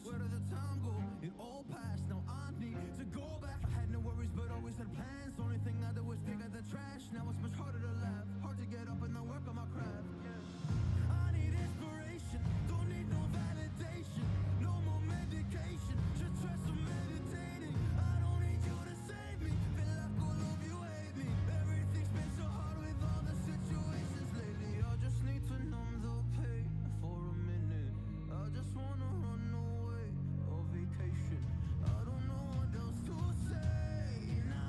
Where did the time go? It all passed, now I need to go back. I had no worries but always had plans. Only thing I did was pick at the trash. Now it's much harder to laugh, hard to get up and then work on my craft. I need inspiration, don't need no validation. No more medication, just try some meditating. I don't need you to save me, feel like all of you hate me. Everything's been so hard with all the situations lately. I just need to numb the pain for a minute. I just wanna run away on vacation. I don't know what else to say now.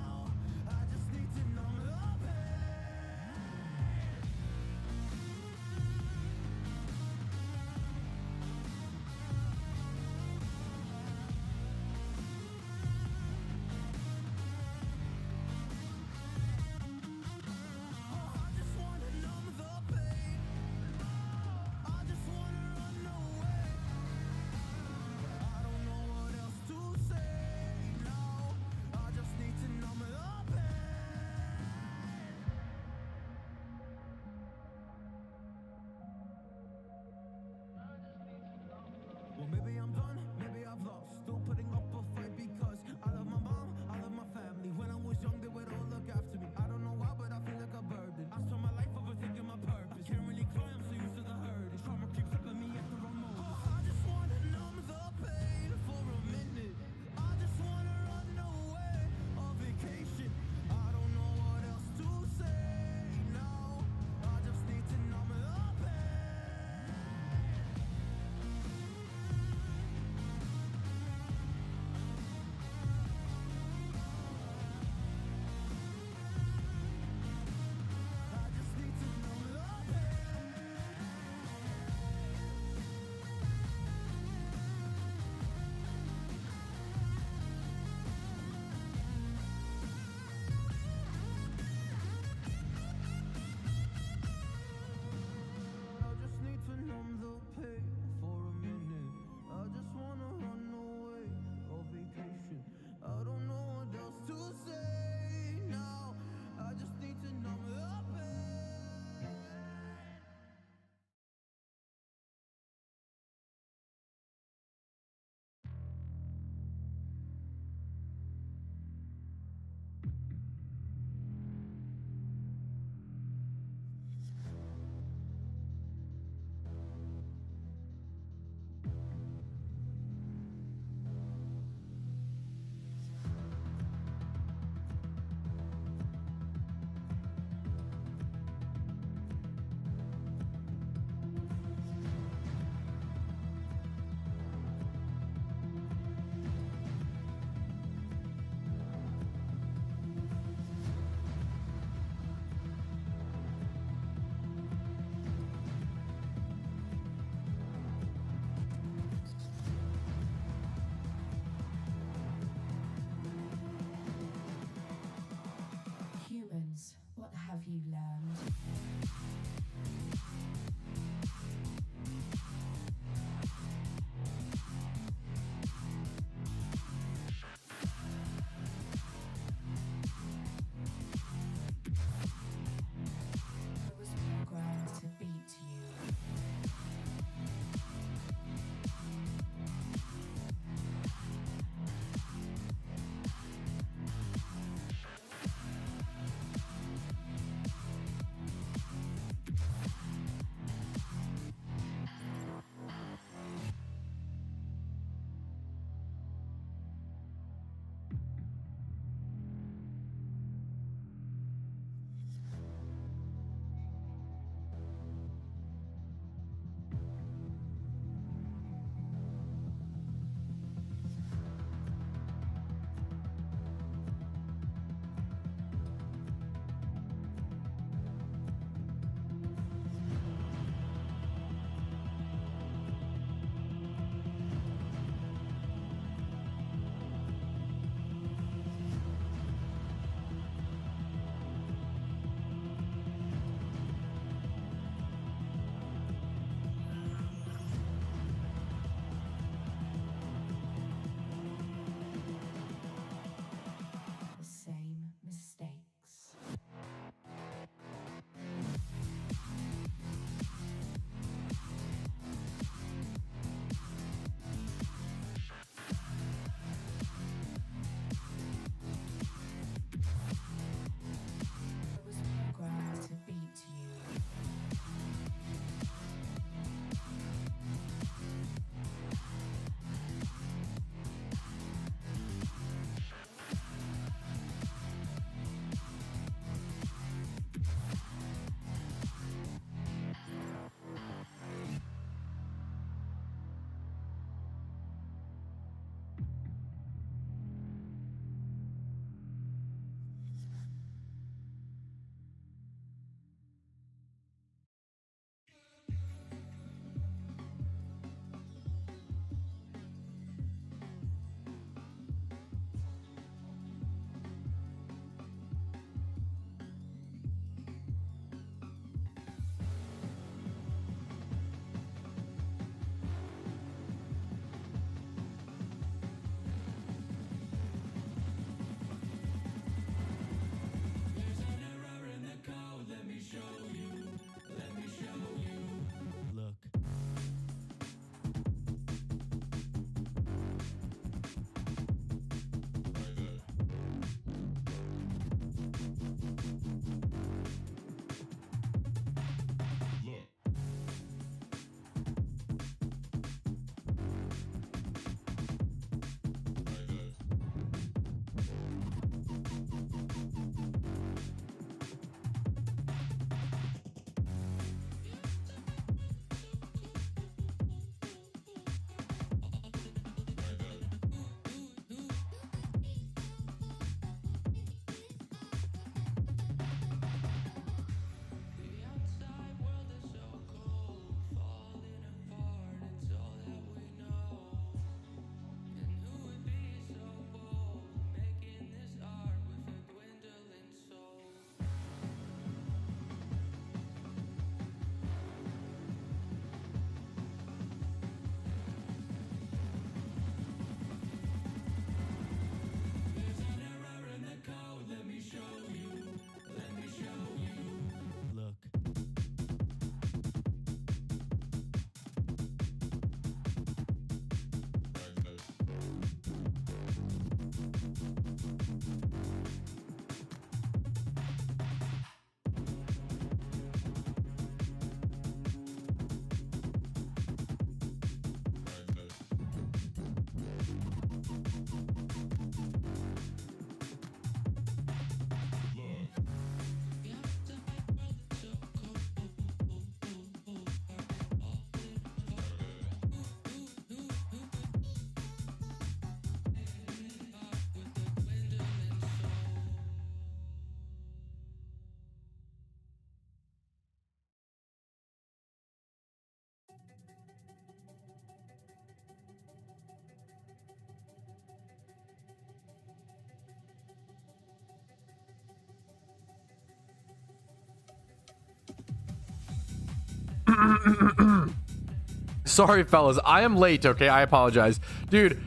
Sorry, fellas. I am late, okay? I apologize. Dude,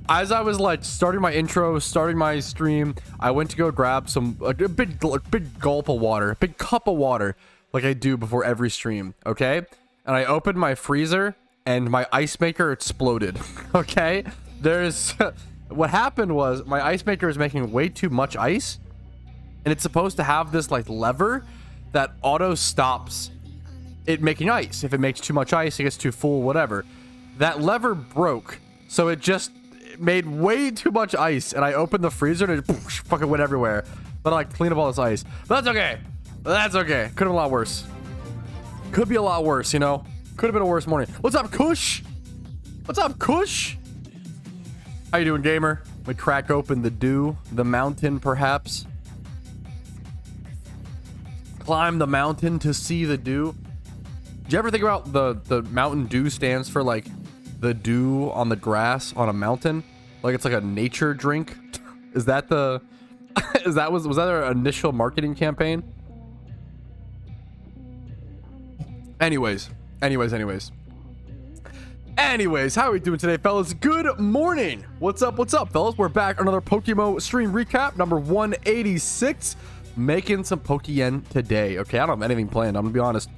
as I was like starting my intro, starting my stream, I went to go grab some, a big gulp of water, a big cup of water, like I do before every stream, okay? And I opened my freezer and my ice maker exploded, okay? What happened was my ice maker is making way too much ice, and it's supposed to have this like lever that auto stops it making ice. If it makes too much ice, it gets too full, whatever. That lever broke, so it just made way too much ice, and I opened the freezer and it fucking went everywhere. But I like clean up all this ice. But that's okay. That's okay. Could have been a lot worse. Could be a lot worse, you know? Could have been a worse morning. What's up, Kush? What's up, Kush? How you doing, gamer? We crack open the dew, the mountain, perhaps. Climb the mountain to see the dew. Did you ever think about the Mountain Dew stands for like the dew on the grass on a mountain? Like it's like a nature drink. Is that the was that their initial marketing campaign? Anyways, how are we doing today, fellas? Good morning. What's up, fellas? We're back. Another PokeMMO stream recap, number 186. Making some Pokeyen today. Okay, I don't have anything planned, I'm gonna be honest.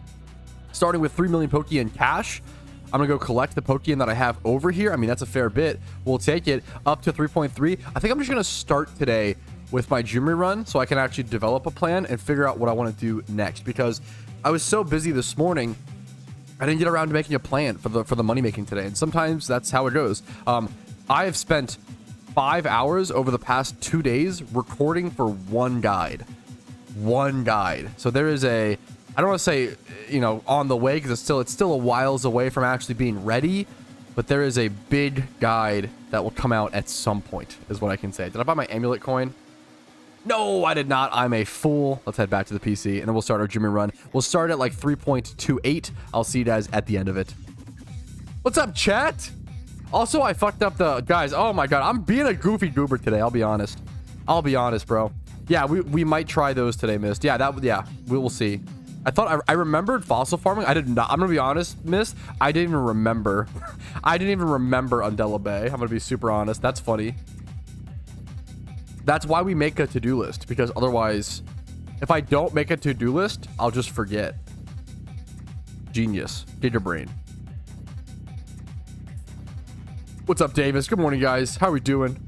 Starting with 3 million Pokeyen cash. I'm gonna go collect the Pokeyen that I have over here. I mean, that's a fair bit. We'll take it up to 3.3. I think I'm just gonna start today with my Jimmy run so I can actually develop a plan and figure out what I want to do next, because I was so busy this morning I didn't get around to making a plan for the money making today, and sometimes that's how it goes. I have spent 5 hours over the past 2 days recording for one guide. So there is a, I don't want to say, you know, on the way, because it's still a whiles away from actually being ready, but there is a big guide that will come out at some point, is what I can say. Did I buy my amulet coin? No, I did not. I'm a fool. Let's head back to the PC, and then we'll start our Jimmy run. We'll start at like 3.28. I'll see you guys at the end of it. What's up, chat? Also, I fucked up the guys. Oh my god, I'm being a goofy goober today. I'll be honest, bro. Yeah, we might try those today, Mist. Yeah, we will see. I thought I remembered fossil farming. I did not. I'm gonna be honest, Mist. I didn't even remember. I didn't even remember Undella Bay. I'm gonna be super honest. That's funny. That's why we make a to-do list, because otherwise, if I don't make a to-do list, I'll just forget. Genius. Get your brain. What's up, Davis? Good morning, guys. How are we doing?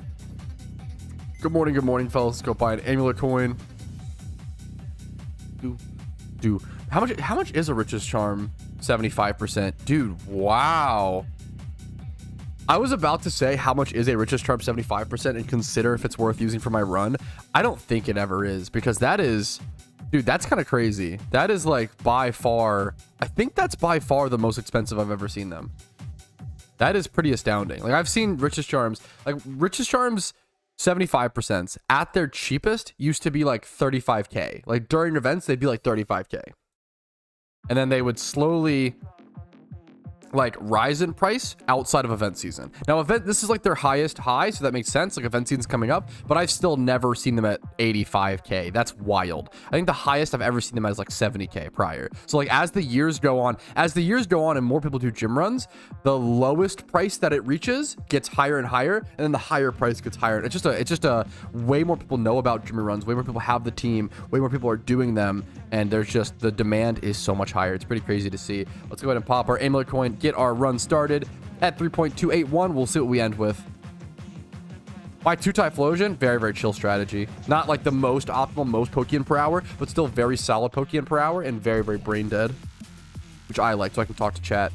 Good morning, fellas. Let's go buy an amulet coin. Dude, how much is a Rich's Charm? 75%. Dude, wow. I was about to say how much is a Rich's Charm 75% and consider if it's worth using for my run. I don't think it ever is, because that is, dude, that's kind of crazy. That is like by far, I think that's by far the most expensive I've ever seen them. That is pretty astounding. Like I've seen Rich's Charms, like Rich's Charms 75% at their cheapest used to be like 35k. Like during events, they'd be like 35k. And then they would slowly like rise in price outside of event season. Now this is like their highest high, so that makes sense, like event season's coming up, but I've still never seen them at 85k. That's wild. I think the highest I've ever seen them as like 70k prior. So like as the years go on and more people do gym runs, the lowest price that it reaches gets higher and higher, and then the higher price gets higher. It's just a way more people know about gym runs, way more people have the team, way more people are doing them, and there's just, the demand is so much higher. It's pretty crazy to see. Let's go ahead and pop our amulet coin, get our run started at 3.281. We'll see what we end with. Why 2-type Flosion? Very, very chill strategy. Not like the most optimal, most Pokeyen per hour, but still very solid Pokeyen per hour, and very, very brain dead, which I like, so I can talk to chat.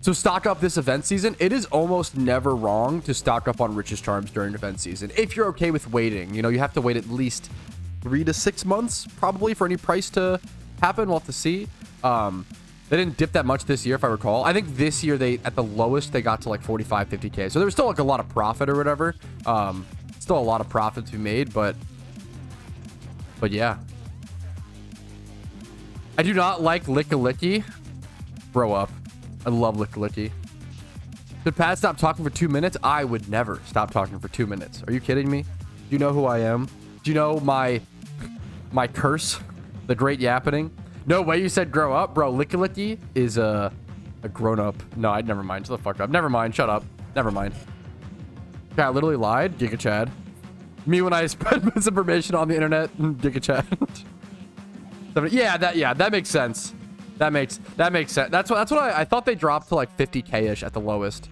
So stock up this event season. It is almost never wrong to stock up on Rich's Charms during event season, if you're okay with waiting. You know, you have to wait at least 3 to 6 months probably for any price to happen. We'll have to see. They didn't dip that much this year, if I recall. I think this year they, at the lowest, they got to like 45, 50k. So there was still like a lot of profit or whatever. Still a lot of profit to be made, but yeah. I do not like Licky. Grow up. I love Licky. Did Pat stop talking for 2 minutes? I would never stop talking for 2 minutes. Are you kidding me? Do you know who I am? Do you know my curse? The great yappening? No way you said grow up, bro. Licky Licky is a grown up. No, I'd never mind. Shut the fuck up. Never mind. Shut up. Never mind. Okay, I literally lied. Giga Chad. Me when I spread misinformation on the internet. Giga Chad. Yeah, that makes sense. That makes sense. That's what I thought they dropped to like 50K ish at the lowest.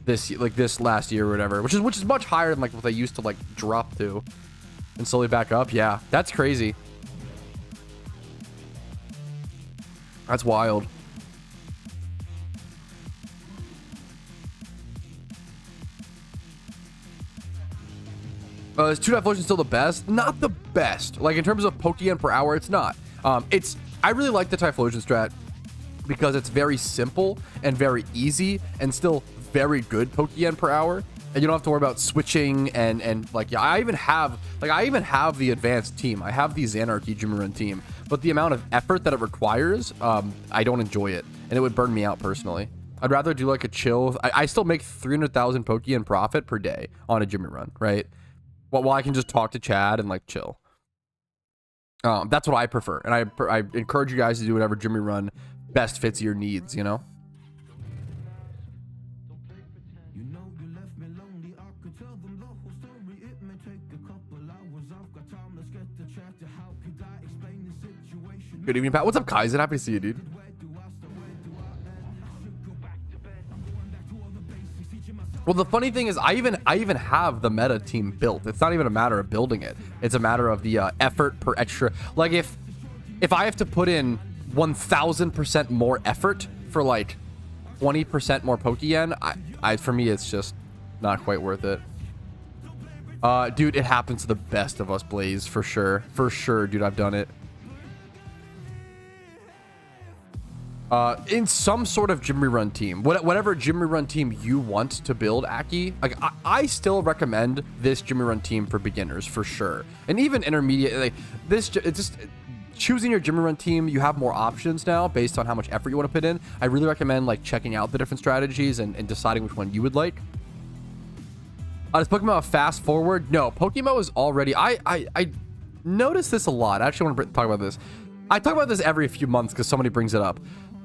This last year or whatever, which is much higher than like what they used to like drop to and slowly back up. Yeah, that's crazy. That's wild. Is 2 Typhlosion still the best? Not the best. Like in terms of Pokeyen per hour, it's not. I really like the Typhlosion strat because it's very simple and very easy and still very good Pokeyen per hour, and you don't have to worry about switching and like, yeah, I even have the advanced team. I have the Xanarchy Jimirun team, but the amount of effort that it requires, I don't enjoy it, and it would burn me out personally. I'd rather do like a chill. I still make 300,000 Pokeyen profit per day on a Jimirun, right? While I can just talk to Chad and like chill. That's what I prefer, and I encourage you guys to do whatever Jimirun best fits your needs, you know. Good evening, Pat. What's up, Kaizen? Happy to see you, dude. Well, the funny thing is, I even have the meta team built. It's not even a matter of building it. It's a matter of the effort per extra. Like if I have to put in 1,000% more effort for like 20% more Pokeyen, for me it's just not quite worth it. Dude, it happens to the best of us, Blaze, for sure. For sure, dude, I've done it. In some sort of Jimirun team, whatever Jimirun team you want to build, Aki, like I still recommend this Jimirun team for beginners for sure, and even intermediate. Like it's just choosing your Jimirun team. You have more options now based on how much effort you want to put in. I really recommend like checking out the different strategies and deciding which one you would like. Does PokeMMO fast forward? No, PokeMMO is already. I notice this a lot. I actually want to talk about this. I talk about this every few months because somebody brings it up.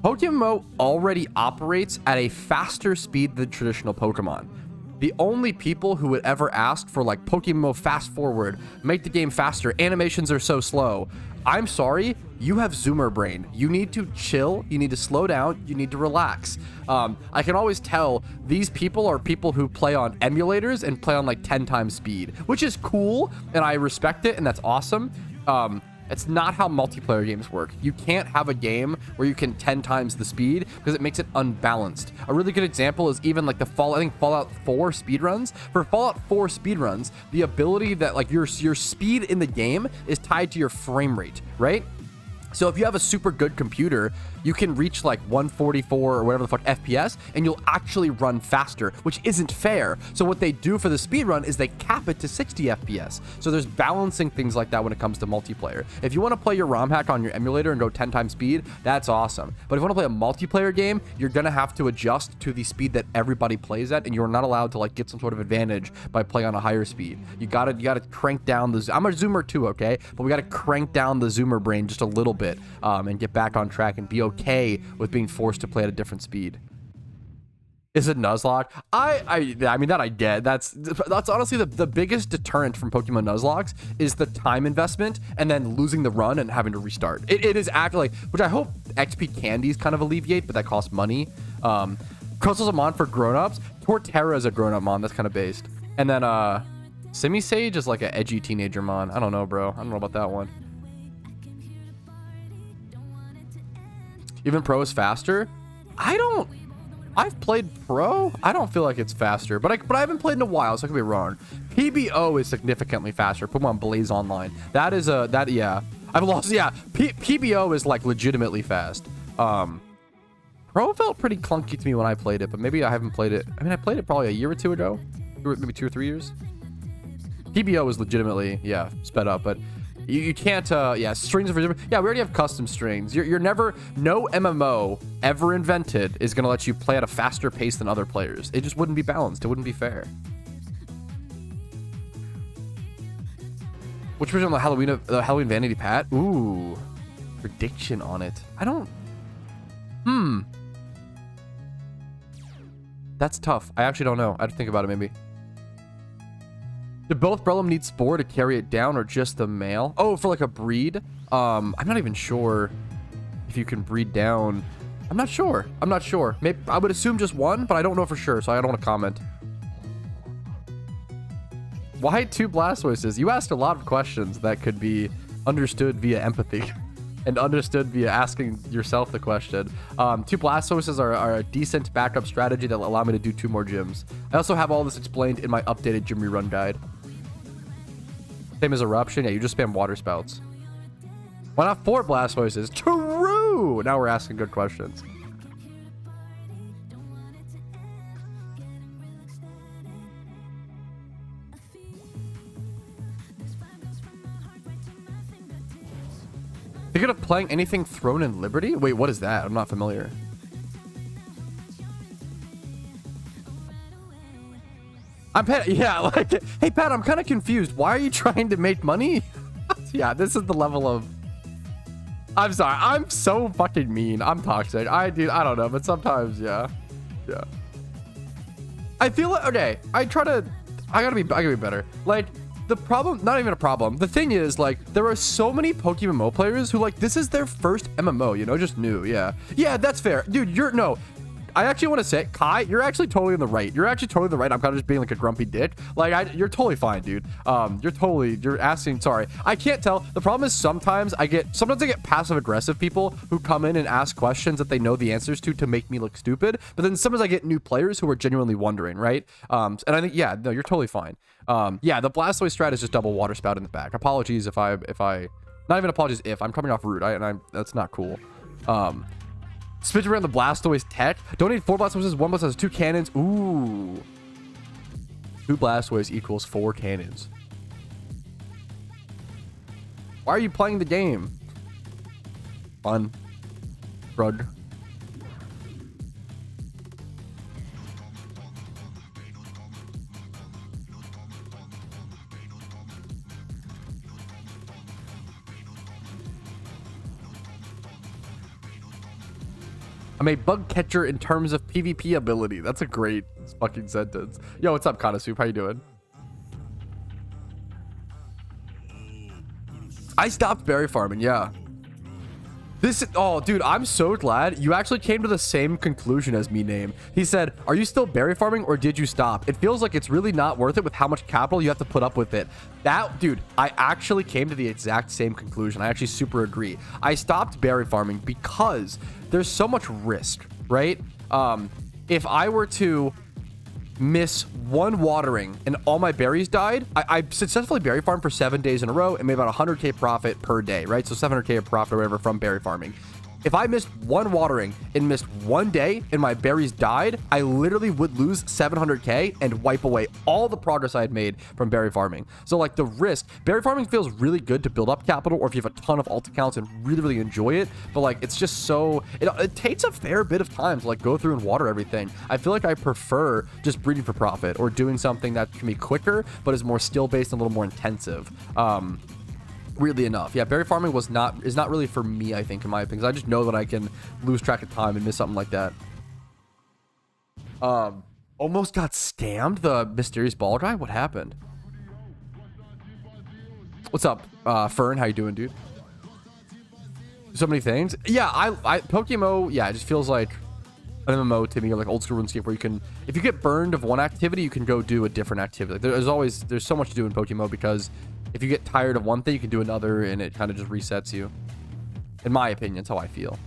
PokeMMO already operates at a faster speed than traditional Pokemon. The only people who would ever ask for like PokeMMO fast forward, make the game faster, animations are so slow. I'm sorry, you have Zoomer brain. You need to chill, you need to slow down, you need to relax. I can always tell these people are people who play on emulators and play on like 10 times speed, which is cool, and I respect it, and that's awesome. It's not how multiplayer games work. You can't have a game where you can 10 times the speed because it makes it unbalanced. A really good example is even like I think Fallout 4 speedruns. For Fallout 4 speedruns, the ability that like your speed in the game is tied to your frame rate, right? So if you have a super good computer, you can reach like 144 or whatever the fuck FPS, and you'll actually run faster, which isn't fair. So what they do for the speedrun is they cap it to 60 FPS. So there's balancing things like that when it comes to multiplayer. If you want to play your ROM hack on your emulator and go 10 times speed, that's awesome. But if you want to play a multiplayer game, you're gonna have to adjust to the speed that everybody plays at, and you're not allowed to like get some sort of advantage by playing on a higher speed. You gotta crank down the. I'm a zoomer too, okay? But we gotta crank down the zoomer brain just a little bit. And get back on track and be okay with being forced to play at a different speed. Is it Nuzlocke? I mean, that I get. That's honestly the biggest deterrent from Pokemon Nuzlocks is the time investment and then losing the run and having to restart. It is actually, which I hope XP candies kind of alleviate, but that costs money. Crystal's a mon for grown-ups. Torterra is a grown-up mon. That's kind of based. And then Simisage is like an edgy teenager mon. I don't know, bro. I don't know about that one. Even Pro is faster? I've played Pro. I don't feel like it's faster, but I haven't played in a while, so I could be wrong. PBO is significantly faster. Pokemon Blaze Online. That is yeah. I've lost, yeah. PBO is like legitimately fast. Pro felt pretty clunky to me when I played it, but maybe I haven't played it. I mean, I played it probably a year or two ago. Maybe 2 or 3 years. PBO is legitimately, yeah, sped up, but you can't, yeah, strings of, yeah, we already have custom strings. You're never, no MMO ever invented is going to let you play at a faster pace than other players. It just wouldn't be balanced. It wouldn't be fair. Which version of the Halloween Vanity Pat? Ooh, prediction on it. I don't... That's tough. I actually don't know. I have to think about it maybe. Do both Brellum need Spore to carry it down or just the male? Oh, for like a breed? I'm not even sure if you can breed down. I'm not sure. I'm not sure. Maybe I would assume just one, but I don't know for sure, so I don't want to comment. Why 2 Blastoises? You asked a lot of questions that could be understood via empathy and understood via asking yourself the question. 2 Blastoises are a decent backup strategy that will allow me to do 2 more gyms. I also have all this explained in my updated gym rerun guide. Same as Eruption. Yeah, you just spam water spouts. Why not 4 Blastoises? True! Now we're asking good questions. Thinking of playing anything Throne and Liberty? Wait, what is that? I'm not familiar. I'm Pat. Yeah, like, hey Pat, I'm kind of confused. Why are you trying to make money? Yeah, this is the level of... I'm sorry. I'm so fucking mean. I'm toxic. Dude, I don't know, but sometimes, yeah. Yeah. I feel like, okay, I gotta be better. Like, the problem, not even a problem. The thing is, like, there are so many PokeMMO players who, like, this is their first MMO, you know, just new. Yeah. Yeah, that's fair. Dude, no. I actually want to say, Kai, you're actually totally in the right. You're actually totally in the right. I'm kind of just being like a grumpy dick. Like, you're totally fine, dude. You're asking, sorry. I can't tell. The problem is sometimes I get passive aggressive people who come in and ask questions that they know the answers to make me look stupid. But then sometimes I get new players who are genuinely wondering, right? And I think, yeah, no, you're totally fine. Yeah, the Blastoise strat is just double water spout in the back. Apologies if I, not even apologies if I'm coming off rude. That's not cool. Switch around the Blastoise tech. Don't need 4 Blastoises. 1 Blastoise has 2 cannons. Ooh. 2 Blastoise equals 4 cannons. Why are you playing the game? Fun. Rug. I'm a bug catcher in terms of PvP ability. That's a great fucking sentence. Yo, what's up, Kanasup? How you doing? I stopped berry farming, yeah. Oh, dude, I'm so glad you actually came to the same conclusion as me, Name. He said, are you still berry farming or did you stop? It feels like it's really not worth it with how much capital you have to put up with it. Dude, I actually came to the exact same conclusion. I actually super agree. I stopped berry farming because there's so much risk, right? If I were to miss 1 watering and all my berries died, I successfully berry farmed for 7 days in a row and made about 100k profit per day, right? So 700k of profit or whatever from berry farming. If I missed 1 watering and missed 1 day and my berries died, I literally would lose 700k and wipe away all the progress I had made from berry farming. So like the risk, berry farming feels really good to build up capital or if you have a ton of alt accounts and really enjoy it, but like it's just so, it takes a fair bit of time to like go through and water everything. I feel like I prefer just breeding for profit or doing something that can be quicker but is more skill based and a little more intensive. Weirdly enough, yeah, berry farming is not really for me, I think, in my opinion. I just know that I can lose track of time and miss something like that. Almost got scammed, the mysterious ball guy. What happened? What's up, Fern? How you doing, dude? So many things. Yeah, I PokeMMO, yeah, it just feels like an MMO to me, like old school RuneScape, where you can, if you get burned of one activity, you can go do a different activity. There's so much to do in PokeMMO because if you get tired of one thing, you can do another, and it kind of just resets you. In my opinion, that's how I feel.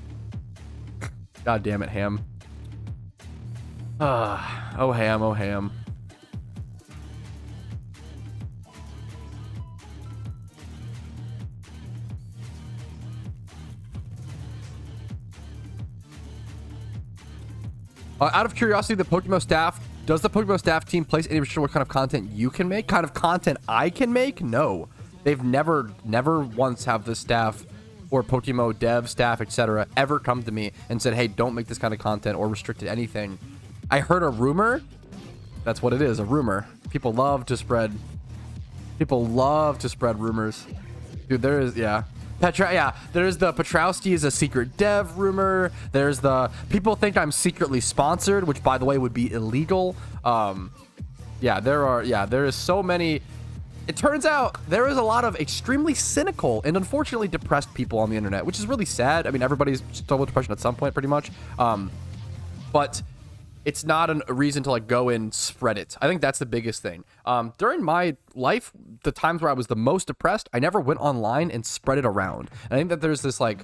God damn it, Ham. Oh, Ham, oh, Ham. Out of curiosity, the PokeMMO staff, does the PokeMMO staff team place any restriction on what kind of content you can make? Kind of content I can make? No. They've never once have the staff or PokeMMO dev, staff, etc. ever come to me and said, hey, don't make this kind of content or restricted anything. I heard a rumor. That's what it is, a rumor. People love to spread rumors. Dude, there is, yeah. Yeah, there's the Patrouski is a secret dev rumor. There's the people think I'm secretly sponsored, which by the way would be illegal. Yeah, there is so many. It turns out there is a lot of extremely cynical and unfortunately depressed people on the internet, which is really sad. I mean, everybody's struggled with depression at some point, pretty much. But it's not a reason to like go and spread it. I think that's the biggest thing. During my life, the times where I was the most depressed, I never went online and spread it around. And I think that there's this like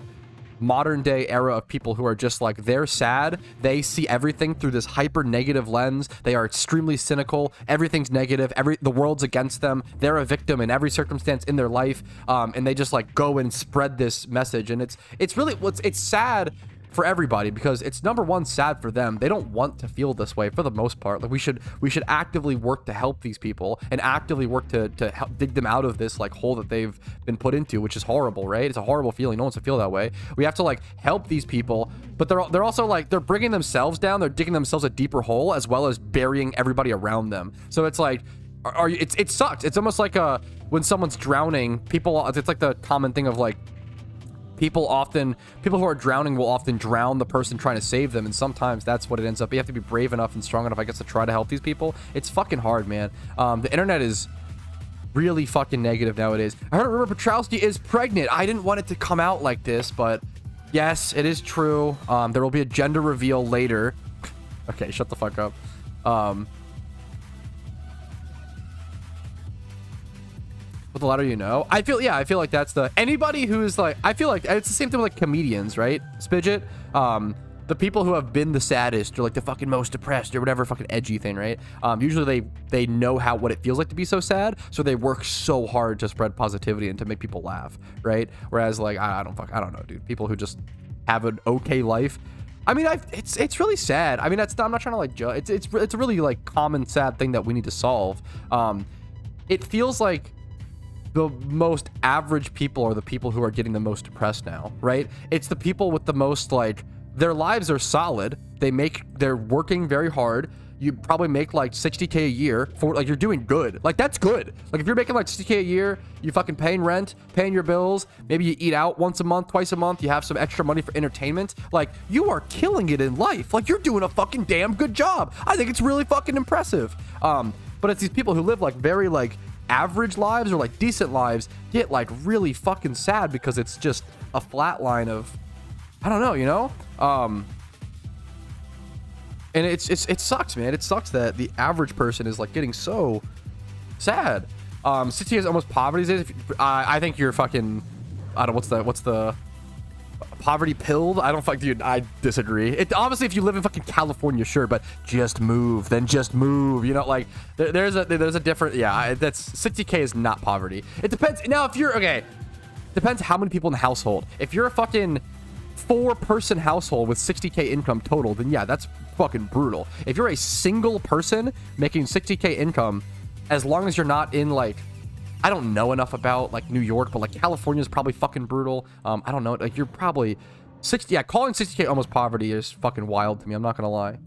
modern day era of people who are just like, they're sad, they see everything through this hyper negative lens, they are extremely cynical, everything's negative, the world's against them, they're a victim in every circumstance in their life, and they just like go and spread this message. And it's really it's sad for everybody, because it's number one, sad for them. They don't want to feel this way for the most part. Like we should actively work to help these people and actively work to help dig them out of this like hole that they've been put into, which is horrible, right? It's a horrible feeling. No one wants to feel that way. We have to like help these people, but they're also like, they're bringing themselves down. They're digging themselves a deeper hole as well as burying everybody around them. So it's like, it sucks. It's almost like when someone's drowning, it's like the common thing of like, people who are drowning will often drown the person trying to save them, and sometimes that's what it ends up. You have to be brave enough and strong enough, I guess, to try to help these people. It's fucking hard, man. The internet is really fucking negative nowadays. I heard a rumor Patrouski is pregnant. I didn't want it to come out like this, but yes, it is true. There will be a gender reveal later. Okay, shut the fuck up. With the latter, you know, I feel like that's anybody who's like, I feel like it's the same thing with like comedians, right? Spidget, the people who have been the saddest or like the fucking most depressed or whatever fucking edgy thing, right? Usually they know what it feels like to be so sad, so they work so hard to spread positivity and to make people laugh, right? Whereas like I don't know, dude. People who just have an okay life. I mean, it's really sad. I mean, I'm not trying to like judge. It's a really like common sad thing that we need to solve. It feels like the most average people are the people who are getting the most depressed now, right? It's the people with the most like, their lives are solid. They're working very hard. You probably make like 60K a year for like, you're doing good. Like that's good. Like if you're making like 60K a year, you fucking paying rent, paying your bills, maybe you eat out once a month, twice a month, you have some extra money for entertainment. Like you are killing it in life. Like you're doing a fucking damn good job. I think it's really fucking impressive. But it's these people who live like very like average lives or like decent lives get like really fucking sad because it's just a flat line of, I don't know, you know? And it sucks, man. It sucks that the average person is like getting so sad. 60 is almost poverty. I think you're fucking, I don't know, what's the poverty pilled? I don't fuck, dude. I disagree. Obviously, if you live in fucking California, sure, but just move. You know, like there's a different. Yeah, that's 60K is not poverty. It depends. Now, if you're okay, depends how many people in the household. If you're a fucking 4-person household with 60K income total, then yeah, that's fucking brutal. If you're a single person making 60K income, as long as you're not in like, I don't know enough about like New York, but like California is probably fucking brutal. I don't know. Like you're probably 60. Yeah, calling 60K almost poverty is fucking wild to me. I'm not gonna lie.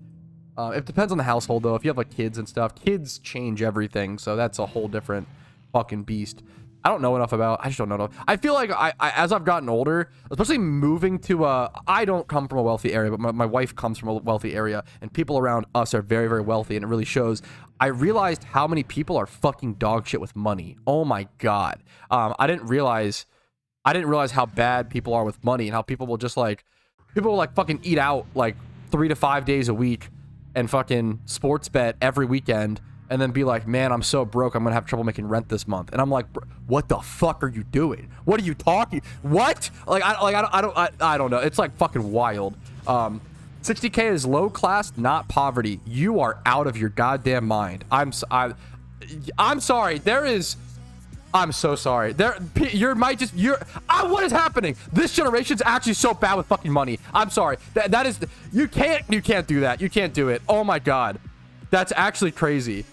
It depends on the household though. If you have like kids and stuff, kids change everything. So that's a whole different fucking beast. I don't know enough about. I just don't know enough. I feel like I as I've gotten older, especially moving to I don't come from a wealthy area, but my wife comes from a wealthy area, and people around us are very, very wealthy, and it really shows. I realized how many people are fucking dog shit with money. Oh my god. I didn't realize how bad people are with money and how people will fucking eat out like 3 to 5 days a week and fucking sports bet every weekend and then be like, man, I'm so broke, I'm gonna have trouble making rent this month. And I'm like, what the fuck are you doing? What are you talking? What? I don't know. It's like fucking wild. 60K is low class, not poverty. You are out of your goddamn mind. I'm sorry. I'm so sorry. What is happening? This generation's actually so bad with fucking money. I'm sorry. That is, you can't do that. You can't do it. Oh my god. That's actually crazy.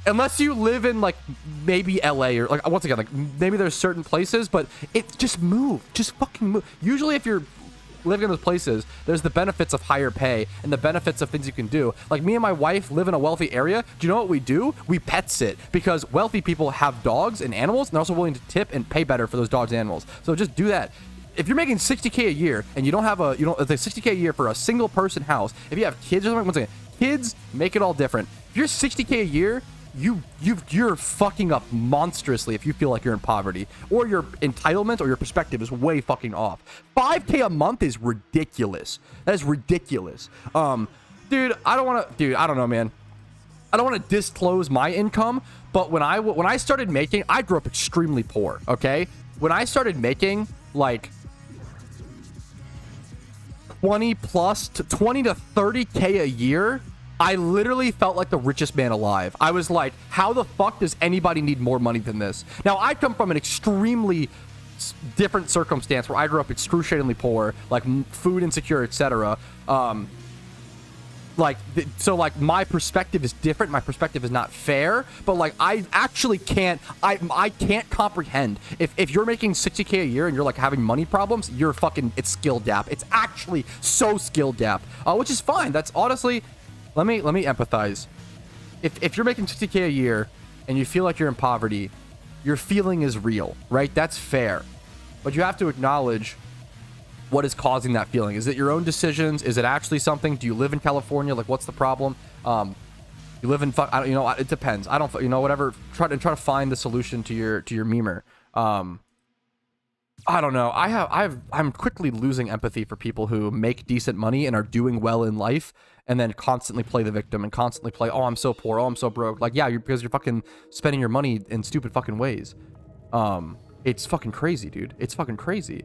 Unless you live in like maybe LA or like, once again, like maybe there's certain places, but just move. Just fucking move. Usually if you're living in those places, there's the benefits of higher pay and the benefits of things you can do. Like me and my wife live in a wealthy area. Do you know what we do? We pet sit, because wealthy people have dogs and animals, and they're also willing to tip and pay better for those dogs and animals. So just do that. If you're making 60K a year and you don't have a, it's like 60K a year for a single person house, if you have kids or something, once again, kids make it all different. If you're 60K a year, you're fucking up monstrously if you feel like you're in poverty, or your entitlement or your perspective is way fucking off. 5K a month is ridiculous. That is ridiculous. Dude, I don't know, man. I don't want to disclose my income, but when I started making, I grew up extremely poor, okay? When I started making like 20 to 30K a year, I literally felt like the richest man alive. I was like, how the fuck does anybody need more money than this? Now, I come from an extremely different circumstance where I grew up excruciatingly poor, like food insecure, etc. So my perspective is different. My perspective is not fair, but like I actually can't, I can't comprehend if you're making 60K a year and you're like having money problems, it's skill gap. It's actually so skill gap, which is fine. That's honestly, let me empathize. If you're making 60K a year and you feel like you're in poverty, your feeling is real, right? That's fair, but you have to acknowledge what is causing that feeling. Is it your own decisions? Is it actually something? Do you live in California? Like, what's the problem? You live in it depends. I don't, whatever. Try to find the solution to your memer. I don't know. I'm quickly losing empathy for people who make decent money and are doing well in life, and then constantly play the victim and constantly play, oh, I'm so poor, oh, I'm so broke. Like, yeah, because you're fucking spending your money in stupid fucking ways. It's fucking crazy, dude. It's fucking crazy.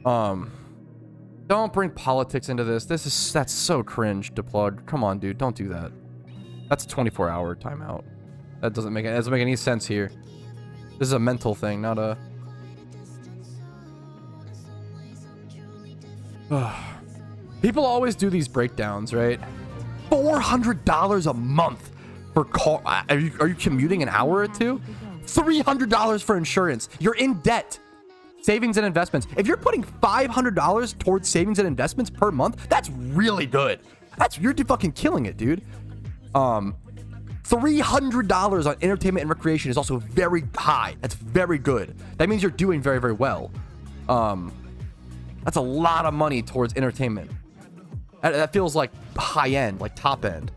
Don't bring politics into this. That's so cringe to plug. Come on, dude. Don't do that. That's a 24-hour timeout. That doesn't make any sense here. This is a mental thing, not a... People always do these breakdowns, right? $400 a month for car. Are you commuting an hour or two? $300 for insurance. You're in debt. Savings and investments. If you're putting $500 towards savings and investments per month, that's really good. You're fucking killing it, dude. $300 on entertainment and recreation is also very high. That's very good. That means you're doing very, very well. That's a lot of money towards entertainment. That feels like high end, like top end.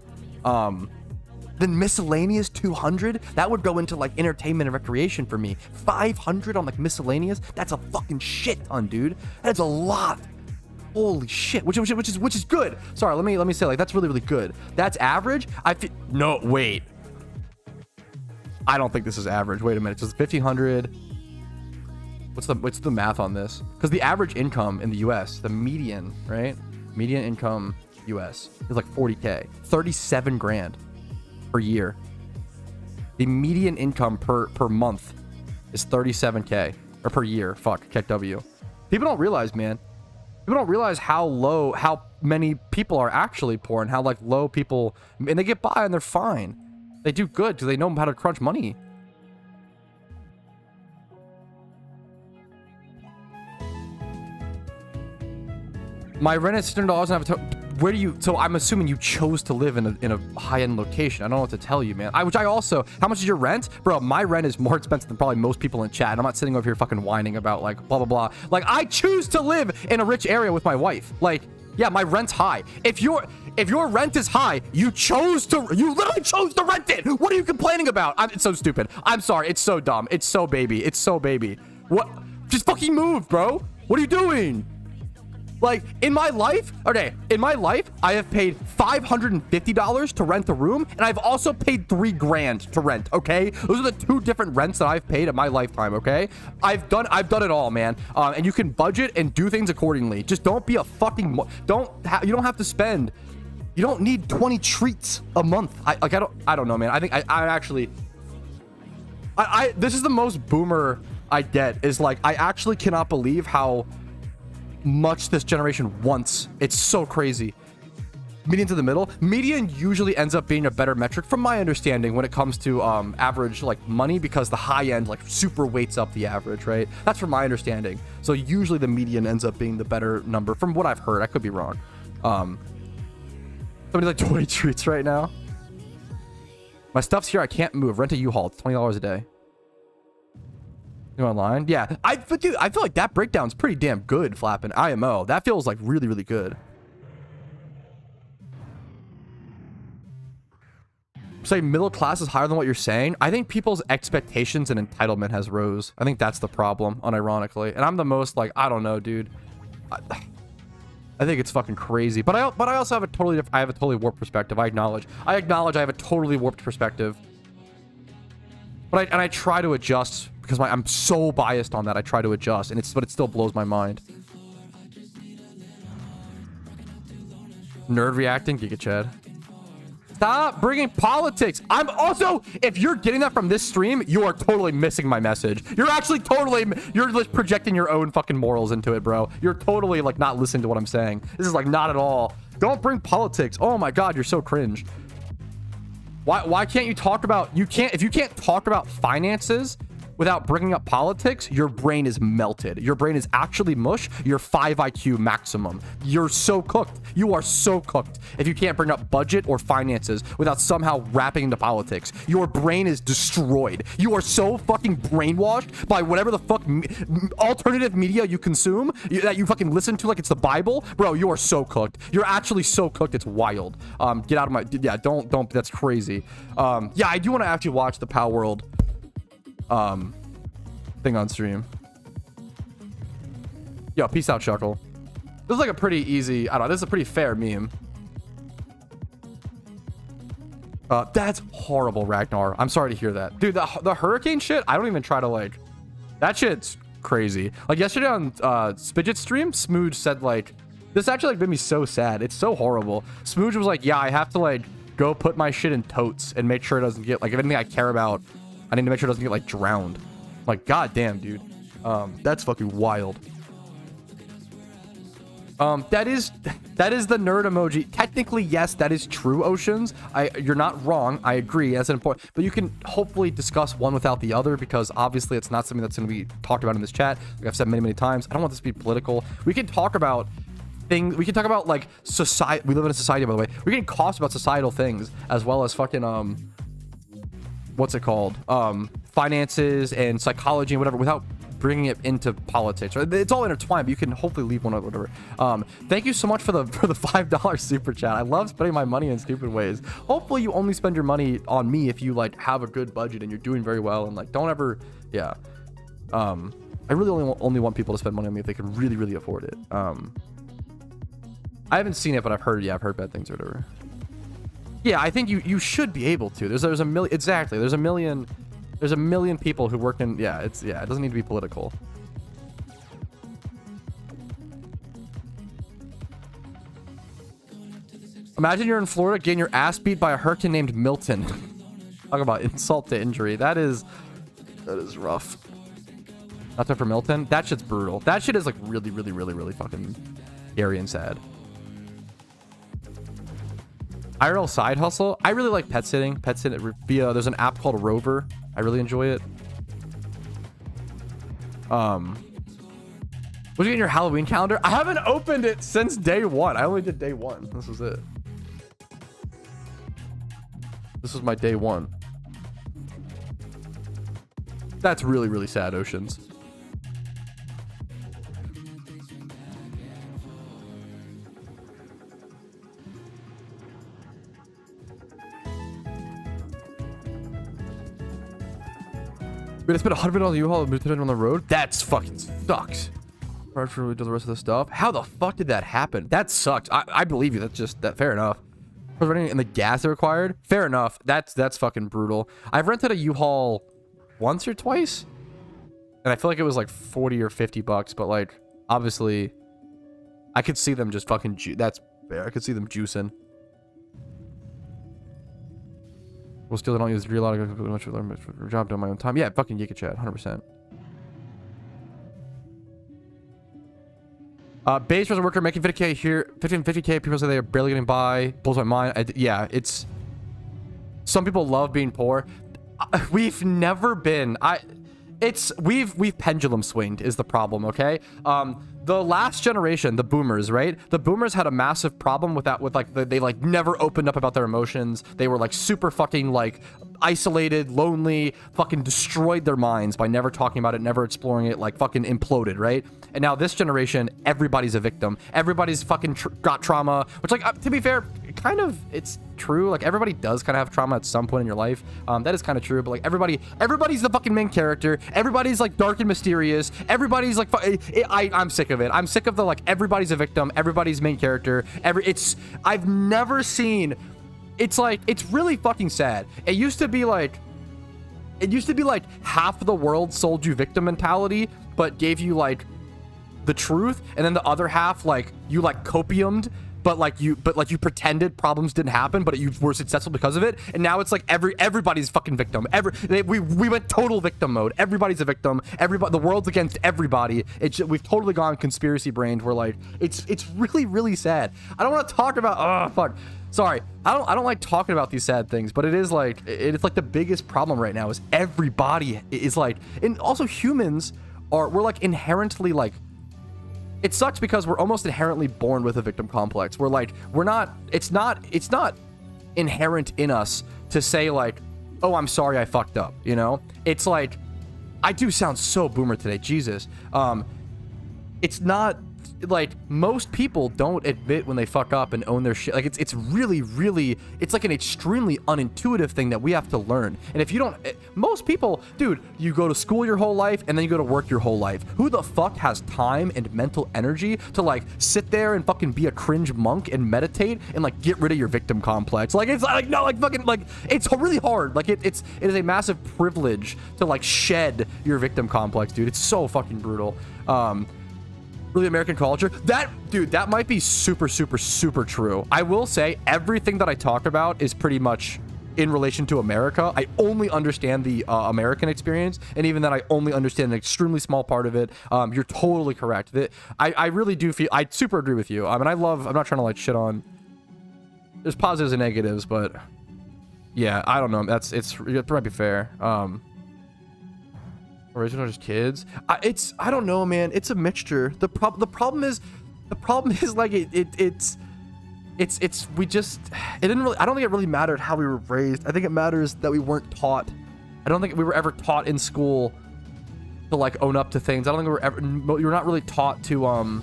Then miscellaneous 200, that would go into like entertainment and recreation for me. 500 on like miscellaneous, that's a fucking shit ton, dude. That's a lot. Holy shit, which is good. Sorry, let me say, like, that's really, really good. That's average. No, wait. I don't think this is average. Wait a minute. Just 1,500. What's the math on this? Because the average income in the U.S., the median, right? Median income U.S. is like 40K, 37 grand per year. The median income per month is 37K, or per year. Fuck, KW. People don't realize, man. People don't realize how many people are actually poor, and how like low people, and they get by and they're fine. They do good because they know how to crunch money. My rent is $600 and I have a where do you, so I'm assuming you chose to live in a high-end location. I don't know what to tell you, man. How much is your rent? Bro, my rent is more expensive than probably most people in chat. And I'm not sitting over here fucking whining about like blah, blah, blah. Like, I choose to live in a rich area with my wife. Like, yeah, my rent's high. If your rent is high, you literally chose to rent it. What are you complaining about? It's so stupid. I'm sorry. It's so dumb. It's so baby. It's so baby. What? Just fucking move, bro. What are you doing? Like, in my life, I have paid $550 to rent a room, and I've also paid $3 grand to rent, okay? Those are the two different rents that I've paid in my lifetime, okay? I've done it all, man. And you can budget and do things accordingly. Just don't be a fucking, you don't have to spend, you don't need 20 treats a month. I don't know, man. I think this is the most boomer I get, is like, I actually cannot believe how much this generation wants. It's so crazy. median to the middle. Median usually ends up being a better metric from my understanding when it comes to average like money, because the high end like super weights up the average, right? That's from my understanding. So usually the median ends up being the better number from what I've heard. I could be wrong. Somebody's like 20 treats right now. My stuff's here. I can't move. Rent a U-Haul. It's $20 a day. You online? Yeah. Dude, I feel like that breakdown's pretty damn good, Flappin'. IMO. That feels like really, really good. Say middle class is higher than what you're saying. I think people's expectations and entitlement has rose. I think that's the problem, unironically. And I'm the most like, I don't know, dude. I think it's fucking crazy. But I also have a totally warped perspective. I acknowledge I have a totally warped perspective. But I try to adjust because I'm so biased on that. I try to adjust, but it still blows my mind. Nerd reacting, Giga Chad. Stop bringing politics. I'm also, if you're getting that from this stream, you are totally missing my message. You're actually you're just projecting your own fucking morals into it, bro. You're totally like not listening to what I'm saying. This is like not at all. Don't bring politics. Oh my God, you're so cringe. Why can't you talk about, if you can't talk about finances without bringing up politics, your brain is melted. Your brain is actually mush. You're 5 IQ maximum. You're so cooked. You are so cooked. If you can't bring up budget or finances without somehow wrapping into politics, your brain is destroyed. You are so fucking brainwashed by whatever the fuck alternative media you consume, that you fucking listen to like it's the Bible. Bro, you are so cooked. You're actually so cooked. It's wild. Get out of my, yeah, don't, that's crazy. Yeah, I do want to actually watch the Pow World thing on stream. Yo, peace out, Chuckle. This is like a pretty easy, I don't know, this is a pretty fair meme. That's horrible, Ragnar. I'm sorry to hear that. Dude, the hurricane shit, I don't even try to like, that shit's crazy. Like yesterday on Spidget's stream, Smooge said like, this actually like made me so sad. It's so horrible. Smooge was like, yeah, I have to like go put my shit in totes and make sure it doesn't get like, if anything I care about, I need to make sure it doesn't get like drowned. Like, goddamn, dude. That's fucking wild. That is the nerd emoji. Technically, yes, that is true, Oceans. You're not wrong. I agree. That's an important, but you can hopefully discuss one without the other, because obviously it's not something that's going to be talked about in this chat. Like I've said many, many times, I don't want this to be political. We can talk about things. We can talk about like society. We live in a society, by the way. We can talk about societal things as well as fucking what's it called? Finances and psychology and whatever, without bringing it into politics. It's all intertwined, but you can hopefully leave one or whatever. Thank you so much for the $5 super chat. I love spending my money in stupid ways. Hopefully you only spend your money on me if you like have a good budget and you're doing very well, and like don't ever, yeah. I really only want people to spend money on me if they can really, really afford it. I haven't seen it, but I've heard bad things or whatever. Yeah, I think you should be able to. There's a million, exactly. There's a million people who work in, yeah, it doesn't need to be political. Imagine you're in Florida getting your ass beat by a hurricane named Milton. Talk about insult to injury. That is rough. Not time for Milton. That shit's brutal. That shit is like really, really, really, really fucking scary and sad. IRL side hustle. I really like pet sitting. Pet sitting via, there's an app called Rover. I really enjoy it. What did you get in your Halloween calendar? I haven't opened it since day one. I only did day one. This was it. This was my day one. That's really, really sad, Oceans. We're gonna spend $100 on the U-Haul and on the road. That's fucking sucks. Hard for me to do the rest of the stuff. How the fuck did that happen? That sucks. I believe you. That's just that. Fair enough. I was running in the gas they required. Fair enough. That's fucking brutal. I've rented a U-Haul once or twice, and I feel like it was like 40 or 50 bucks. But like, obviously, I could see them just fucking. That's fair. I could see them juicing. Well, still, I don't use real lot of much for job done my own time. Yeah, fucking Yika Chat, 100%. Base as a worker making 50k here, 50k. People say they are barely getting by. Blows my mind. Yeah, it's. Some people love being poor. We've never been. We've pendulum swinged is the problem. Okay. The last generation, the boomers, right? The boomers had a massive problem with that. With like they like never opened up about their emotions. They were like super fucking like isolated, lonely, fucking destroyed their minds by never talking about it, never exploring it, like fucking imploded, right? And now this generation, everybody's a victim. Everybody's fucking got trauma, which like, to be fair, kind of, it's true. Like everybody does kind of have trauma at some point in your life. That is kind of true, but like everybody's the fucking main character. Everybody's like dark and mysterious. Everybody's like, I'm sick of it. I'm sick of the like, everybody's a victim. Everybody's main character. I've never seen, it's like, it's really fucking sad. It used to be like half the world sold you victim mentality, but gave you like the truth, and then the other half like you like copiumed, but you pretended problems didn't happen, but you were successful because of it. And now it's like everybody's fucking victim. We went total victim mode. Everybody's a victim. The world's against everybody. We've totally gone conspiracy brained. We're like, it's really, really sad. I don't want to talk about, oh fuck. Sorry, I don't like talking about these sad things, but it's like the biggest problem right now is everybody is like, and also humans we're like inherently like, it sucks because we're almost inherently born with a victim complex. It's not inherent in us to say like, oh, I'm sorry I fucked up, you know? It's like, I do sound so boomer today, Jesus. It's not like most people don't admit when they fuck up and own their shit. Like it's really, really, it's like an extremely unintuitive thing that we have to learn. And if you don't, most people, dude, you go to school your whole life and then you go to work your whole life. Who the fuck has time and mental energy to like sit there and fucking be a cringe monk and meditate and like get rid of your victim complex? Like it's like, no, like fucking, like it's really hard. Like it is a massive privilege to like shed your victim complex, dude. It's so fucking brutal. Really American culture, that might be super, super, super true. I will say everything that I talk about is pretty much in relation to America. I only understand the American experience, and even then I only understand an extremely small part of it. You're totally correct. I really do feel, I super agree with you. I mean, I'm not trying to like shit on, there's positives and negatives, but yeah, I don't know. It might be fair. Original just kids. I don't know, man. It's a mixture. The problem is like it's we just, it didn't really, I don't think it really mattered how we were raised. I think it matters that we weren't taught. I don't think we were ever taught in school to like own up to things. I don't think you were not really taught to also,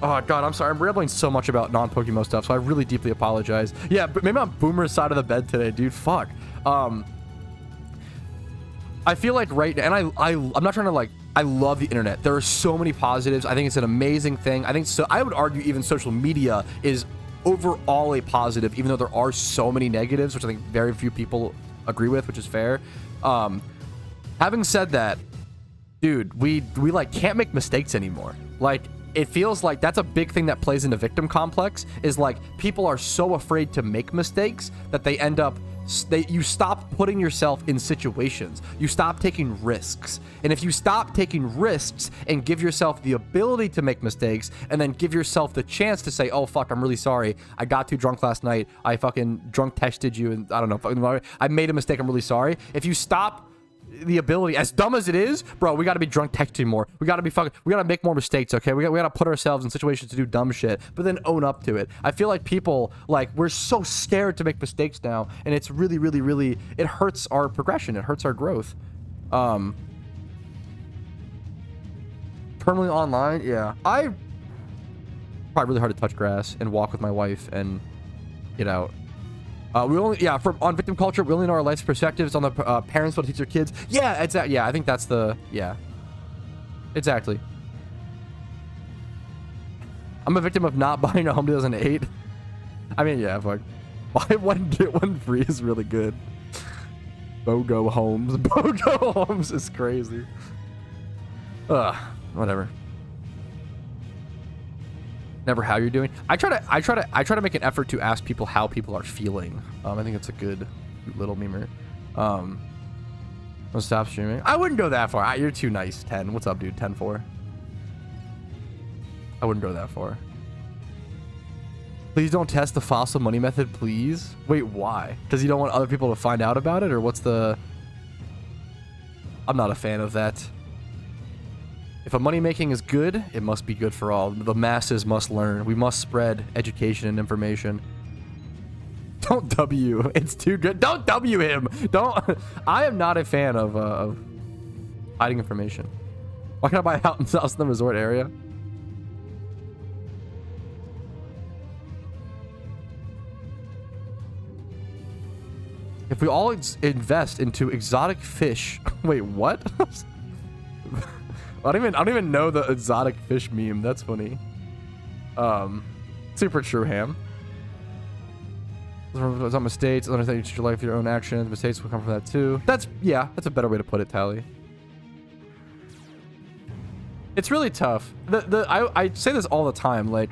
oh god, I'm sorry, I'm rambling so much about non-PokeMMO stuff, so I really deeply apologize. Yeah, but maybe I'm Boomer's side of the bed today, dude. Fuck. I feel like right now, and I'm not trying to like, I love the internet. There are so many positives. I think it's an amazing thing. I would argue even social media is overall a positive, even though there are so many negatives, which I think very few people agree with, which is fair. Having said that, dude, we like can't make mistakes anymore. Like, it feels like that's a big thing that plays into victim complex, is like people are so afraid to make mistakes that they end up, you stop putting yourself in situations. You stop taking risks. And if you stop taking risks and give yourself the ability to make mistakes, and then give yourself the chance to say, oh fuck, I'm really sorry, I got too drunk last night, I fucking drunk texted you, and I don't know, I made a mistake, I'm really sorry. If you stop the ability, as dumb as it is, bro, we gotta be drunk texting more. We gotta make more mistakes, okay? We gotta put ourselves in situations to do dumb shit, but then own up to it. I feel like people, like, we're so scared to make mistakes now, and it's really, really, really, it hurts our progression. It hurts our growth. Permanently online, yeah. Probably really hard to touch grass and walk with my wife and get out. On victim culture, we only know our life's perspectives on the parents what to teach their kids. Yeah, exactly. Yeah, I think that's exactly. I'm a victim of not buying a home 2008. I mean, yeah, fuck. Buy one, get one free is really good. BOGO homes. BOGO homes is crazy. Whatever. Never how you're doing. I try to make an effort to ask people how people are feeling. I think it's a good little memer. I'll stop streaming. I wouldn't go that far. You're too nice. 10. What's up, dude? 10-4. I wouldn't go that far. Please don't test the fossil money method, please. Wait, why? Because you don't want other people to find out about it, or what's the... I'm not a fan of that. If a money making is good, it must be good for all. The masses must learn. We must spread education and information. Don't W. It's too good. Don't W him. Don't. I am not a fan of hiding information. Why can't I buy a house in the resort area? If we all invest into exotic fish. Wait, what? I don't even know the exotic fish meme. That's funny. Super true, Ham. Some mistakes. Understand your life, your own actions. Mistakes will come from that too. That's a better way to put it, Tally. It's really tough. I say this all the time. Like,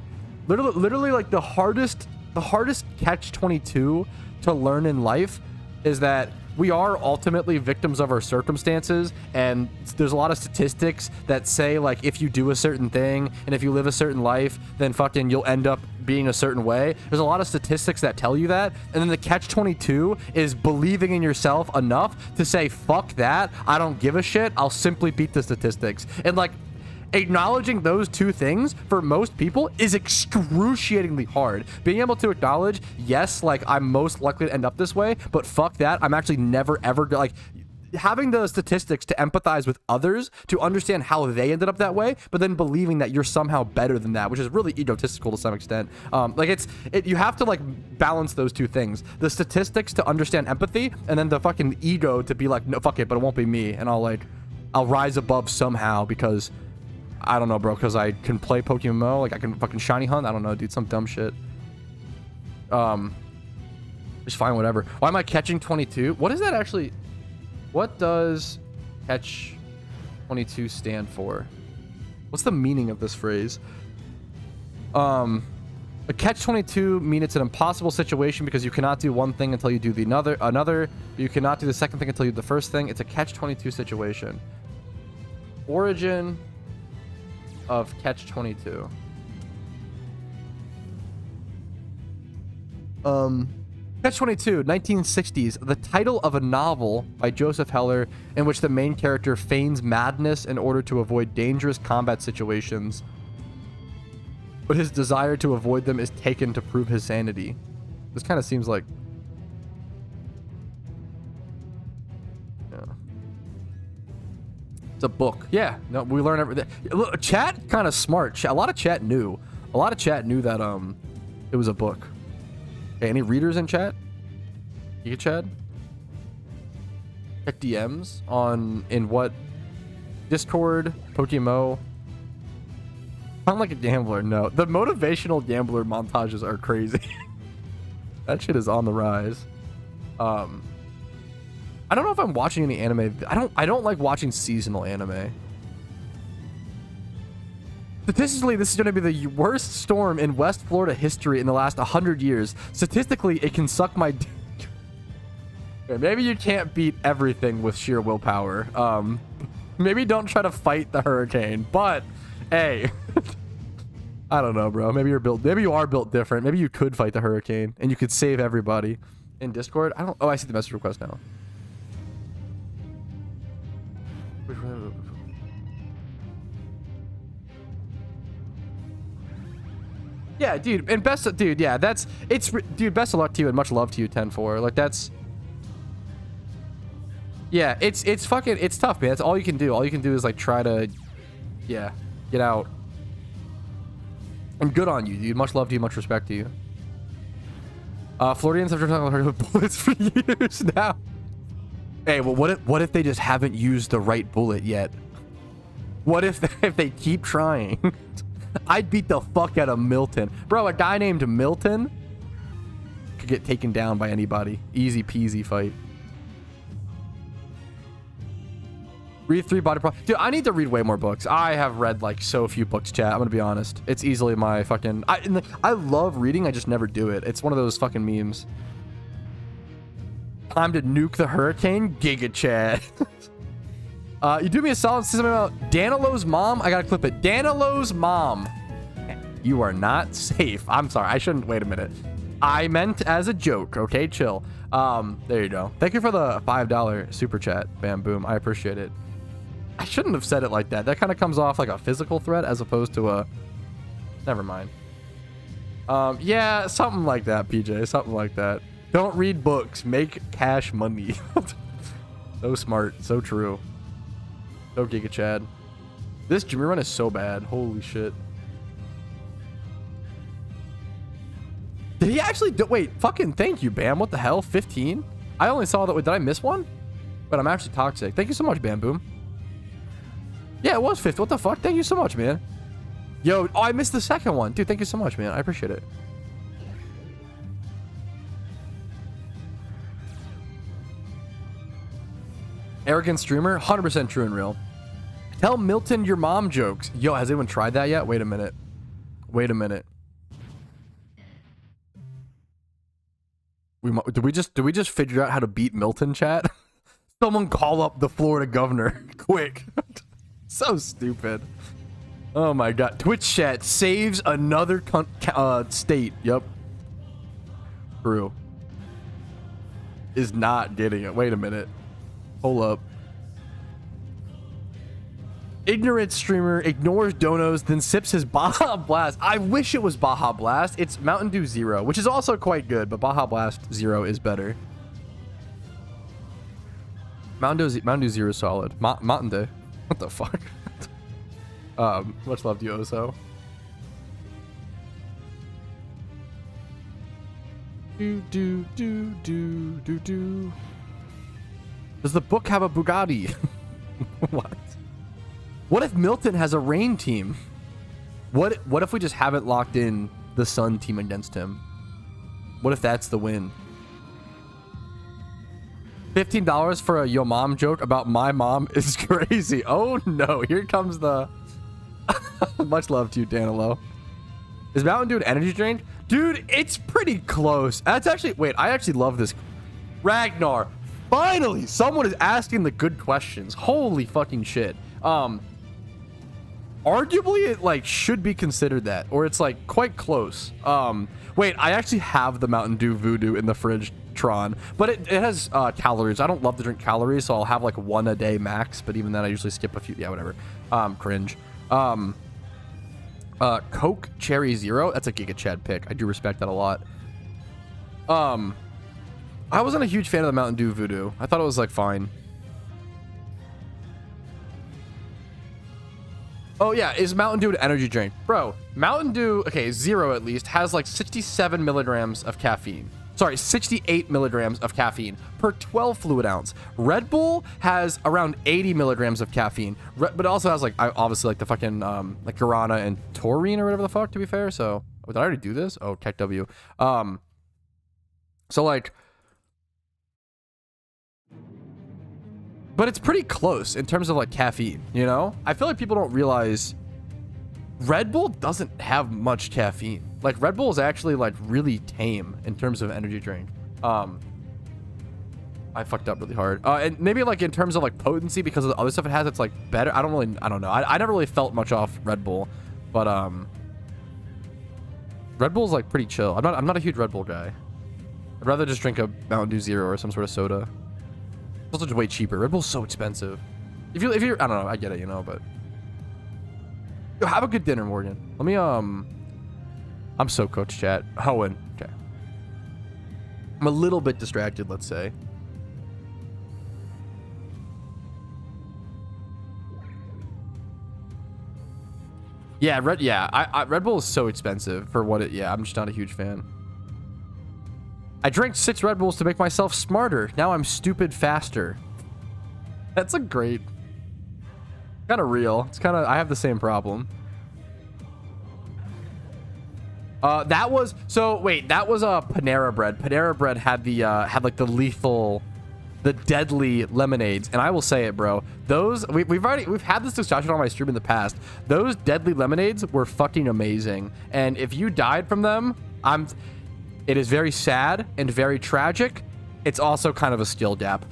literally, like the hardest catch-22 to learn in life is that we are ultimately victims of our circumstances, and there's a lot of statistics that say, like, if you do a certain thing and if you live a certain life, then fucking you'll end up being a certain way. There's a lot of statistics that tell you that, and then the catch-22 is believing in yourself enough to say, fuck that, I don't give a shit, I'll simply beat the statistics. And, like, acknowledging those two things for most people is excruciatingly hard. Being able to acknowledge, yes, like, I'm most likely to end up this way, but fuck that, I'm actually never ever, like, having the statistics to empathize with others, to understand how they ended up that way, but then believing that you're somehow better than that, which is really egotistical to some extent. Like, you have to, like, balance those two things. The statistics to understand empathy, and then the fucking ego to be like, no, fuck it, but it won't be me, and I'll rise above somehow because... I don't know, bro, because I can play PokeMMO, like I can fucking shiny hunt. I don't know, dude, some dumb shit. Just fine, whatever. Why am I catching 22? What is that actually? What does catch 22 stand for? What's the meaning of this phrase? A catch 22 means it's an impossible situation because you cannot do one thing until you do the another. But you cannot do the second thing until you do the first thing. It's a catch 22 situation. Origin of catch 22. Catch 22, 1960s, the title of a novel by Joseph Heller in which the main character feigns madness in order to avoid dangerous combat situations, but his desire to avoid them is taken to prove his sanity. This kind of seems like... It's a book. Yeah, no, we learn everything. Look, chat kind of smart. A lot of chat knew. A lot of chat knew that it was a book. Okay, any readers in chat? You get chat? Check DMs in what? Discord, PokeMMO. Sound like a gambler. No, the motivational gambler montages are crazy. That shit is on the rise. I don't know if I'm watching any anime. I don't like watching seasonal anime. Statistically, this is going to be the worst storm in West Florida history in the last 100 years. Statistically, it can suck my dick. Okay, maybe you can't beat everything with sheer willpower. Maybe don't try to fight the hurricane, but hey, I don't know, bro. Maybe you are built different. Maybe you could fight the hurricane and you could save everybody. In Discord, oh, I see the message request now. Yeah, dude, and dude, yeah, dude, best of luck to you and much love to you, 10-4. Like, that's, yeah, it's tough, man. That's all you can do. All you can do is, like, try to, yeah, get out. And good on you, dude. Much love to you, much respect to you. Floridians have been talking about bullets for years now. Hey, well, what if they just haven't used the right bullet yet? What if they keep trying? I'd beat the fuck out of Milton. Bro, a guy named Milton could get taken down by anybody. Easy peasy fight. Read 3 body pro. Dude, I need to read way more books. I have read like so few books, chat. I'm gonna be honest. It's easily my fucking... I love reading, I just never do it. It's one of those fucking memes. Time to nuke the hurricane? Giga chat. You do me a solid system about Danilo's mom. I gotta clip it. Danilo's mom You are not safe. I'm sorry. I shouldn't. Wait a minute. I meant as a joke. Okay, chill. There you go. Thank you for the $5 super chat. Bam, boom. I appreciate it. I shouldn't have said it like that. That kind of comes off like a physical threat as opposed to a... Never mind. Yeah, something like that, PJ. Something like that. Don't read books. Make cash money. So smart. So true. So Giga Chad. This Jimmy run is so bad. Holy shit. Did he actually do... Wait, fucking thank you, Bam. What the hell? 15? I only saw that... Wait, did I miss one? But I'm actually toxic. Thank you so much, Bam Boom. Yeah, it was 50. What the fuck? Thank you so much, man. Yo, oh, I missed the second one. Dude, thank you so much, man. I appreciate it. Arrogant streamer, 100% true and real. Tell Milton your mom jokes. Yo, has anyone tried that yet? Wait a minute. Wait a minute. Did we just figure out how to beat Milton, chat? Someone call up the Florida governor quick. So stupid. Oh my god. Twitch chat saves another state. Yep. True. Is not getting it. Wait a minute. Hold up. Ignorant streamer ignores donos, then sips his Baja Blast. I wish it was Baja Blast. It's Mountain Dew Zero, which is also quite good, but Baja Blast Zero is better. Mountain Dew Zero is solid. Mountain Dew. What the fuck? Much love to you, Oso. Do. Does the book have a Bugatti? What? What if Milton has a rain team? What if we just haven't locked in the sun team against him? What if that's the win? $15 for a yo mom joke about my mom is crazy. Oh no, here comes the... Much love to you, Danilo. Is Mountain Dew an energy drink? Dude, it's pretty close. That's actually... Wait, I actually love this. Ragnar, finally, someone is asking the good questions. Holy fucking shit. Arguably, it like should be considered that, or it's like quite close. Wait, I actually have the Mountain Dew Voodoo in the fridge, Tron, but it has calories. I don't love to drink calories, so I'll have like one a day max, but even then I usually skip a few. Yeah, whatever. Cringe. Coke Cherry Zero, that's a Giga Chad pick. I do respect that a lot. I wasn't a huge fan of the Mountain Dew Voodoo. I thought it was like fine. Oh yeah, is Mountain Dew an energy drink? Bro, Mountain Dew, okay, Zero at least, has like 67 milligrams of caffeine. Sorry, 68 milligrams of caffeine per 12 fluid ounce. Red Bull has around 80 milligrams of caffeine, but it also has like, obviously like the fucking, like guarana and taurine or whatever the fuck, to be fair. So, did I already do this? Oh, Tech W. So like, but it's pretty close in terms of like caffeine, you know? I feel like people don't realize Red Bull doesn't have much caffeine. Like Red Bull is actually like really tame in terms of energy drink. I fucked up really hard. And maybe like in terms of like potency, because of the other stuff it has, it's like better. I don't know. I never really felt much off Red Bull, but Red Bull's like pretty chill. I'm not a huge Red Bull guy. I'd rather just drink a Mountain Dew Zero or some sort of soda. It's also just way cheaper. Red Bull's so expensive. If you're, I don't know, I get it, you know, but yo, have a good dinner, Morgan. Let me, I'm so coach chat. Hoenn. Okay. I'm a little bit distracted, let's say. Yeah, Red Bull is so expensive for what it, yeah, I'm just not a huge fan. I drank 6 Red Bulls to make myself smarter. Now I'm stupid faster. That's a great... Kind of real. It's kind of... I have the same problem. That was... So, wait. That was Panera Bread. Panera Bread had the... had, like, the lethal... The deadly lemonades. And I will say it, bro. Those... We've had this discussion on my stream in the past. Those deadly lemonades were fucking amazing. And if you died from them, it is very sad and very tragic. It's also kind of a skill gap.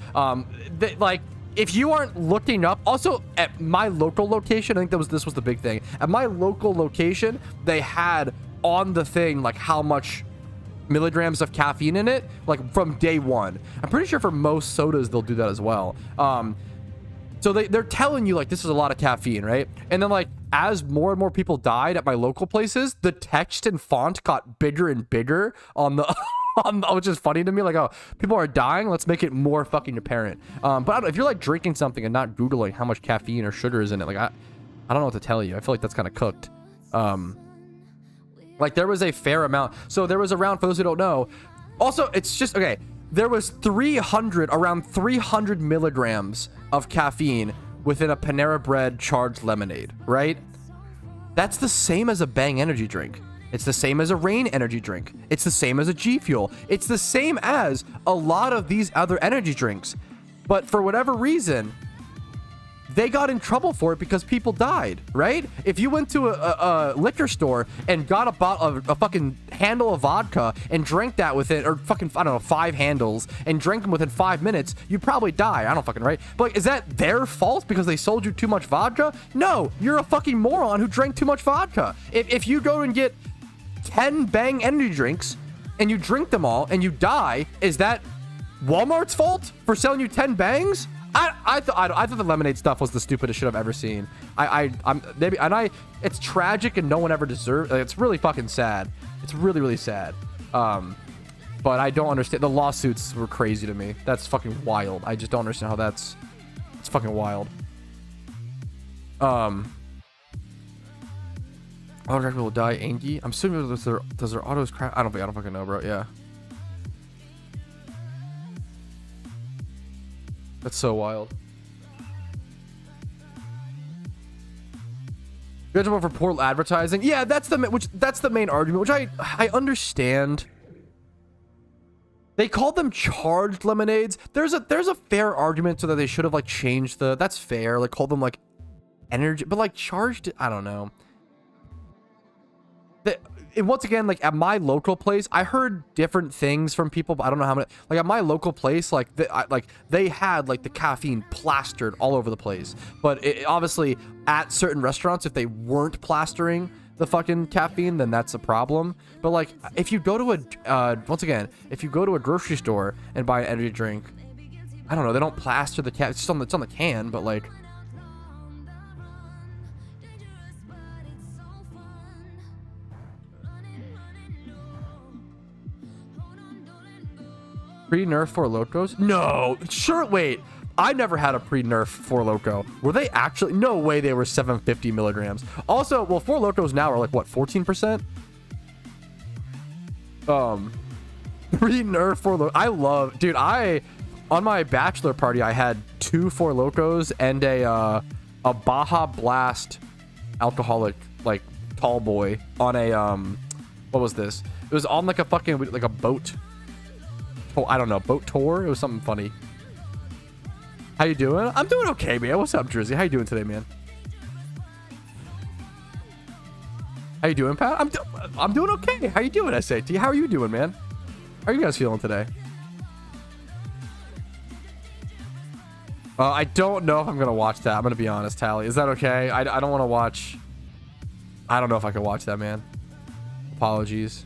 Like, if you aren't looking up, also at my local location, I think this was the big thing. At my local location, they had on the thing like how much milligrams of caffeine in it, like from day one. I'm pretty sure for most sodas they'll do that as well. So they're telling you like this is a lot of caffeine, right? And then like as more and more people died at my local places, the text and font got bigger and bigger on the which is funny to me. Like, oh, people are dying, let's make it more fucking apparent. But I don't know, if you're like drinking something and not googling how much caffeine or sugar is in it, like I don't know what to tell you. I feel like that's kind of cooked. Like there was a fair amount. So there was around, for those who don't know, also it's just okay, there was around 300 milligrams of caffeine within a Panera Bread charged lemonade, right? That's the same as a Bang energy drink. It's the same as a Rain energy drink. It's the same as a G Fuel. It's the same as a lot of these other energy drinks. But for whatever reason, they got in trouble for it because people died, right? If you went to a liquor store and got a fucking handle of vodka and drank that within, or fucking, I don't know, 5 handles and drank them within 5 minutes, you'd probably die. I don't fucking, right? But like, is that their fault because they sold you too much vodka? No, you're a fucking moron who drank too much vodka. If you go and get 10 Bang energy drinks and you drink them all and you die, is that Walmart's fault for selling you 10 Bangs? I thought the lemonade stuff was the stupidest shit I've ever seen. It's tragic and no one ever deserved. Like, it's really fucking sad. It's really, really sad. But I don't understand. The lawsuits were crazy to me. That's fucking wild. I just don't understand how it's fucking wild. Auto drive will die, Angie. I'm assuming does their autos crash? I don't fucking know, bro. Yeah. That's so wild. You guys for poor advertising? Yeah, that's the main argument, which I understand. They called them charged lemonades. There's a fair argument so that they should have like changed that's fair. Like call them like energy, but like charged, I don't know. And once again, like at my local place, I heard different things from people, but I don't know how many. Like at my local place, like they had like the caffeine plastered all over the place. But obviously, at certain restaurants, if they weren't plastering the fucking caffeine, then that's a problem. But like, if you go to once again, if you go to a grocery store and buy an energy drink, I don't know, they don't plaster the caffeine. It's on the can, but like. Pre-nerf for Locos? No, sure. Wait, I never had a pre-nerf for Loco. Were they actually? No way. They were 750 milligrams. Also, well, 4 Locos now are like what, 14%? Pre-nerf for Loco. I love, dude. On my bachelor party, I had 2 4 Locos and a Baja Blast alcoholic like tall boy on a what was this? It was on like a fucking like a boat. Oh, I don't know, boat tour. It was something funny. How you doing? I'm doing okay, man. What's up, Drizzy? How you doing today, man? How you doing, Pat? I'm doing okay. How you doing, SAT? How are you doing, man? How are you guys feeling today? I don't know if I'm gonna watch that. I'm gonna be honest, Tally. Is that okay? I don't want to watch. I don't know if I can watch that, man. Apologies.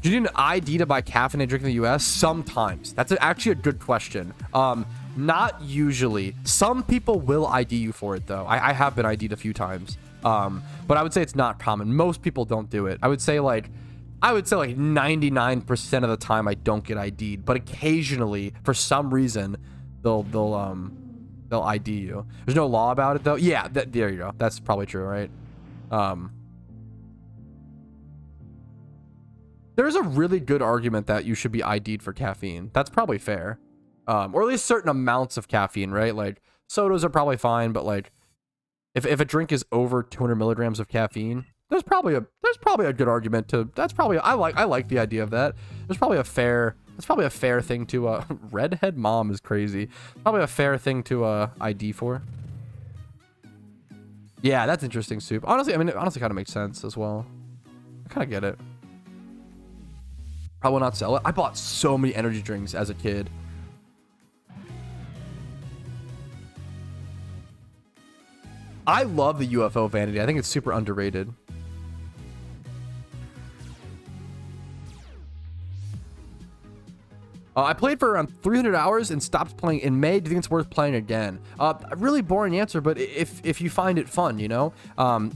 Do you need an ID to buy caffeinated drink in the US? Sometimes. That's actually a good question. Not usually. Some people will ID you for it, though. I have been ID'd a few times. But I would say it's not common. Most people don't do it. I would say like 99% of the time I don't get ID'd, but occasionally, for some reason, they'll ID you. There's no law about it, though. Yeah, there you go. That's probably true, right? There's a really good argument that you should be ID'd for caffeine. That's probably fair. Or at least certain amounts of caffeine, right? Like, sodas are probably fine, but like, if a drink is over 200 milligrams of caffeine, there's probably a good argument to, I like the idea of that. That's probably a fair thing to, redhead mom is crazy. Probably a fair thing to, ID for. Yeah, that's interesting, Soup. Honestly, I mean, it honestly kind of makes sense as well. I kind of get it. I will not sell it. I bought so many energy drinks as a kid. I love the UFO vanity. I think it's super underrated. I played for around 300 hours and stopped playing in May. Do you think it's worth playing again? A really boring answer, but if you find it fun, you know?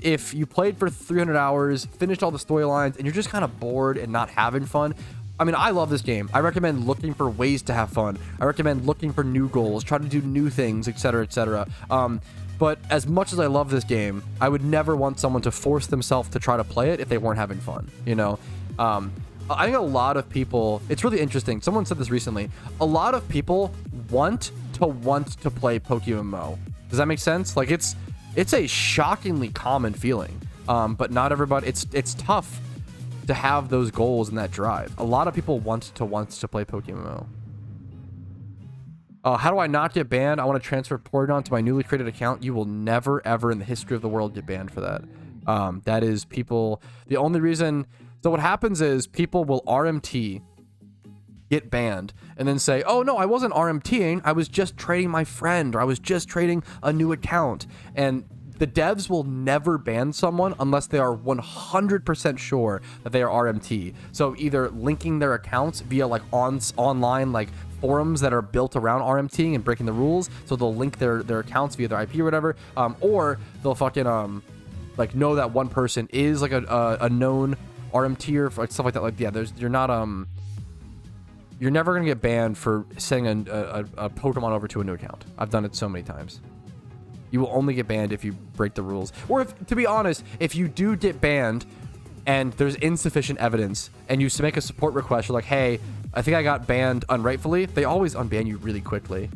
If you played for 300 hours, finished all the storylines, and you're just kind of bored and not having fun, I mean, I love this game. I recommend looking for ways to have fun. I recommend looking for new goals, try to do new things, etc., etc. But as much as I love this game, I would never want someone to force themselves to try to play it if they weren't having fun, you know? I think a lot of people, it's really interesting. Someone said this recently. A lot of people want to play PokeMMO. Does that make sense? Like it's a shockingly common feeling. But not everybody, it's tough to have those goals and that drive. A lot of people want to play PokeMMO. How do I not get banned? I want to transfer Porygon to my newly created account. You will never, ever in the history of the world get banned for that. That is people, the only reason. So what happens is people will RMT, get banned, and then say, oh no, I wasn't RMTing, I was just trading my friend, or I was just trading a new account. And the devs will never ban someone unless they are 100% sure that they are RMT. So either linking their accounts via like online like forums that are built around RMTing and breaking the rules, so they'll link their accounts via their IP or whatever, or they'll fucking like know that one person is like a known RMT or like stuff like that. Like, yeah, you're never gonna get banned for sending a Pokemon over to a new account. I've done it so many times. You will only get banned if you break the rules, or if, to be honest, if you do get banned and there's insufficient evidence and you make a support request, you're like, hey, I think I got banned unrightfully. They always unban you really quickly.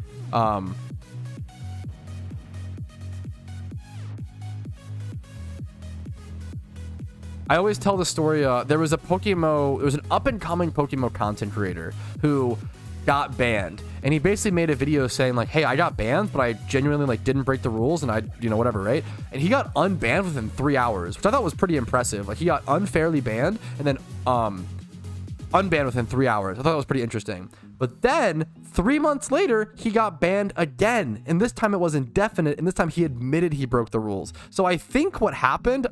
I always tell the story, there was an up-and-coming PokeMMO content creator who got banned, and he basically made a video saying like, hey, I got banned, but I genuinely like didn't break the rules, and I, you know, whatever, right? And he got unbanned within 3 hours, which I thought was pretty impressive. Like, he got unfairly banned and then unbanned within 3 hours. I thought that was pretty interesting. But then 3 months later, he got banned again, and this time it was indefinite, and this time he admitted he broke the rules. So I think what happened,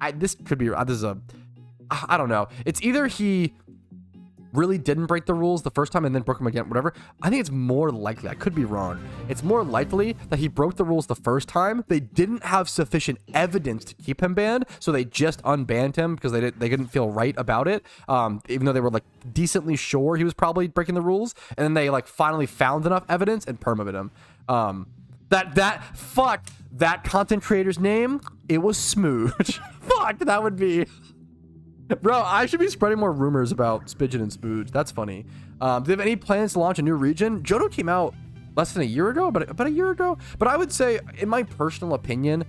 I don't know. It's either he really didn't break the rules the first time and then broke them again, whatever. I think it's more likely, I could be wrong, it's more likely that he broke the rules the first time. They didn't have sufficient evidence to keep him banned, so they just unbanned him because they didn't feel right about it, even though they were like decently sure he was probably breaking the rules, and then they like finally found enough evidence and permated him. That content creator's name, it was Smooch. Fuck, that would be... Bro, I should be spreading more rumors about Spidget and Spooge. That's funny. Do they have any plans to launch a new region? Johto came out less than a year ago, but about a year ago. But I would say, in my personal opinion,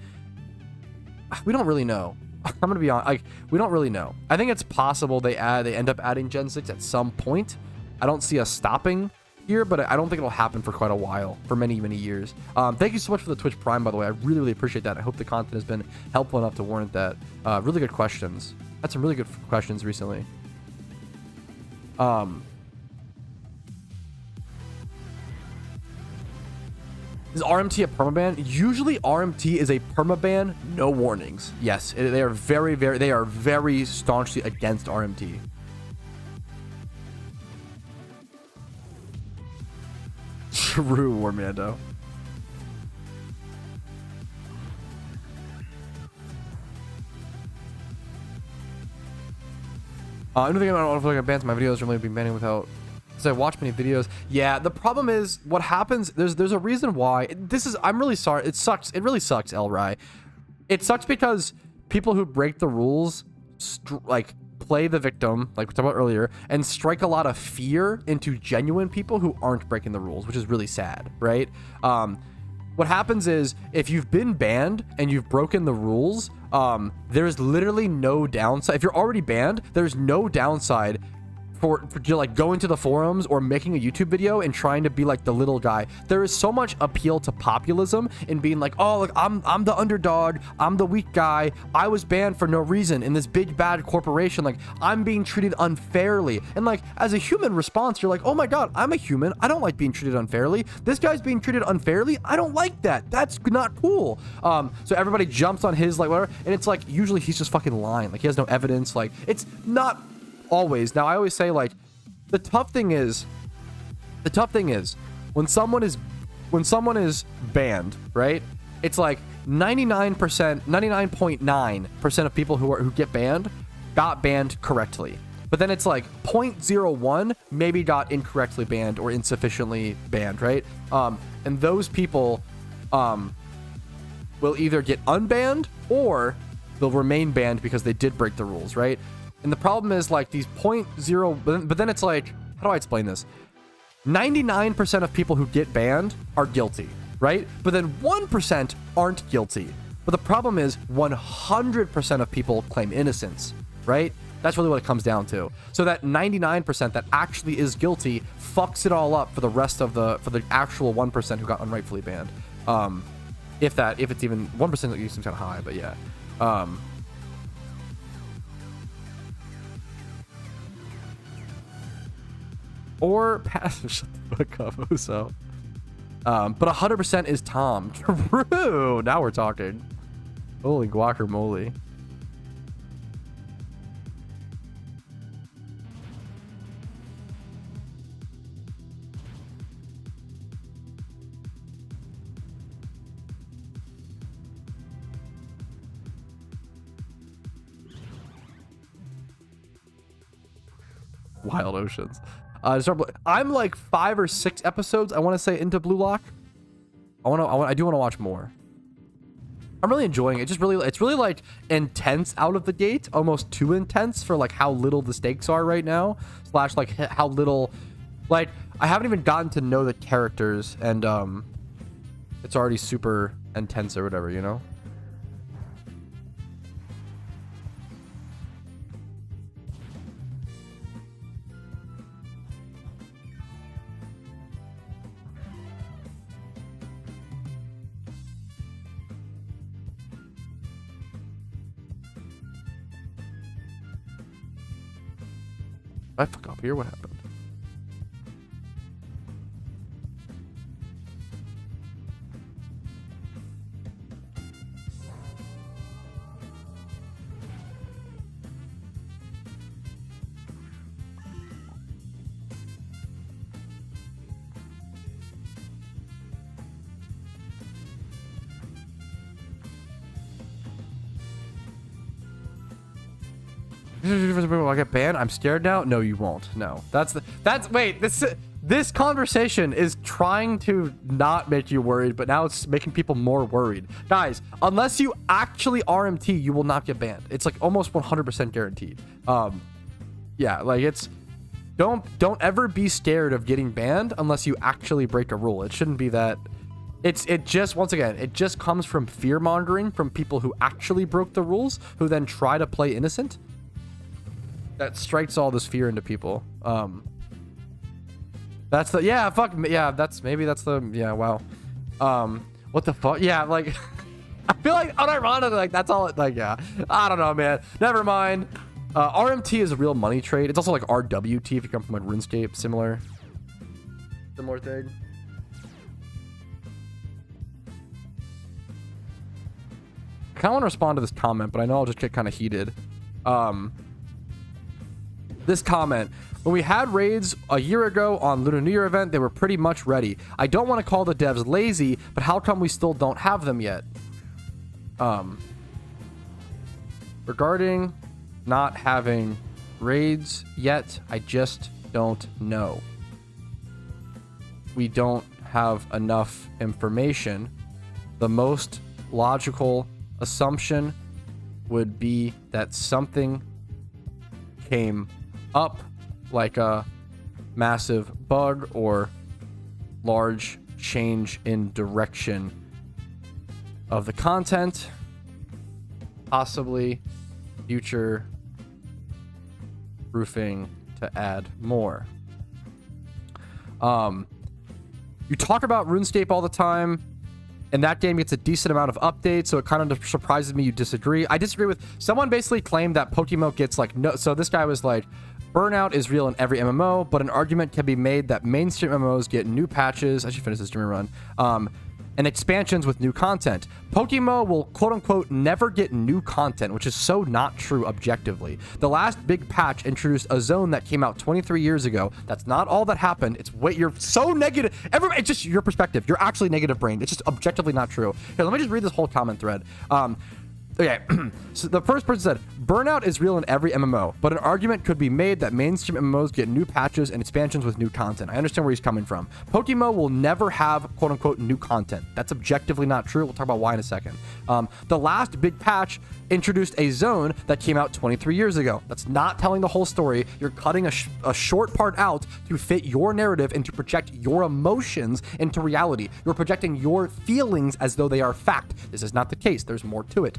we don't really know. I'm gonna be honest, like, we don't really know. I think it's possible they end up adding Gen 6 at some point. I don't see us stopping here, but I don't think it'll happen for quite a while, for many, many years. Thank you so much for the Twitch Prime, by the way. I really, really appreciate that. I hope the content has been helpful enough to warrant that. Really good questions. Had some really good questions recently. Is RMT a permaban? Usually RMT is a permaban, no warnings. Yes, they are very staunchly against RMT. True, Warmando. I don't know if I can ban my videos or maybe be banning without, because I watch many videos. Yeah, the problem is what happens. There's a reason why. I'm really sorry. It sucks. It really sucks, Elrai. It sucks because people who break the rules, like play the victim, like we talked about earlier, and strike a lot of fear into genuine people who aren't breaking the rules, which is really sad, right? What happens is if you've been banned and you've broken the rules, there's literally no downside. If you're already banned, there's no downside for like going to the forums or making a YouTube video and trying to be like the little guy. There is so much appeal to populism in being like, oh, like I'm the underdog, I'm the weak guy, I was banned for no reason in this big bad corporation, like I'm being treated unfairly. And like as a human response, you're like, oh my god, I'm a human, I don't like being treated unfairly. This guy's being treated unfairly, I don't like that. That's not cool. So everybody jumps on his like whatever, and it's like usually he's just fucking lying. Like he has no evidence. Like it's not always. Now I always say like the tough thing is when someone is banned, right? It's like 99.9% of people who get banned got banned correctly. But then it's like 0.01 maybe got incorrectly banned or insufficiently banned, right? And those people will either get unbanned or they'll remain banned because they did break the rules, right? And the problem is like these 0.0, but then it's like, how do I explain this? 99% of people who get banned are guilty, right? But then 1% aren't guilty. But the problem is 100% of people claim innocence, right? That's really what it comes down to. So that 99% that actually is guilty fucks it all up for the rest of for the actual 1% who got unrightfully banned. If it's even 1%, that seems kind of high, but yeah. Or passive. Shut the fuck up, Uso. But 100% is Tom. True. Now we're talking. Holy guacamole. Wild Oceans. I'm like 5 or 6 episodes, I want to say, into Blue Lock. I do want to watch more. I'm really enjoying it. It's really like intense out of the gate, almost too intense for like how little the stakes are right now. / like how little, like I haven't even gotten to know the characters, and it's already super intense or whatever, you know. I fuck up here. What happened? I get banned. I'm scared now. No, you won't. No, wait. This conversation is trying to not make you worried, but now it's making people more worried. Guys, unless you actually RMT, you will not get banned. It's like almost 100% guaranteed. Yeah, like it's don't ever be scared of getting banned unless you actually break a rule. It shouldn't be that. It just, once again, it just comes from fear mongering from people who actually broke the rules, who then try to play innocent. That strikes all this fear into people. That's the, yeah, fuck, yeah, yeah, wow. What the fuck? Yeah, like, I feel like unironically, like, that's all it, like, yeah. I don't know, man. Never mind. RMT is a real money trade. It's also like RWT if you come from like RuneScape, similar thing. I kind of want to respond to this comment, but I know I'll just get kind of heated. This comment: when we had raids a year ago on Lunar New Year event, they were pretty much ready. I don't want to call the devs lazy, but how come we still don't have them yet? Regarding not having raids yet, I just don't know. We don't have enough information. The most logical assumption would be that something came up, like a massive bug or large change in direction of the content, possibly future proofing to add more. You talk about RuneScape all the time, and that game gets a decent amount of updates, so it kind of surprises me you disagree. I disagree with someone basically claimed that PokeMMO gets like no. So this guy was like, burnout is real in every MMO, but an argument can be made that mainstream MMOs get new patches. I should finish this streaming run. And expansions with new content. PokeMMO will quote-unquote never get new content, which is so not true objectively. The last big patch introduced a zone that came out 23 years ago. That's not all that happened. It's wait, you're so negative. It's just your perspective. You're actually negative brained. It's just objectively not true. Here, let me just read this whole comment thread. Okay, so the first person said, burnout is real in every MMO, but an argument could be made that mainstream MMOs get new patches and expansions with new content. I understand where he's coming from. PokeMMO will never have quote-unquote new content. That's objectively not true. We'll talk about why in a second. The last big patch introduced a zone that came out 23 years ago. That's not telling the whole story. You're cutting a short part out to fit your narrative and to project your emotions into reality. You're projecting your feelings as though they are fact. This is not the case. There's more to it.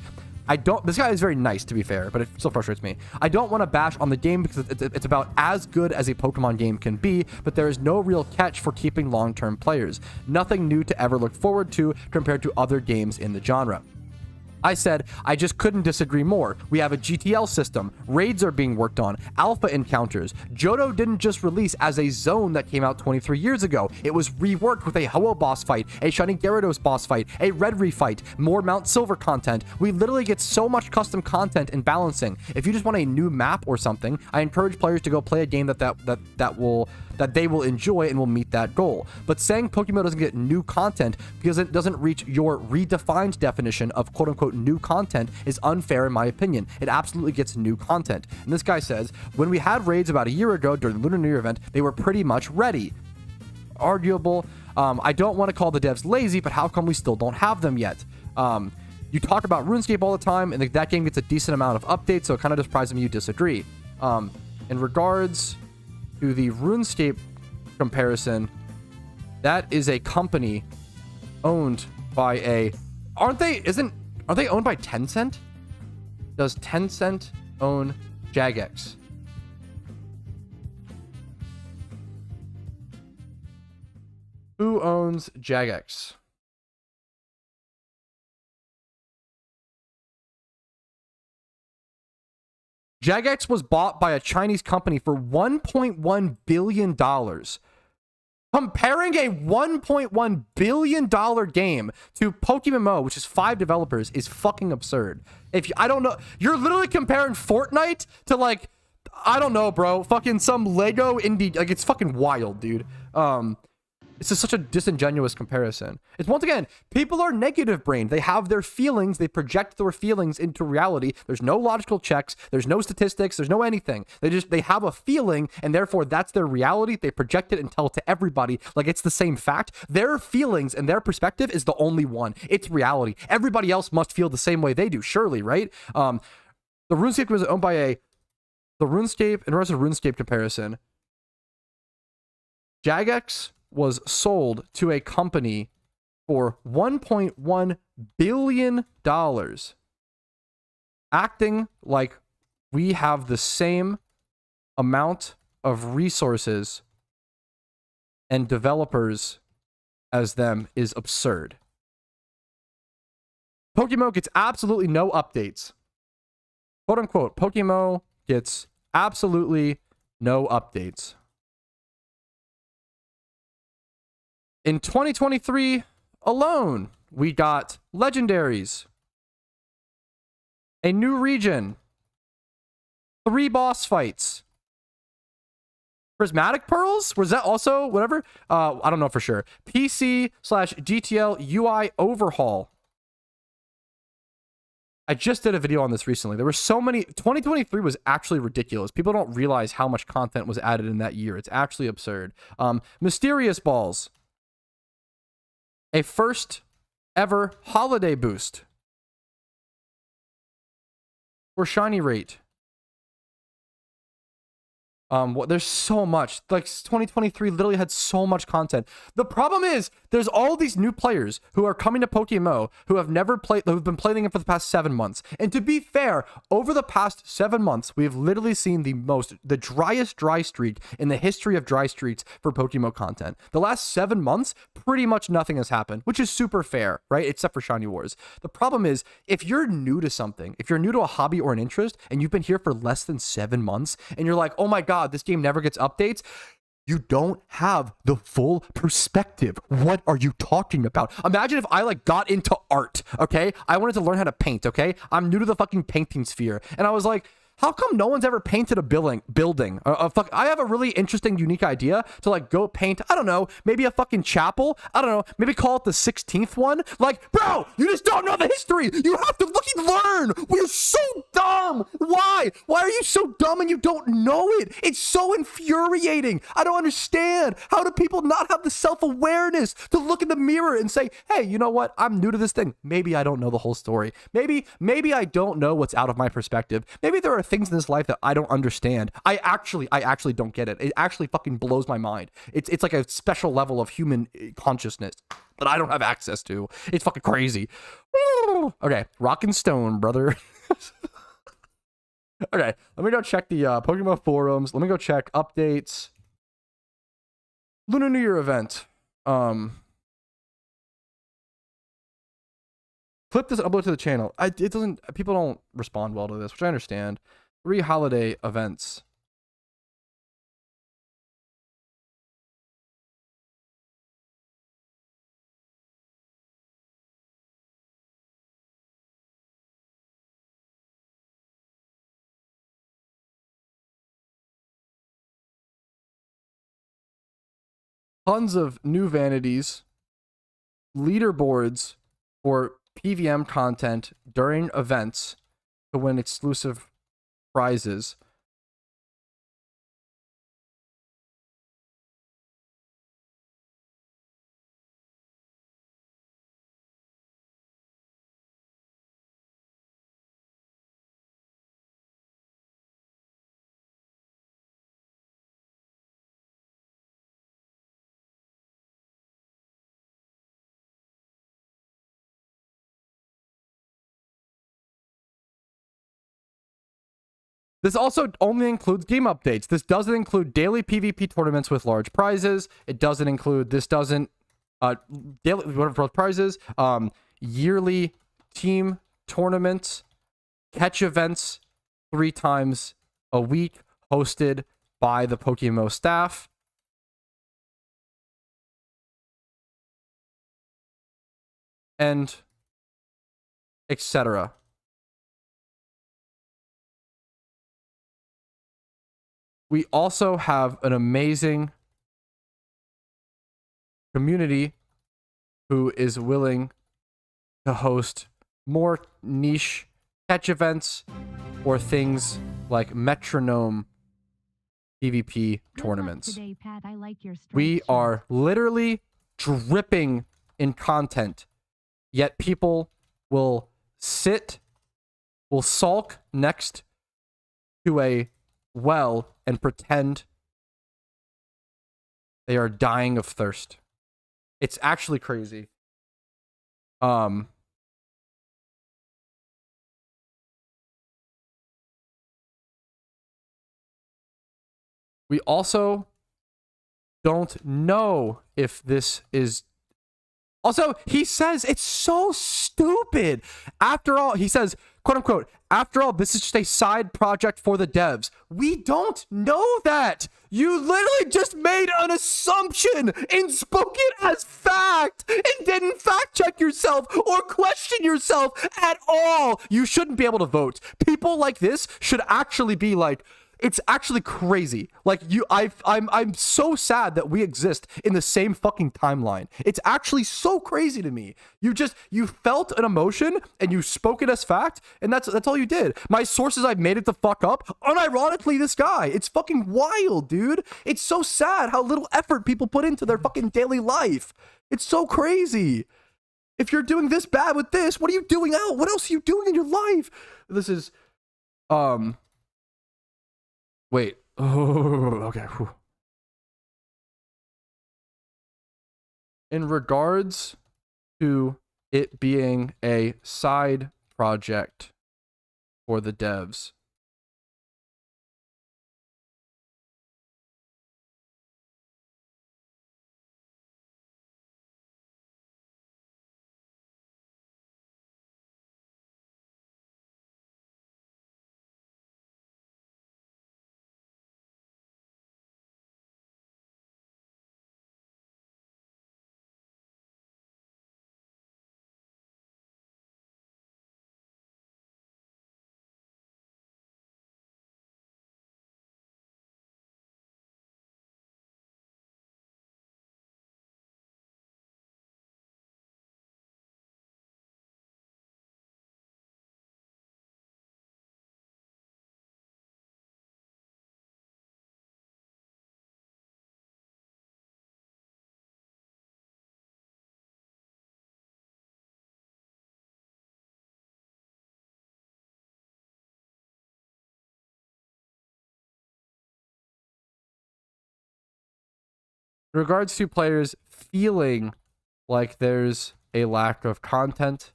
This guy is very nice, to be fair, but it still frustrates me. I don't want to bash on the game because it's about as good as a Pokemon game can be, but there is no real catch for keeping long-term players. Nothing new to ever look forward to compared to other games in the genre. I said, I just couldn't disagree more. We have a GTL system. Raids are being worked on. Alpha encounters. Johto didn't just release as a zone that came out 23 years ago. It was reworked with a Ho-Oh boss fight, a Shiny Gyarados boss fight, a Redry fight, more Mount Silver content. We literally get so much custom content and balancing. If you just want a new map or something, I encourage players to go play a game that they will enjoy and will meet that goal. But saying PokeMMO doesn't get new content because it doesn't reach your redefined definition of quote-unquote new content is unfair in my opinion. It absolutely gets new content. And this guy says, when we had raids about a year ago during the Lunar New Year event, they were pretty much ready. Arguable. I don't want to call the devs lazy, but how come we still don't have them yet? You talk about RuneScape all the time, and that game gets a decent amount of updates, so it kind of surprises me you disagree. In regards to the RuneScape comparison, that is a company owned by a... Aren't they owned by Tencent? Does Tencent own Jagex? Who owns Jagex? Jagex was bought by a Chinese company for $1.1 billion. Comparing a $1.1 billion game to PokeMMO, which is 5 developers, is fucking absurd. I don't know, you're literally comparing Fortnite to like, I don't know, bro, fucking some Lego indie, like it's fucking wild, dude. It's just such a disingenuous comparison. It's once again, people are negative brained. They have their feelings. They project their feelings into reality. There's no logical checks. There's no statistics. There's no anything. They have a feeling, and therefore that's their reality. They project it and tell it to everybody like it's the same fact. Their feelings and their perspective is the only one. It's reality. Everybody else must feel the same way they do, surely, right? The RuneScape was owned by the RuneScape, in regards to RuneScape comparison, Jagex was sold to a company for $1.1 billion, acting like we have the same amount of resources and developers as them is absurd. PokeMMO gets absolutely no updates. Quote unquote, PokeMMO gets absolutely no updates. In 2023 alone, we got legendaries, a new region, 3 boss fights, prismatic pearls. Was that also whatever? I don't know for sure. PC/GTL UI overhaul. I just did a video on this recently. There were so many. 2023 was actually ridiculous. People don't realize how much content was added in that year. It's actually absurd. Mysterious balls. A first ever holiday boost for shiny rate. There's so much. Like 2023 literally had so much content. The problem is there's all these new players who are coming to PokeMMO who have never played, who've been playing it for the past 7 months. And to be fair, over the past 7 months, we have literally seen the driest dry streak in the history of dry streaks for PokeMMO content. The last 7 months, pretty much nothing has happened, which is super fair, right? Except for Shiny Wars. The problem is if you're new to something, if you're new to a hobby or an interest, and you've been here for less than 7 months, and you're like, oh my God, this game never gets updates, you don't have the full perspective. What are you talking about? Imagine if I like got into art, okay? I wanted to learn how to paint, okay? I'm new to the fucking painting sphere. And I was like, how come no one's ever painted a building? I have a really interesting, unique idea to like go paint, I don't know, maybe a fucking chapel. I don't know, maybe call it the 16th one. Like, bro, you just don't know the history. You have to fucking learn. We're so dumb. Why? Why are you so dumb and you don't know it? It's so infuriating. I don't understand. How do people not have the self-awareness to look in the mirror and say, hey, you know what? I'm new to this thing. Maybe I don't know the whole story. Maybe I don't know what's out of my perspective. Maybe there are things in this life that I don't understand. I actually don't get it. It actually fucking blows my mind. It's like a special level of human consciousness that I don't have access to. It's fucking crazy. Okay, rock and stone, brother. Okay, let me go check the Pokemon forums. Let me go check updates. Lunar New Year event. Clip this and upload to the channel. People don't respond well to this, which I understand. 3 holiday events. Tons of new vanities. Leaderboards for PVM content during events to win exclusive prizes. This also only includes game updates. This doesn't include daily PvP tournaments with large prizes. It doesn't include, daily prizes, yearly team tournaments, catch events 3 times a week hosted by the PokeMMO staff. And etc. We also have an amazing community who is willing to host more niche catch events or things like metronome PvP tournaments. Today, Pat. I like your we are literally dripping in content, yet people will sulk next to a well and pretend they are dying of thirst. It's actually crazy. We also don't know if this is... Also, he says it's so stupid. After all, he says, quote unquote, after all, this is just a side project for the devs. We don't know that. You literally just made an assumption and spoke it as fact and didn't fact check yourself or question yourself at all. You shouldn't be able to vote. People like this should actually be like, it's actually crazy. Like I'm so sad that we exist in the same fucking timeline. It's actually so crazy to me. You felt an emotion and you spoke it as fact, and that's all you did. My sources, I've made it the fuck up. Unironically, this guy. It's fucking wild, dude. It's so sad how little effort people put into their fucking daily life. It's so crazy. If you're doing this bad with this, what are you doing out? What else are you doing in your life? This is wait, Oh, okay. Whew. In regards to it being a side project for the devs, in regards to players feeling like there's a lack of content,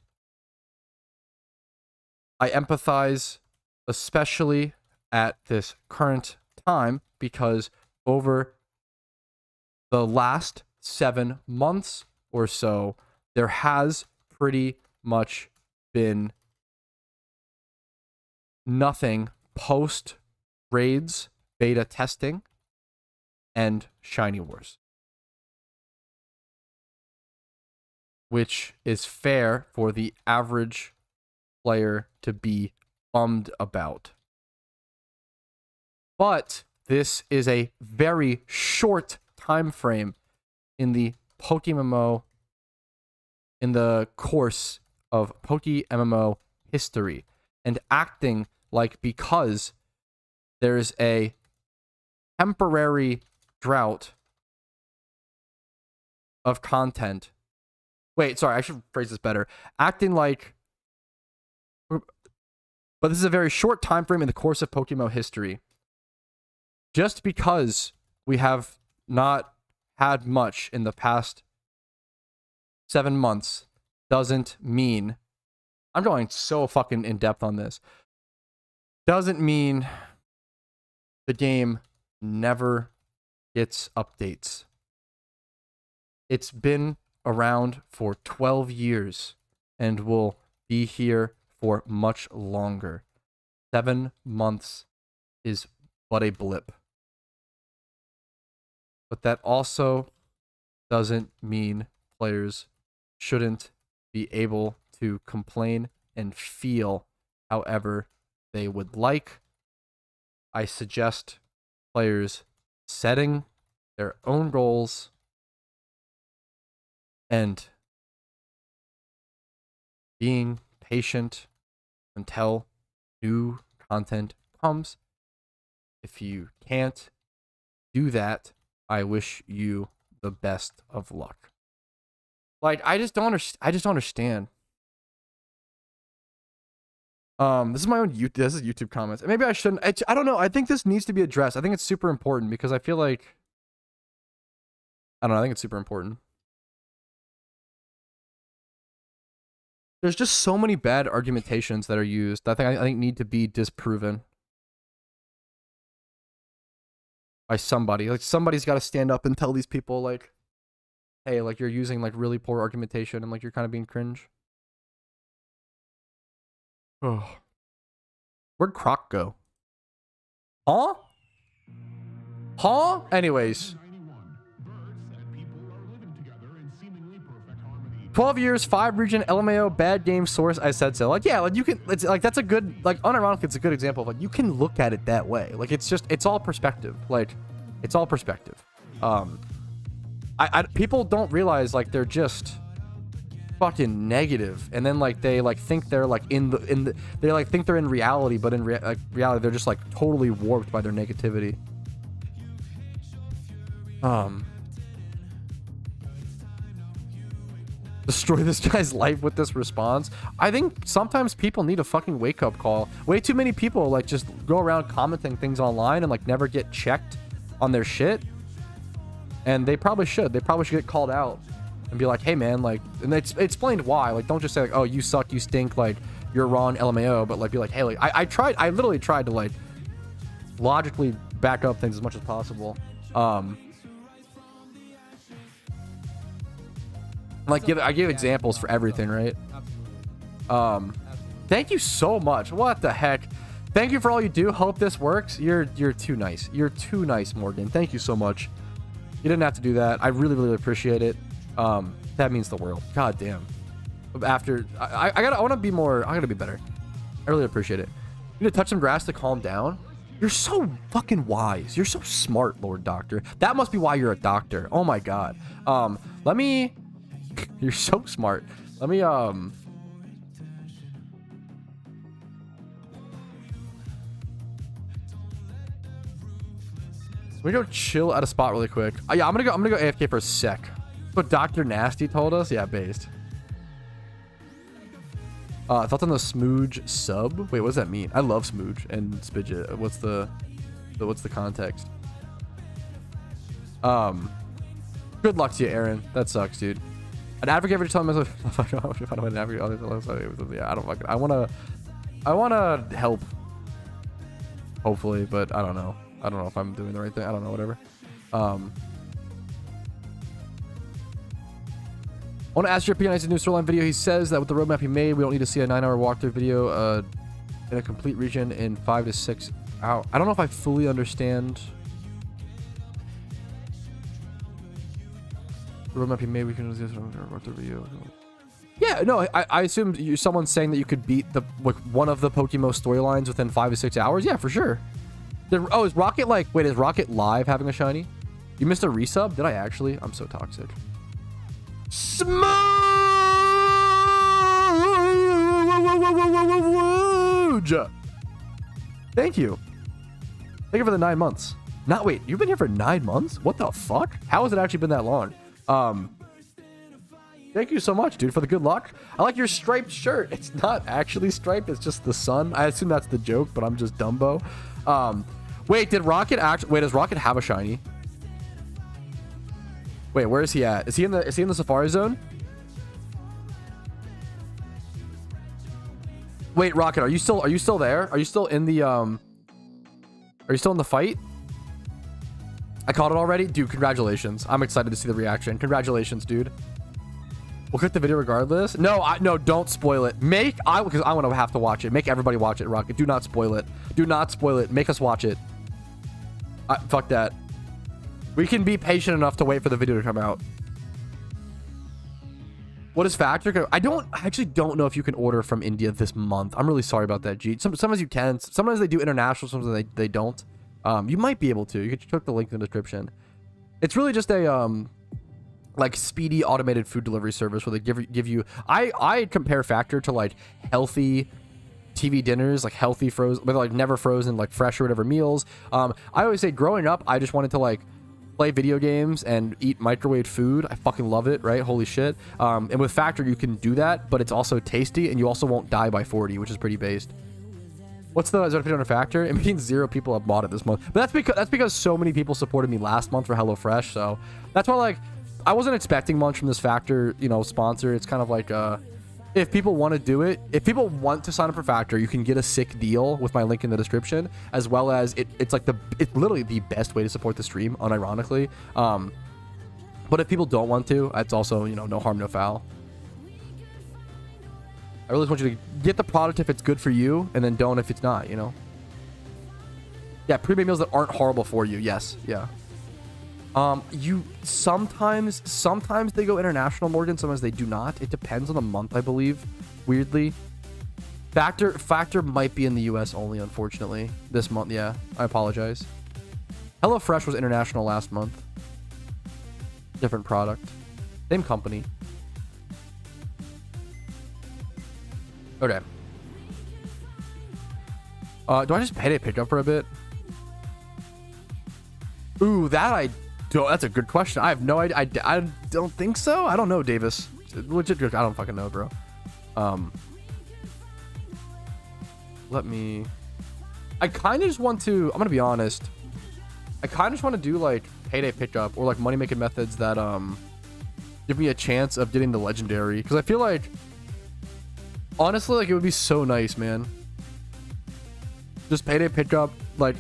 I empathize, especially at this current time, because over the last 7 months or so, there has pretty much been nothing post raids, beta testing, and Shiny Wars, which is fair for the average player to be bummed about. But this is a very short time frame in the PokeMMO, in the course of PokeMMO history, and acting like because there's a temporary drought of content. Wait, sorry, I should phrase this better. Acting like, but this is a very short time frame in the course of PokeMMO history. Just because we have not had much in the past 7 months doesn't mean, I'm going so fucking in depth on this, doesn't mean the game never gets updates. It's been around for 12 years and will be here for much longer. 7 months is but a blip. But that also doesn't mean players shouldn't be able to complain and feel however they would like. I suggest players setting their own goals and being patient until new content comes. If you can't do that, I wish you the best of luck. Like, I just don't understand. This is my own YouTube. This is YouTube comments. Maybe I shouldn't. I don't know. I think this needs to be addressed. I think it's super important because I feel like, I don't know. I think it's super important. There's just so many bad argumentations that are used that I think need to be disproven by somebody. Like, somebody's got to stand up and tell these people, like, hey, like, you're using like really poor argumentation and like you're kind of being cringe. Oh, where'd Croc go? Huh? Huh? Anyways. 12 years, 5 region, LMAO, bad game source, I said so. Like, yeah, like you can, it's like, that's a good, like, unironically, it's a good example of like, you can look at it that way. Like, it's just, it's all perspective. Like, it's all perspective. People don't realize, like, they're just fucking negative, and then like they like think they're like they like think they're in reality, but in reality they're just like totally warped by their negativity. destroy this guy's life with this response. I think sometimes people need a fucking wake-up call. Way too many people like just go around commenting things online and like never get checked on their shit. And they probably should. They probably should get called out and be like, hey man, like, and it's explained why. Like, don't just say like, oh, you suck, you stink, like you're wrong, LMAO, but like be like, hey, like I literally tried to like logically back up things as much as possible. Like I give examples for everything, right? Thank you so much. What the heck? Thank you for all you do. Hope this works. You're too nice. You're too nice, Morgan. Thank you so much. You didn't have to do that. I really, really appreciate it. That means the world. God damn. After I want to be more. I gotta be better. I really appreciate it. You need to touch some grass to calm down. You're so fucking wise. You're so smart, Lord Doctor. That must be why you're a doctor. Oh my god. Let me. You're so smart. Let me go chill at a spot really quick. Yeah, I'm gonna go AFK for a sec. What Dr. Nasty told us? Yeah, based. Thoughts on the Smooge sub? Wait, what does that mean? I love Smooge and Spidget. What's the context? Good luck to you, Aaron. That sucks, dude. An advocate for telling myself yeah, I wanna help. Hopefully, but I don't know. I don't know if I'm doing the right thing. I don't know, whatever. I want to ask JP on his new storyline video. He says that with the roadmap he made, we don't need to see a 9-hour walkthrough video in a complete region in 5 to 6 hours. I don't know if I fully understand. The roadmap he made, we can just walkthrough video. Yeah, no, I assumed someone's saying that you could beat one of the PokeMMO storylines within 5 to 6 hours. Yeah, for sure. Oh, is Rocket like... Wait, is Rocket live having a shiny? You missed a resub? Did I actually? I'm so toxic. Smooge! Thank you. Thank you for the 9 months. Wait, you've been here for 9 months? What the fuck? How has it actually been that long? Thank you so much, dude, for the good luck. I like your striped shirt. It's not actually striped. It's just the sun. I assume that's the joke, but I'm just Dumbo. Wait, does Rocket have a shiny? Wait, where is he at? Is he in the Safari Zone? Wait, Rocket, are you still there? Are you still in the fight? I caught it already? Dude, congratulations. I'm excited to see the reaction. Congratulations, dude. We'll click the video regardless. No, don't spoil it. Because I want to have to watch it. Make everybody watch it, Rocket. Do not spoil it. Do not spoil it. Make us watch it. Fuck that. We can be patient enough to wait for the video to come out. What is Factor? I actually don't know if you can order from India this month. I'm really sorry about that, G. Sometimes you can. Sometimes they do international. Sometimes they don't. You might be able to. You can click the link in the description. It's really just a like speedy automated food delivery service where they give you. I compare Factor to like healthy TV dinners, like healthy frozen, but like never frozen, like fresh or whatever meals. I always say growing up, I just wanted to like play video games and eat microwave food. I fucking love it, right? Holy shit. And with Factor, you can do that, but it's also tasty, and you also won't die by 40, which is pretty based. What's the ZP on a Factor? It means 0 people have bought it this month, but that's because so many people supported me last month for HelloFresh. So that's why, like, I wasn't expecting much from this Factor, sponsor. It's kind of like if people want to do it, if people want to sign up for Factor, you can get a sick deal with my link in the description, as well as it's literally the best way to support the stream, unironically. But if people don't want to, it's also, no harm, no foul. I really just want you to get the product if it's good for you, and then don't if it's not, Yeah, pre-made meals that aren't horrible for you. Yes, yeah. You sometimes they go international, Morgan. Sometimes they do not. It depends on the month, I believe. Weirdly, Factor might be in the US only, unfortunately, this month. Yeah, I apologize. HelloFresh was international last month. Different product, same company. Okay. Do I just pay to pick up for a bit? Ooh, that's a good question. I have no idea. I don't think so. I don't know, Davis. legit. I don't fucking know, bro. Let me. I kind of just want to. I'm gonna be honest. I kind of just want to do like payday pickup or like money making methods that give me a chance of getting the legendary, because I feel like honestly like it would be so nice, man. Just payday pickup, like,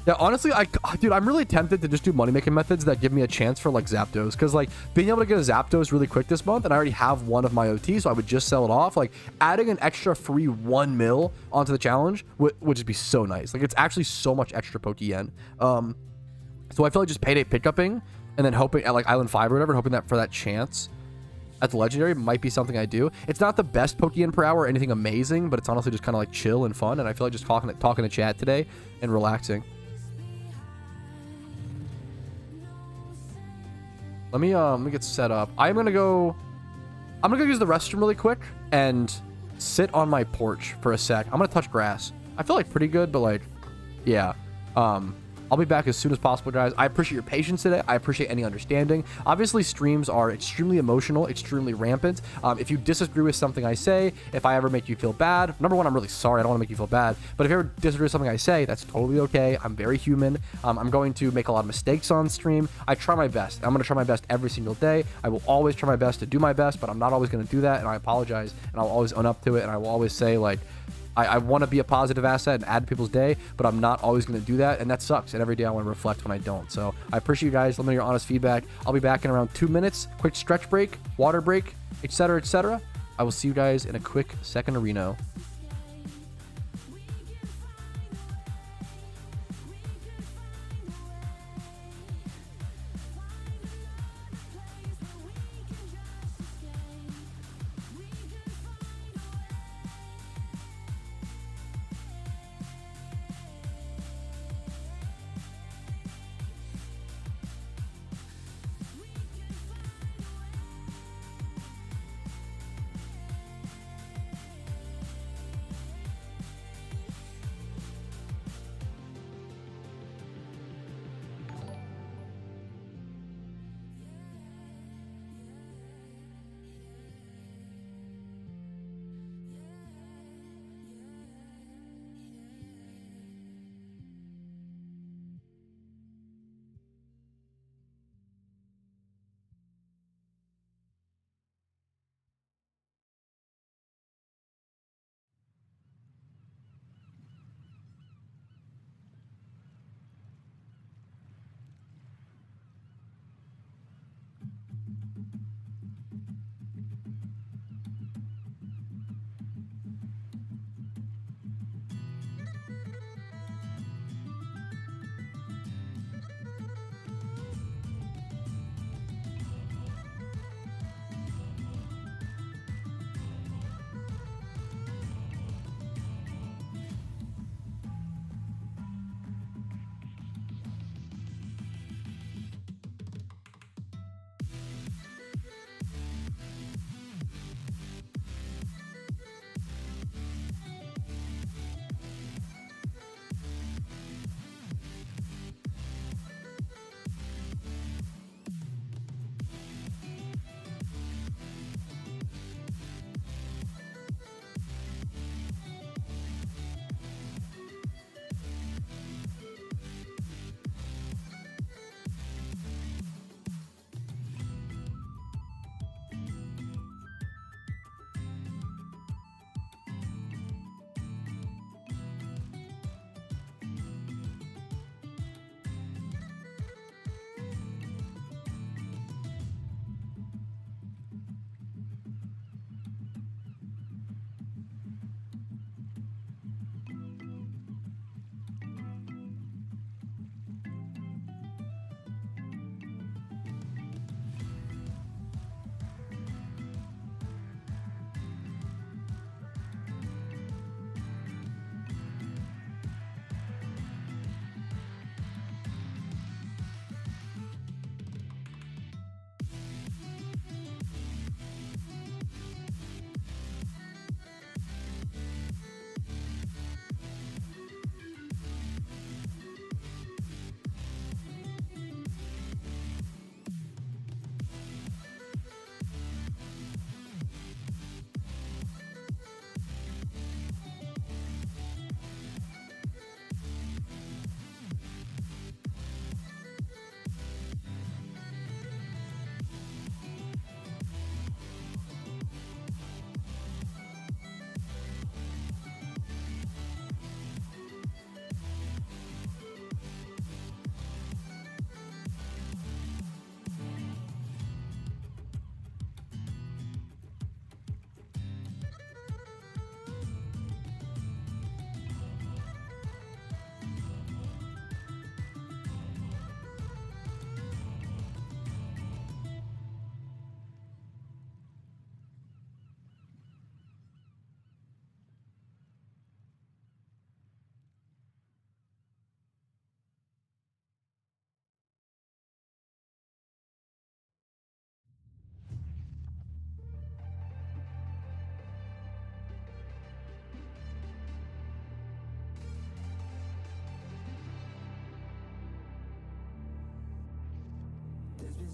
yeah, honestly, dude, I'm really tempted to just do money making methods that give me a chance for like Zapdos, because like being able to get a Zapdos really quick this month, and I already have one of my OT, so I would just sell it off. Like adding an extra free 1 mil onto the challenge would just be so nice. Like it's actually so much extra Pokeyen. So I feel like just payday pickuping and then hoping at like Island 5 or whatever, hoping that for that chance at the legendary might be something I do. It's not the best Pokeyen per hour or anything amazing, but it's honestly just kind of like chill and fun. And I feel like just talking to chat today and relaxing. Let me get set up. I'm gonna go use the restroom really quick and sit on my porch for a sec. I'm gonna touch grass. I feel like pretty good, but like, yeah. I'll be back as soon as possible, guys. I appreciate your patience today. I appreciate any understanding. Obviously, streams are extremely emotional, extremely rampant. If you disagree with something I say, if I ever make you feel bad, number one, I'm really sorry. I don't want to make you feel bad. But if you ever disagree with something I say, that's totally okay. I'm very human. I'm going to make a lot of mistakes on stream. I try my best. I'm going to try my best every single day. I will always try my best to do my best, but I'm not always going to do that, and I apologize, and I'll always own up to it, and I will always say, like, I want to be a positive asset and add to people's day, but I'm not always going to do that, and that sucks. And every day I want to reflect when I don't. So I appreciate you guys. Let me know your honest feedback. I'll be back in around 2 minutes. Quick stretch break, water break, etc., etc. I will see you guys in a quick second of Reno.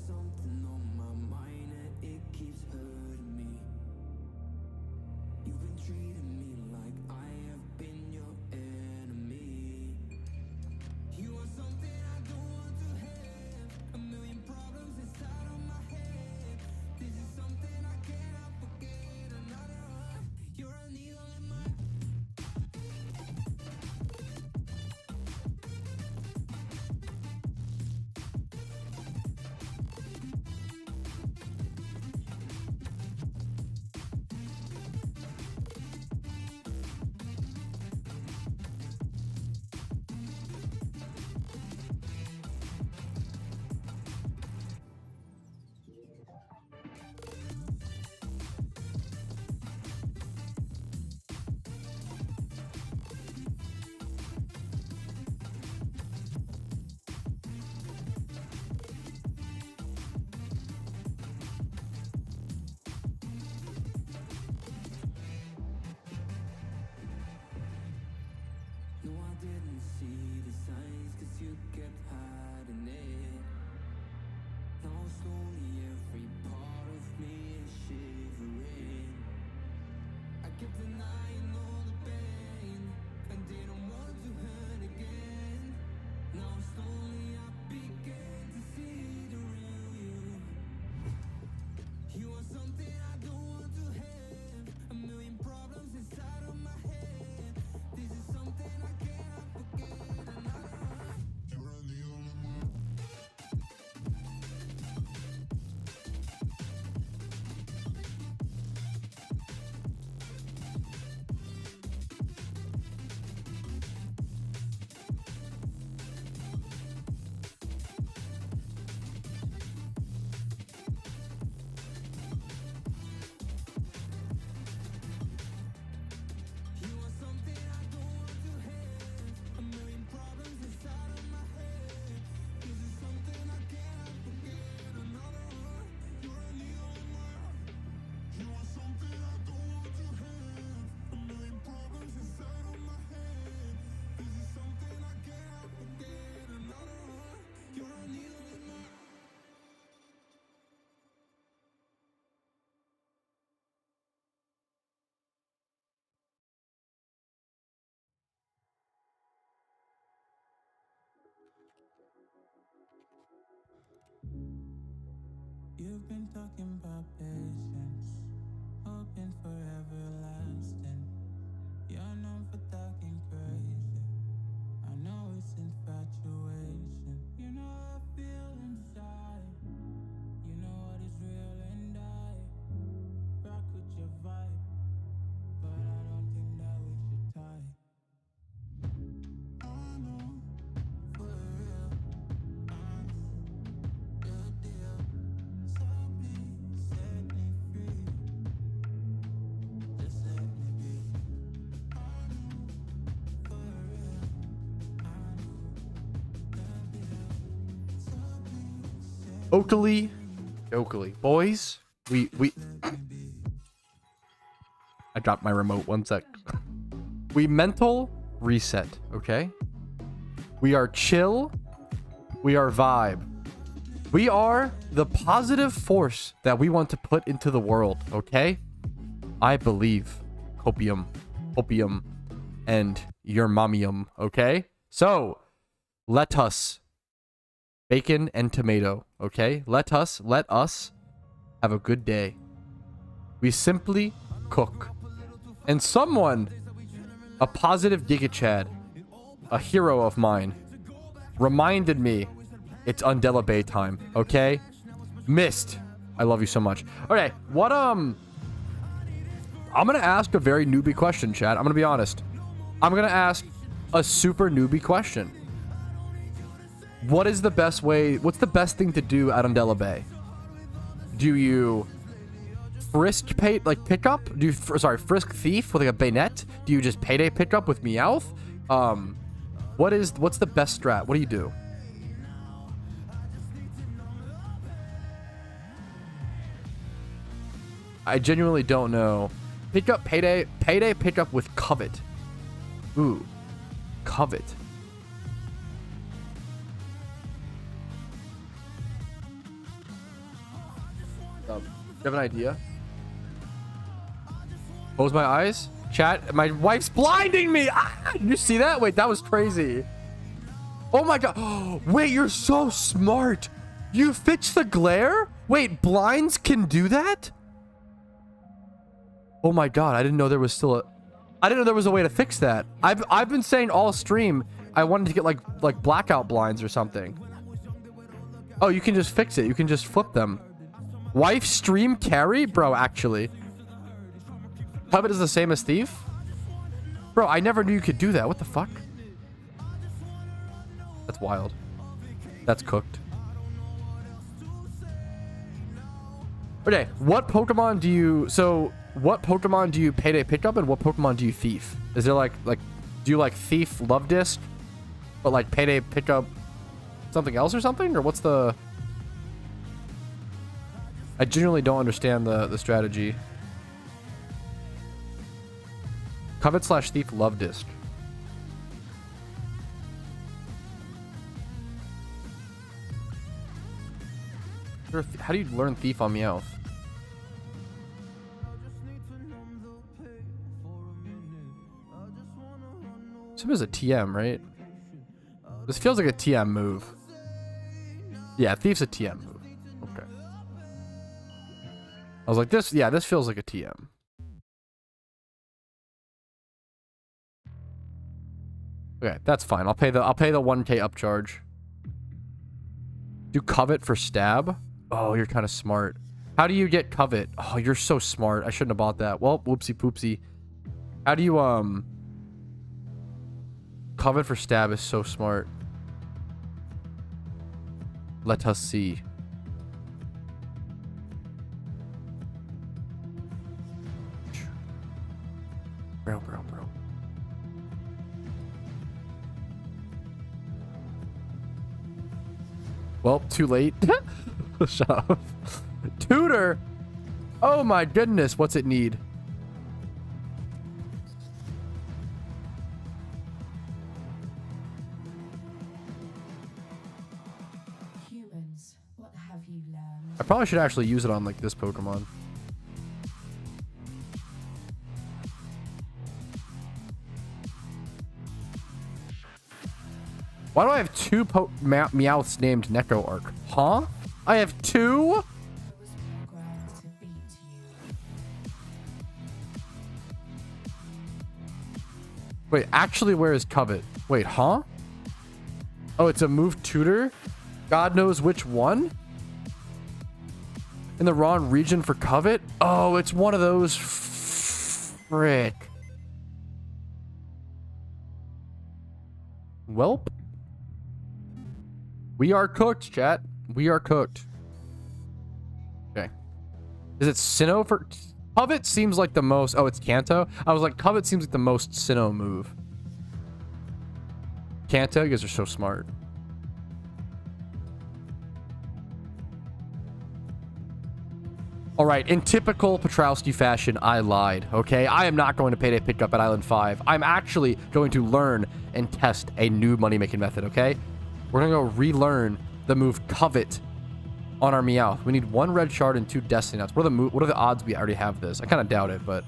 something on my mind and it keeps hurting me. You've been treating me like I have been your enemy. You are something I don't want to have. A million problems inside of my head. This is something I cannot forget. Another one. You're a needle in my. No, I didn't see the signs, cause you kept hiding it. Now slowly every part of me is shivering. I kept denying all the pain and didn't want to hurt again. Now slowly I began to see the real you. You are something I don't want to have. A million problems inside of my head. This is something I cannot forget. Another one. You're a needle in my. You are something I don't want to have. A million problems inside of my head. This is something I cannot forget. Another one. You're a needle in my eye. You are something I don't want to have. A million problems inside of my head. This is something I cannot forget. Another one. You're a needle in my eye. You've been talking about patience, hoping for everlasting. You're known for talking crazy. I know it's infatuation. You know how I feel inside. You know what is real and I rock with your vibe, but I don't think that we should tie. I know for real, I know the deal. So please set me free. Just let me be. I know for real, I know the deal. So please set Oakley. Boys, we I dropped my remote, one sec. We mental reset, okay? We are chill. We are vibe. We are the positive force that we want to put into the world, okay? I believe. Copium, and your mommium, okay? So, let us. Bacon and tomato, okay? Let us have a good day. We simply cook. And someone, a positive Giga-Chad, a hero of mine, reminded me it's Undella Bay time, okay? Missed. I love you so much. Okay, what, I'm gonna ask a very newbie question, Chad. I'm gonna be honest. I'm gonna ask a super newbie question. What is the best way, what's the best thing to do at Undella Bay? Do you frisk pay, like pick up? Do you, frisk thief with like a bayonet? Do you just payday pick up with Meowth? What's the best strat? What do you do? I genuinely don't know. Pick up payday pick up with covet. Ooh, covet. You have an idea? Close my eyes. Chat, my wife's blinding me. Ah, did you see that? Wait, that was crazy. Oh my god. Oh, wait, you're so smart. You fixed the glare? Wait, blinds can do that? Oh my god, I didn't know there was still a... I didn't know there was a way to fix that. I've been saying all stream I wanted to get like blackout blinds or something. Oh, you can just fix it. You can just flip them. Wife stream carry? Bro, actually. Covet is the same as thief? Bro, I never knew you could do that. What the fuck? That's wild. That's cooked. Okay, what Pokemon do you... So, what Pokemon do you payday pick up and what Pokemon do you thief? Is there like do you like thief love disc, but like payday pick up something else or something? Or what's the... I genuinely don't understand the strategy. Covet / thief love disc. How do you learn thief on Meowth? Sim is a TM, right? This feels like a TM move. Yeah, thief's a TM move. Okay. I was like, this feels like a TM. Okay, that's fine. I'll pay the 1K upcharge. Do covet for stab? Oh, you're kind of smart. How do you get covet? Oh, you're so smart. I shouldn't have bought that. Well, whoopsie poopsie. How do you covet for stab is so smart. Let us see. Bro. Well, too late. Shut up. Tutor! Oh my goodness, what's it need? Humans, what have you learned? I probably should actually use it on like this Pokemon. Why do I have two Meowths named Neko Arc? Huh? I have two? I was programmed to beat you. Wait, actually, where is Covet? Wait, huh? Oh, it's a move tutor? God knows which one? In the wrong region for Covet? Oh, it's one of those. Frick. Welp. We are cooked, chat. We are cooked. Okay. Is it Sinnoh for... Covet seems like the most... Oh, it's Kanto? I was like, Covet seems like the most Sinnoh move. Kanto? You guys are so smart. Alright, in typical Patrouski fashion, I lied, okay? I am not going to payday pick up at Island 5. I'm actually going to learn and test a new money-making method, okay? We're gonna go relearn the move Covet on our Meowth. We need 1 red shard and 2 destiny nuts. What are the odds we already have this? I kind of doubt it, but...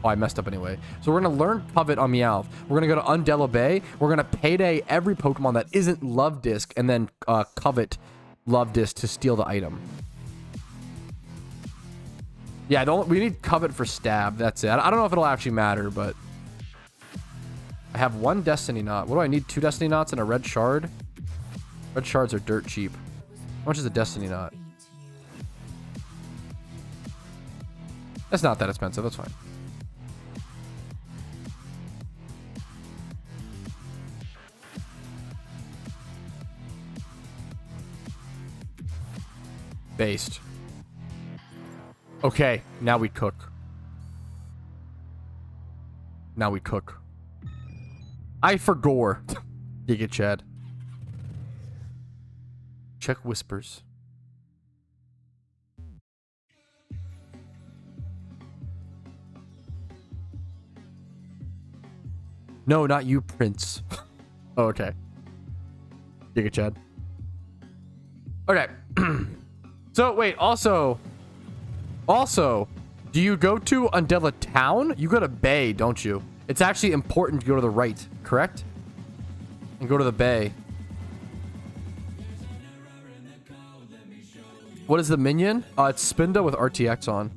Oh, I messed up anyway. So we're gonna learn Covet on Meowth. We're gonna go to Undella Bay. We're gonna payday every Pokemon that isn't Love Disc and then Covet Love Disc to steal the item. Yeah, we need Covet for stab. That's it. I don't know if it'll actually matter, but... I have 1 destiny knot. What do I need? 2 destiny knots and a red shard? Red shards are dirt cheap. How much is a destiny knot? That's not that expensive. That's fine. Based. Okay, now we cook. Now we cook. I forgore. Giga Chad. Check whispers. No, not you, Prince. Oh, okay. Giga Chad. Okay. So wait, also, do you go to Undella Town? You go to Bay, don't you? It's actually important to go to the right, correct? And go to the Bay. What is the minion? It's Spinda with RTX on.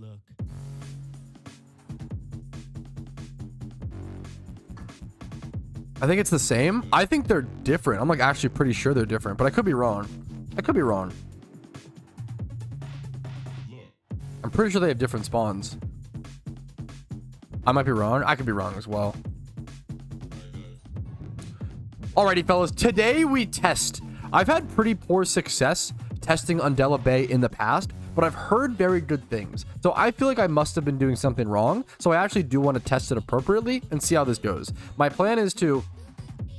I think it's the same. I think they're different. I'm like actually pretty sure they're different, but I could be wrong. I could be wrong. I'm pretty sure they have different spawns. I might be wrong. I could be wrong as well. Alrighty, fellas. Today we test. I've had pretty poor success testing Undella Bay in the past, but I've heard very good things. So I feel like I must have been doing something wrong. So I actually do want to test it appropriately and see how this goes. My plan is to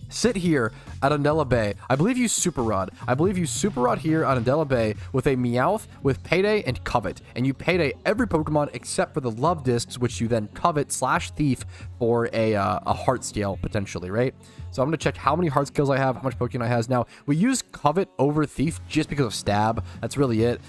sit here at Undella Bay. I believe you Super Rod. I believe you Super Rod here on Undella Bay with a Meowth, with Payday, and Covet. And you Payday every Pokemon except for the Love Discs, which you then Covet / Thief for a Heart Scale, potentially, right? So I'm going to check how many Heart Scales I have, how much Pokemon I has. Now, we use Covet over Thief just because of Stab. That's really it.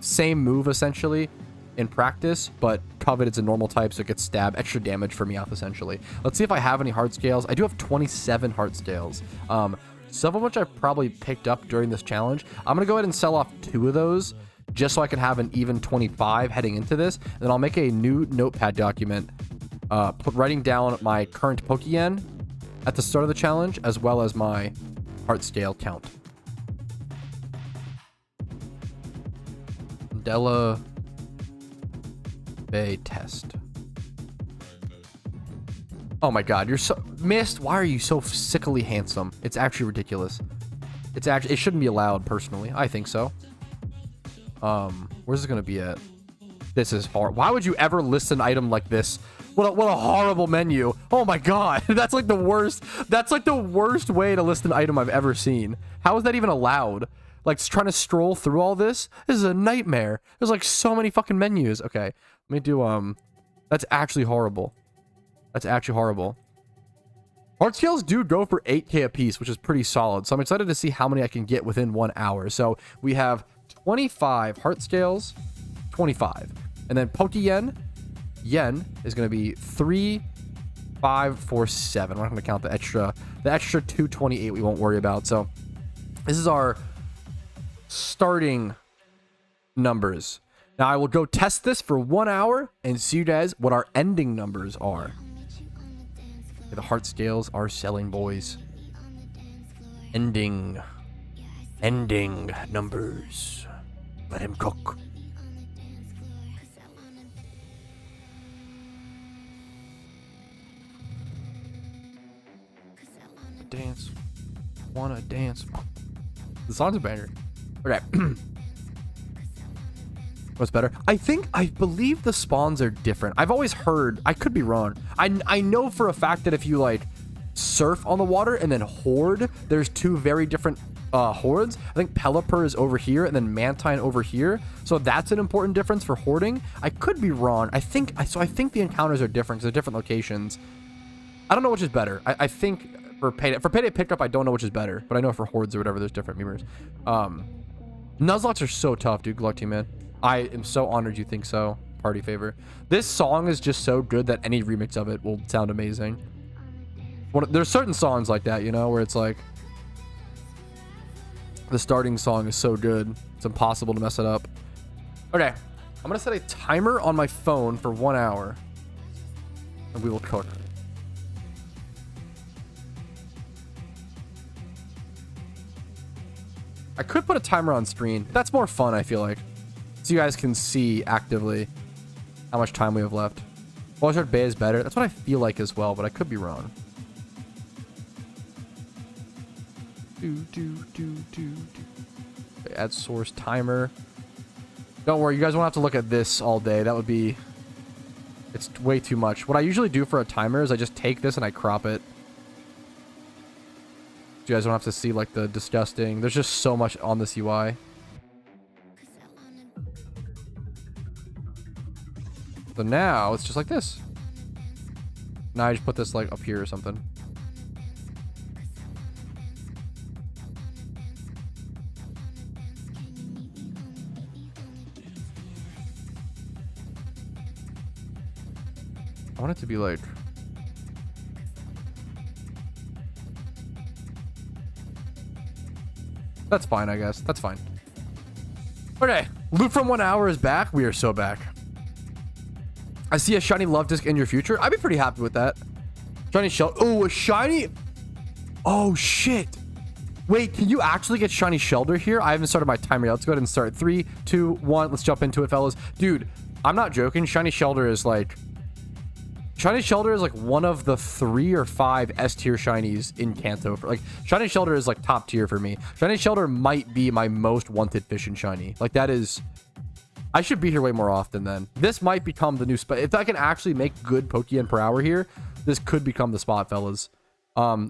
Same move, essentially, in practice, but Covet is a normal type, so it gets Stab. Extra damage for Meowth, essentially. Let's see if I have any Heart Scales. I do have 27 Heart Scales. Some of which I've probably picked up during this challenge. I'm going to go ahead and sell off 2 of those, just so I can have an even 25 heading into this. And then I'll make a new notepad document, writing down my current Pokeyen at the start of the challenge, as well as my Heart Scale count. Undella Bay test. Oh my god, you're so... Mist, why are you so sickly handsome? It's actually ridiculous. It shouldn't be allowed, personally. I think so. Where's it gonna be at? This is hard. Why would you ever list an item like this? What a horrible menu. Oh my god. That's like the worst. That's like the worst way to list an item I've ever seen. How is that even allowed? Like, trying to stroll through all this? This is a nightmare. There's like so many fucking menus. Okay. Let me do, that's actually horrible. That's actually horrible. Heart Scales do go for 8k a piece, which is pretty solid. So I'm excited to see how many I can get within 1 hour. So we have 25 Heart Scales, 25. And then Pokeyen, Yen is going to be 3, 5, 4, 7. We're not going to count the extra 228 we won't worry about. So this is our starting numbers. Now I will go test this for 1 hour and see you guys what our ending numbers are. Okay, the Heart Scales are selling, boys. Ending numbers. Let him cook. Dance. Wanna dance. The song's a banger. Okay. What's better? I believe the spawns are different. I've always heard, I could be wrong. I know for a fact that if you like surf on the water and then horde, there's 2 very different hordes. I think Pelipper is over here and then Mantine over here. So that's an important difference for hording. I could be wrong. I think the encounters are different because they're different locations. I don't know which is better. I think for payday pickup, I don't know which is better, but I know for hordes or whatever, there's different memers. Nuzlockes are so tough, dude. Good luck to you, man. I am so honored you think so. Party favor. This song is just so good that any remix of it will sound amazing. There's certain songs like that, you know, where it's like the starting song is so good, it's impossible to mess it up. Okay, I'm gonna set a timer on my phone for 1 hour, and we will cook. I could put a timer on screen. That's more fun, I feel like. So you guys can see actively how much time we have left. Blizzard Bay is better. That's what I feel like as well, but I could be wrong. Okay, add source timer. Don't worry, you guys won't have to look at this all day. That would be... It's way too much. What I usually do for a timer is I just take this and I crop it. You guys don't have to see like the disgusting... There's just so much on this UI. So now it's just like this. Now I just put this like up here or something. want it to be like... That's fine, I guess. That's fine. Okay. Loot from 1 hour is back. We are so back. I see a shiny love disc in your future. I'd be pretty happy with that. Shiny shell. Oh, a shiny. Oh, shit. Wait, can you actually get shiny Shelter here? I haven't started my timer yet. Let's go ahead and start. 3, 2, 1. Let's jump into it, fellas. Dude, I'm not joking. Shiny Shelter is like one of the 3 or 5 S tier shinies in Kanto. Like, Shiny Shelter is like top tier for me. Shiny Shelter might be my most wanted fish in shiny. Like, that is... I should be here way more often then. This might become the new spot. If I can actually make good Pokeyen per hour here, this could become the spot, fellas.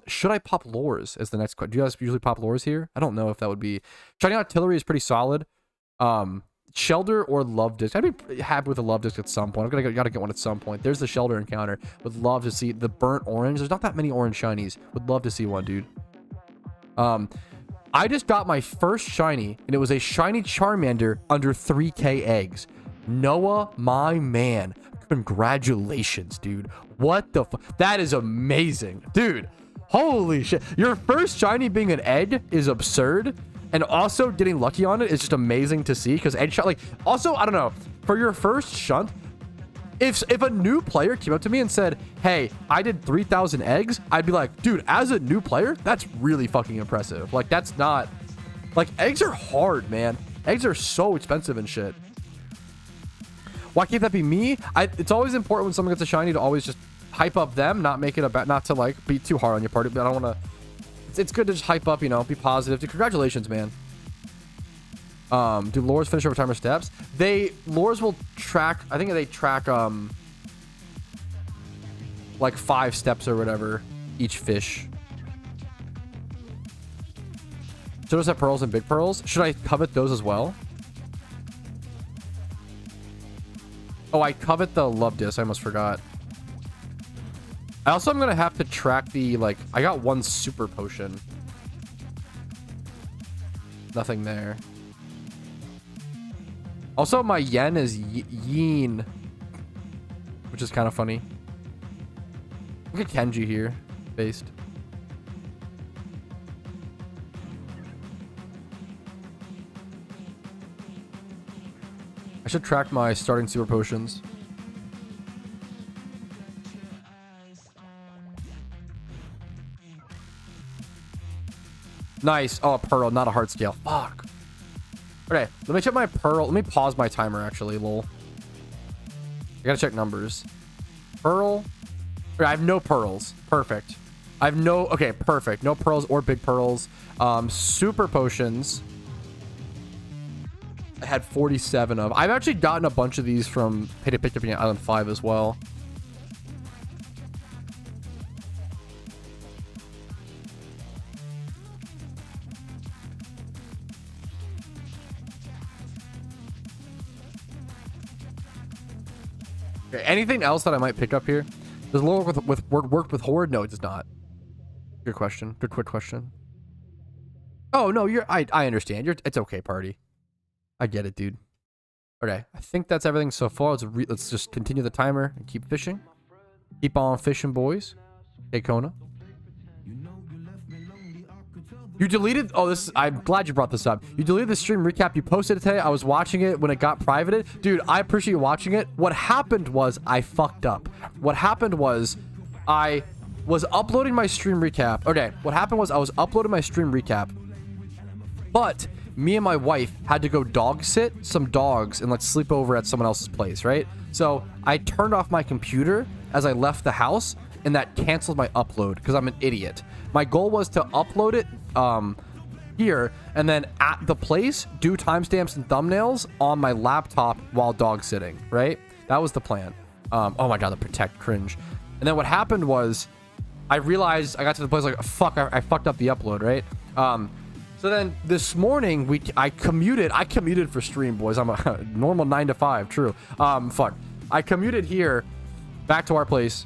Should I pop lures is the next question. Do you guys usually pop lures here? I don't know if that would be... Shiny Artillery is pretty solid. Shelter or Love Disc. I'd be happy with a Love Disc at some point. I'm gotta get one at some point. There's the Shelter encounter. Would love to see the burnt orange. There's not that many orange shinies. Would love to see one, dude. I just got my first shiny, and it was a shiny Charmander under 3k eggs. Noah, my man. Congratulations, dude. What the fuck? That is amazing. Dude, holy shit. Your first shiny being an egg is absurd. And also getting lucky on it is just amazing to see, because egg shot, like, also, I don't know, for your first shunt, if a new player came up to me and said, hey, I did 3,000 eggs, I'd be like, dude, as a new player, that's really fucking impressive. Like, that's not, like, eggs are hard, man. Eggs are so expensive and shit. Why can't that be me? It's always important when someone gets a shiny to always just hype up them, not make it about, not to like be too hard on your party, but I don't want to, it's good to just hype up, you know, be positive. Dude, congratulations, man. Do lures finish over timer steps? Lures will track, I think they track like 5 steps or whatever each fish. So does have pearls and big pearls? Should I covet those as well? Oh, I covet the love disc. I almost forgot. I also am gonna have to track the, like, I got 1 super potion. Nothing there. Also, my yen is yin, which is kind of funny. Look at Kenji here, based. I should track my starting super potions. Nice. Oh, a pearl, not a heart scale. Fuck. Okay, let me check my pearl. Let me pause my timer, actually, lol. I gotta check numbers. Pearl. Okay, I have no pearls. Perfect. I have no... Okay, perfect. No pearls or big pearls. Super potions. I had 47 of. I've actually gotten a bunch of these from Pay to Pick Up in Island 5 as well. Okay, anything else that I might pick up here? Does it work with Horde? No, it does not. Good question. Good quick question. Oh no, I understand. It's okay, party. I get it, dude. Okay, I think that's everything so far. Let's just continue the timer and keep fishing. Keep on fishing, boys. Hey, Kona. You deleted... Oh, I'm glad you brought this up. You deleted the stream recap. You posted it today. I was watching it when it got privated. Dude, I appreciate you watching it. What happened was I fucked up. What happened was I was uploading my stream recap. Okay, what happened was I was uploading my stream recap. But me and my wife had to go dog sit some dogs and like sleep over at someone else's place, right? So I turned off my computer as I left the house, and that canceled my upload because I'm an idiot. My goal was to upload it here, and then at the place do timestamps and thumbnails on my laptop while dog sitting, right? That was the plan. Oh my god, the protect cringe. And then what happened was I realized I got to the place like, fuck, I fucked up the upload, right? So then this morning I commuted for stream, boys. I'm a normal 9 to 5, true. Fuck. I commuted here back to our place.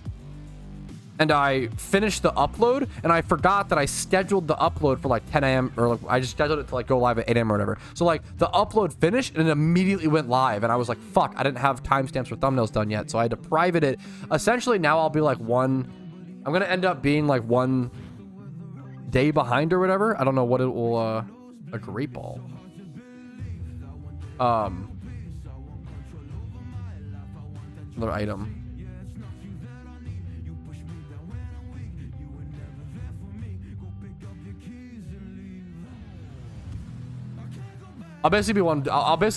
and I finished the upload, and I forgot that I scheduled the upload for like 10 a.m. or like, I just scheduled it to like go live at 8 a.m. or whatever. So like the upload finished and it immediately went live, and I was like, fuck, I didn't have timestamps or thumbnails done yet, so I had to private it. Essentially now I'll be like I'm gonna end up being like 1 day behind or whatever. I don't know what it will. A great ball. Another item. I'll basically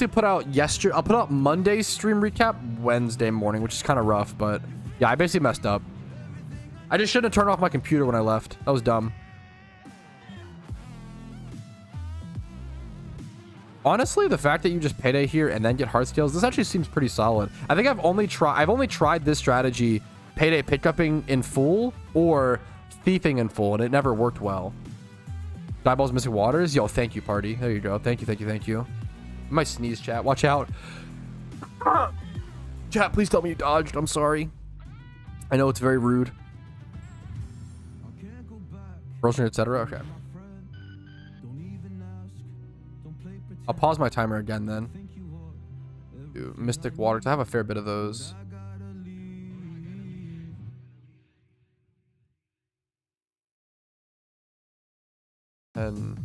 put out I'll put out Monday's stream recap Wednesday morning, which is kind of rough, but yeah, I basically messed up. I just shouldn't have turned off my computer when I left. That was dumb. Honestly, the fact that you just payday here and then get heart scales, this actually seems pretty solid. I think I've only tried this strategy, payday pickuping in full or thieving in full, and it never worked well. Dieball's missing waters. Yo, thank you, party. There you go. Thank you, thank you, thank you. I might sneeze, chat. Watch out. Chat, please tell me you dodged. I'm sorry. I know it's very rude. Roasting, etc. Okay. I'll pause my timer again then. Dude, Mystic Waters. I have a fair bit of those. And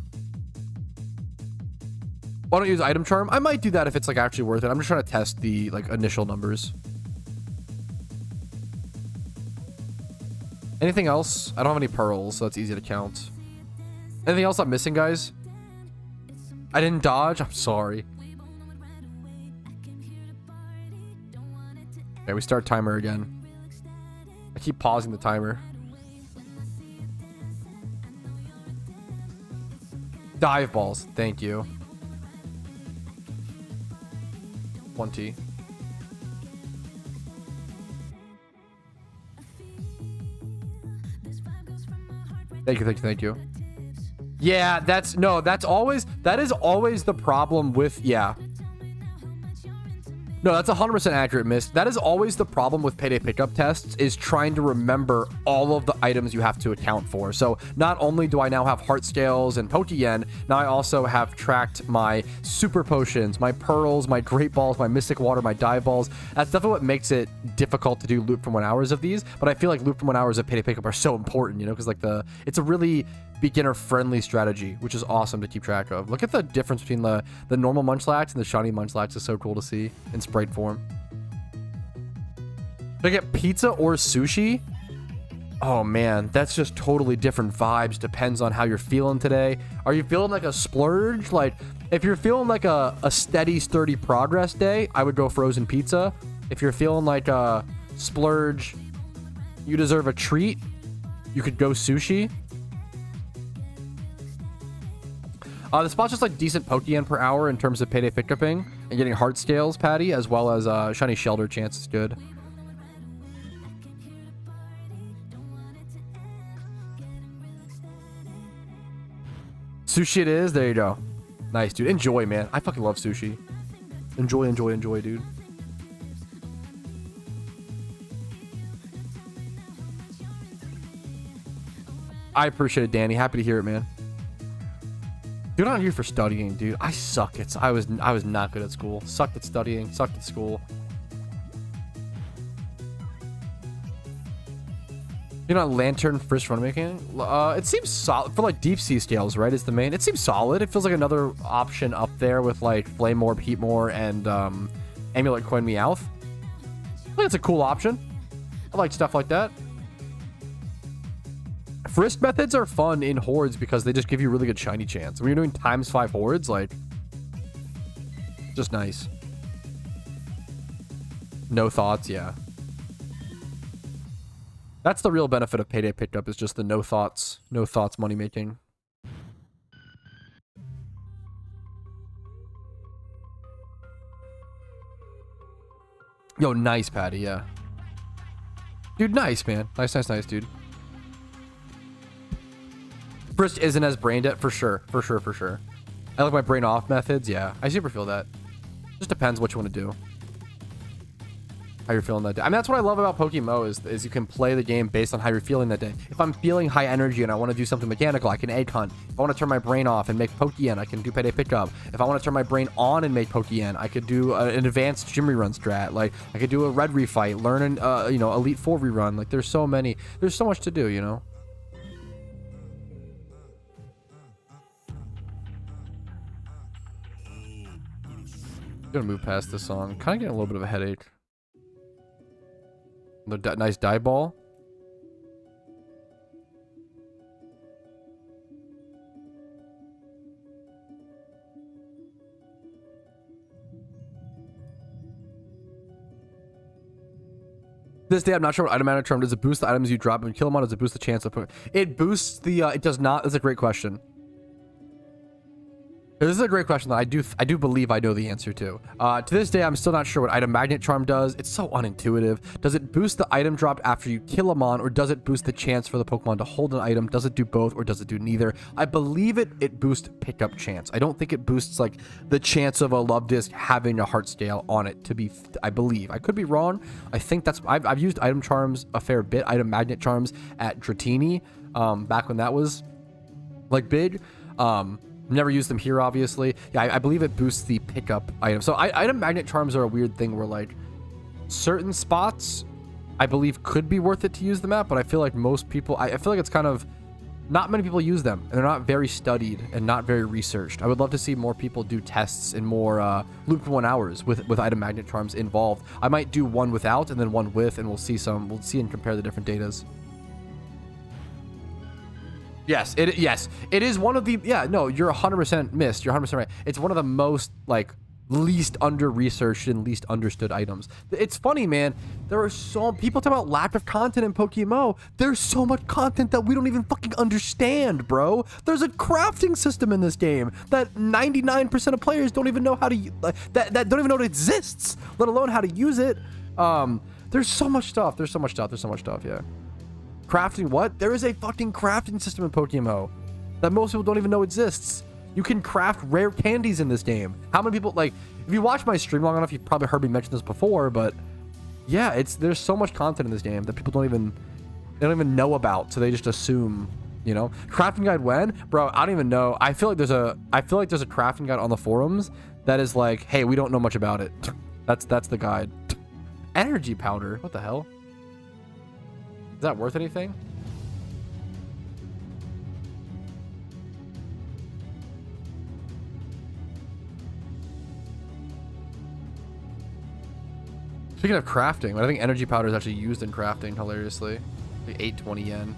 why don't you use item charm? I might do that if it's like actually worth it. I'm just trying to test the like initial numbers. Anything else? I don't have any pearls, so that's easy to count. Anything else I'm missing, guys? I didn't dodge. I'm sorry. Okay, we start timer again. I keep pausing the timer. Dive balls. Thank you. 20. Thank you, thank you, thank you. Yeah, that is always the problem with, yeah. No, that's 100% accurate, Miss. That is always the problem with payday pickup tests, is trying to remember all of the items you have to account for. So not only do I now have heart scales and Pokeyen, now I also have tracked my super potions, my pearls, my great balls, my mystic water, my dive balls. That's definitely what makes it difficult to do loop from 1 hours of these. But I feel like loop from 1 hours of payday pickup are so important, you know, because like it's a really beginner friendly strategy, which is awesome to keep track of. Look at the difference between the normal Munchlax and the shiny Munchlax. Is so cool to see in sprite form. Should I get pizza or sushi? Oh man, that's just totally different vibes. Depends on how you're feeling today. Are you feeling like a splurge? Like if you're feeling like a steady sturdy progress day, I would go frozen pizza. If you're feeling like a splurge, you deserve a treat, you could go sushi. The spot's just like decent Pokeyen per hour in terms of payday pickuping and getting heart scales, Patty, as well as shiny shelter chance is good. Sushi it is. There you go. Nice, dude. Enjoy, man. I fucking love sushi. Enjoy, enjoy, enjoy, dude. I appreciate it, Danny. Happy to hear it, man. Dude, I'm not here for studying, dude. I suck. I was not good at school. Sucked at studying. Sucked at school. You're not lantern frisk run making? It seems solid for like deep sea scales, right? Is the main. It seems solid. It feels like another option up there with like flame orb, heat more, and amulet coin meowth. I think it's a cool option. I like stuff like that. Frisk methods are fun in hordes because they just give you really good shiny chance. When you're doing ×5 hordes, like, just nice. No thoughts, yeah. That's the real benefit of payday pickup, is just the no thoughts money making. Yo, nice, Patty, yeah. Dude, nice, man. Nice, dude. Frisk isn't as brain dead, for sure. I like my brain off methods, yeah. I super feel that. Just depends what you want to do. how you're feeling that day. I mean, that's what I love about PokeMMO is you can play the game based on how you're feeling that day. If I'm feeling high energy and I want to do something mechanical, I can egg hunt. If I want to turn my brain off and make Pokeyen, I can do payday pickup. If I want to turn my brain on and make Pokeyen, I could do an advanced gym rerun strat. Like I could do a red refight, learn an you know, Elite 4 rerun. Like there's so much to do, you know. I'm gonna move past this song. Kind of getting a little bit of a headache. The nice die ball. This day, I'm not sure what item term. Does it boost the items you drop and kill them on? Does it boost the chance of... It boosts the... it does not... That's a great question. This is a great question that I do believe I know the answer to. To this day, I'm still not sure what item magnet charm does. It's so unintuitive. Does it boost the item drop after you kill a mon, or does it boost the chance for the Pokemon to hold an item? Does it do both, or does it do neither? I believe it boosts pickup chance. I don't think it boosts like the chance of a love disc having a heart scale on it. I believe. I could be wrong. I think that's... I've used item charms a fair bit. Item magnet charms at Dratini, back when that was like big. Never used them here, obviously. Yeah, I believe it boosts the pickup item. So item magnet charms are a weird thing where like certain spots I believe could be worth it to use them at, but I feel like most people, I feel like it's kind of, not many people use them and they're not very studied and not very researched. I would love to see more people do tests in more looped 1 hours with item magnet charms involved. I might do one without and then one with, and we'll see and compare the different datas. Yes, it is one of the, yeah, no, you're 100% missed. You're 100% right. It's one of the most like least under-researched and least understood items. It's funny, man. There are so people talk about lack of content in PokeMMO. There's so much content that we don't even fucking understand, bro. There's a crafting system in this game that 99% of players don't even know how to that don't even know it exists, let alone how to use it. There's so much stuff. There's so much stuff. Yeah. Crafting what? There is a fucking crafting system in PokeMMO that most people don't even know exists. You can craft rare candies in this game. How many people, like, if you watch my stream long enough, you've probably heard me mention this before, but yeah, there's so much content in this game that people don't even know about, so they just assume, you know. Crafting guide when? Bro, I don't even know. I feel like there's a crafting guide on the forums that is like, hey, we don't know much about it. That's the guide. Energy powder. What the hell? Is that worth anything? Speaking of crafting, I think energy powder is actually used in crafting, hilariously. Like 820 yen.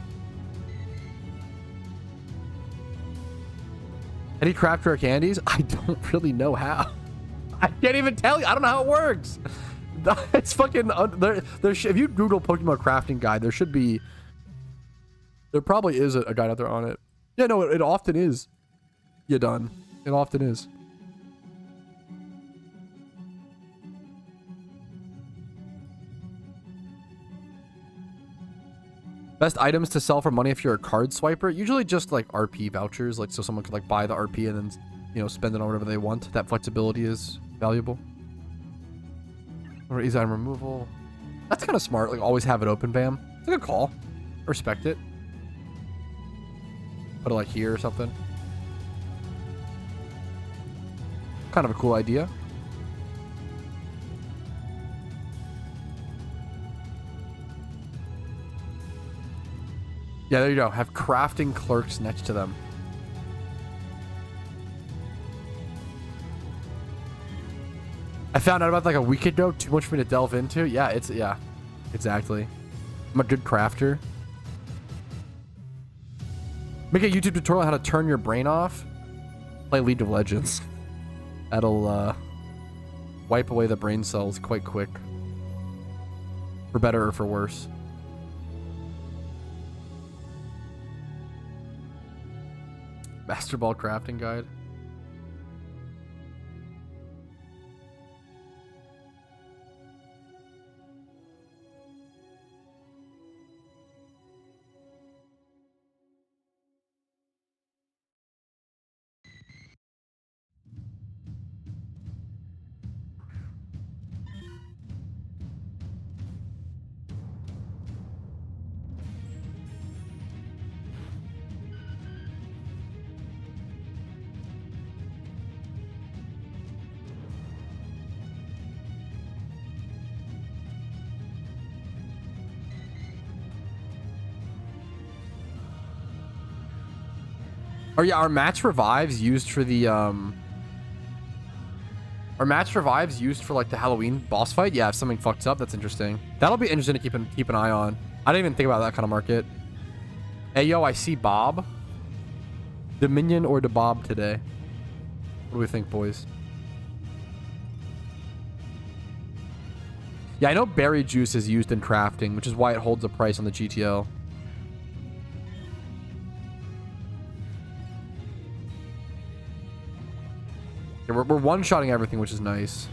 Any craft rare candies? I don't really know how. I can't even tell you. I don't know how it works. It's fucking if you Google PokeMMO crafting guide, there probably is a guide out there on it. Yeah, no, it often is. You done. It often is. Best items to sell for money if you're a card swiper, usually just like RP vouchers, like so someone could like buy the RP and then, you know, spend it on whatever they want. That flexibility is valuable. Or easy item removal. That's kind of smart. Like always have it open, bam. It's a good call. Respect it. Put it like here or something. Kind of a cool idea. Yeah, there you go. Have crafting clerks next to them. I found out about like a week ago. Too much for me to delve into. Yeah, yeah, exactly. I'm a good crafter. Make a YouTube tutorial on how to turn your brain off. Play League of Legends. That'll wipe away the brain cells quite quick. For better or for worse. Master Ball crafting guide. Oh yeah, our match revives used for the like the Halloween boss fight. Yeah, if something fucks up, that's interesting. That'll be interesting to keep an eye on. I didn't even think about that kind of market. Hey yo, I see Bob. Dominion or Debob today? What do we think, boys? Yeah, I know berry juice is used in crafting, which is why it holds a price on the GTL. Yeah, we're one-shotting everything, which is nice.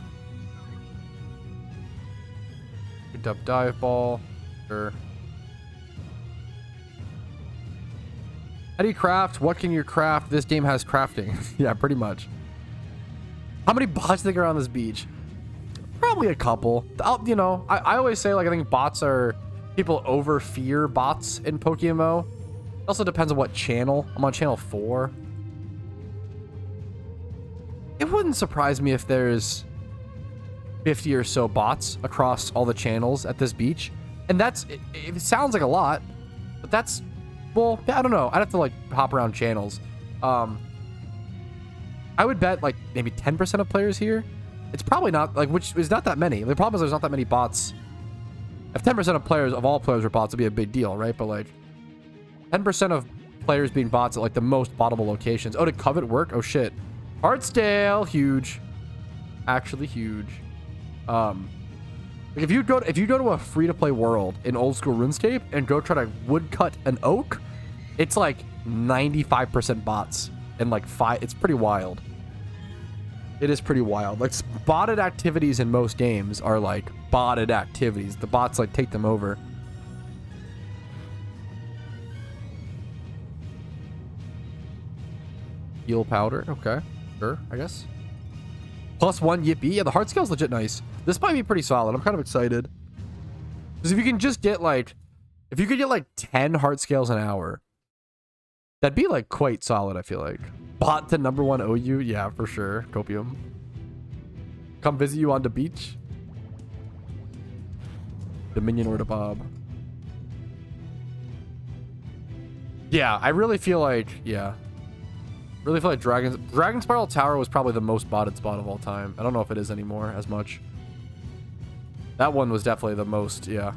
Picked up dive ball. Sure. How do you craft? What can you craft? This game has crafting. Yeah, pretty much. How many bots think are on this beach? Probably a couple. You know, I always say, like, I think bots are... People over fear bots in PokeMMO. It also depends on what channel. I'm on channel 4. It wouldn't surprise me if there's 50 or so bots across all the channels at this beach. And that's... It sounds like a lot. But that's... Well, I don't know. I'd have to, like, hop around channels. I would bet, like, maybe 10% of players here. It's probably not, like, which is not that many. The problem is there's not that many bots. If 10% of players, of all players were bots, it'd be a big deal, right? But, like, 10% of players being bots at, like, the most bottable locations. Oh, did Covet work? Oh, shit. Hartsdale, huge. Actually huge. Like, if you go to a free-to-play world in old school RuneScape and go try to woodcut an oak, it's like 95% bots and like 5. It's pretty wild. It is pretty wild. Like, botted activities in most games are like botted activities. The bots like take them over. Heal powder. Okay. Sure, I guess. +1 Yippee. Yeah, the heart scale's legit nice. This might be pretty solid. I'm kind of excited. Because if you can just get like... If you could get like 10 heart scales an hour, that'd be like quite solid, I feel like. Bot to #1 OU? Yeah, for sure. Copium. Come visit you on the beach. Dominion or Debob. Yeah, I really feel like... Yeah. Really feel like Dragon Spiral Tower was probably the most botted spot of all time. I don't know if it is anymore as much. That one was definitely the most, yeah.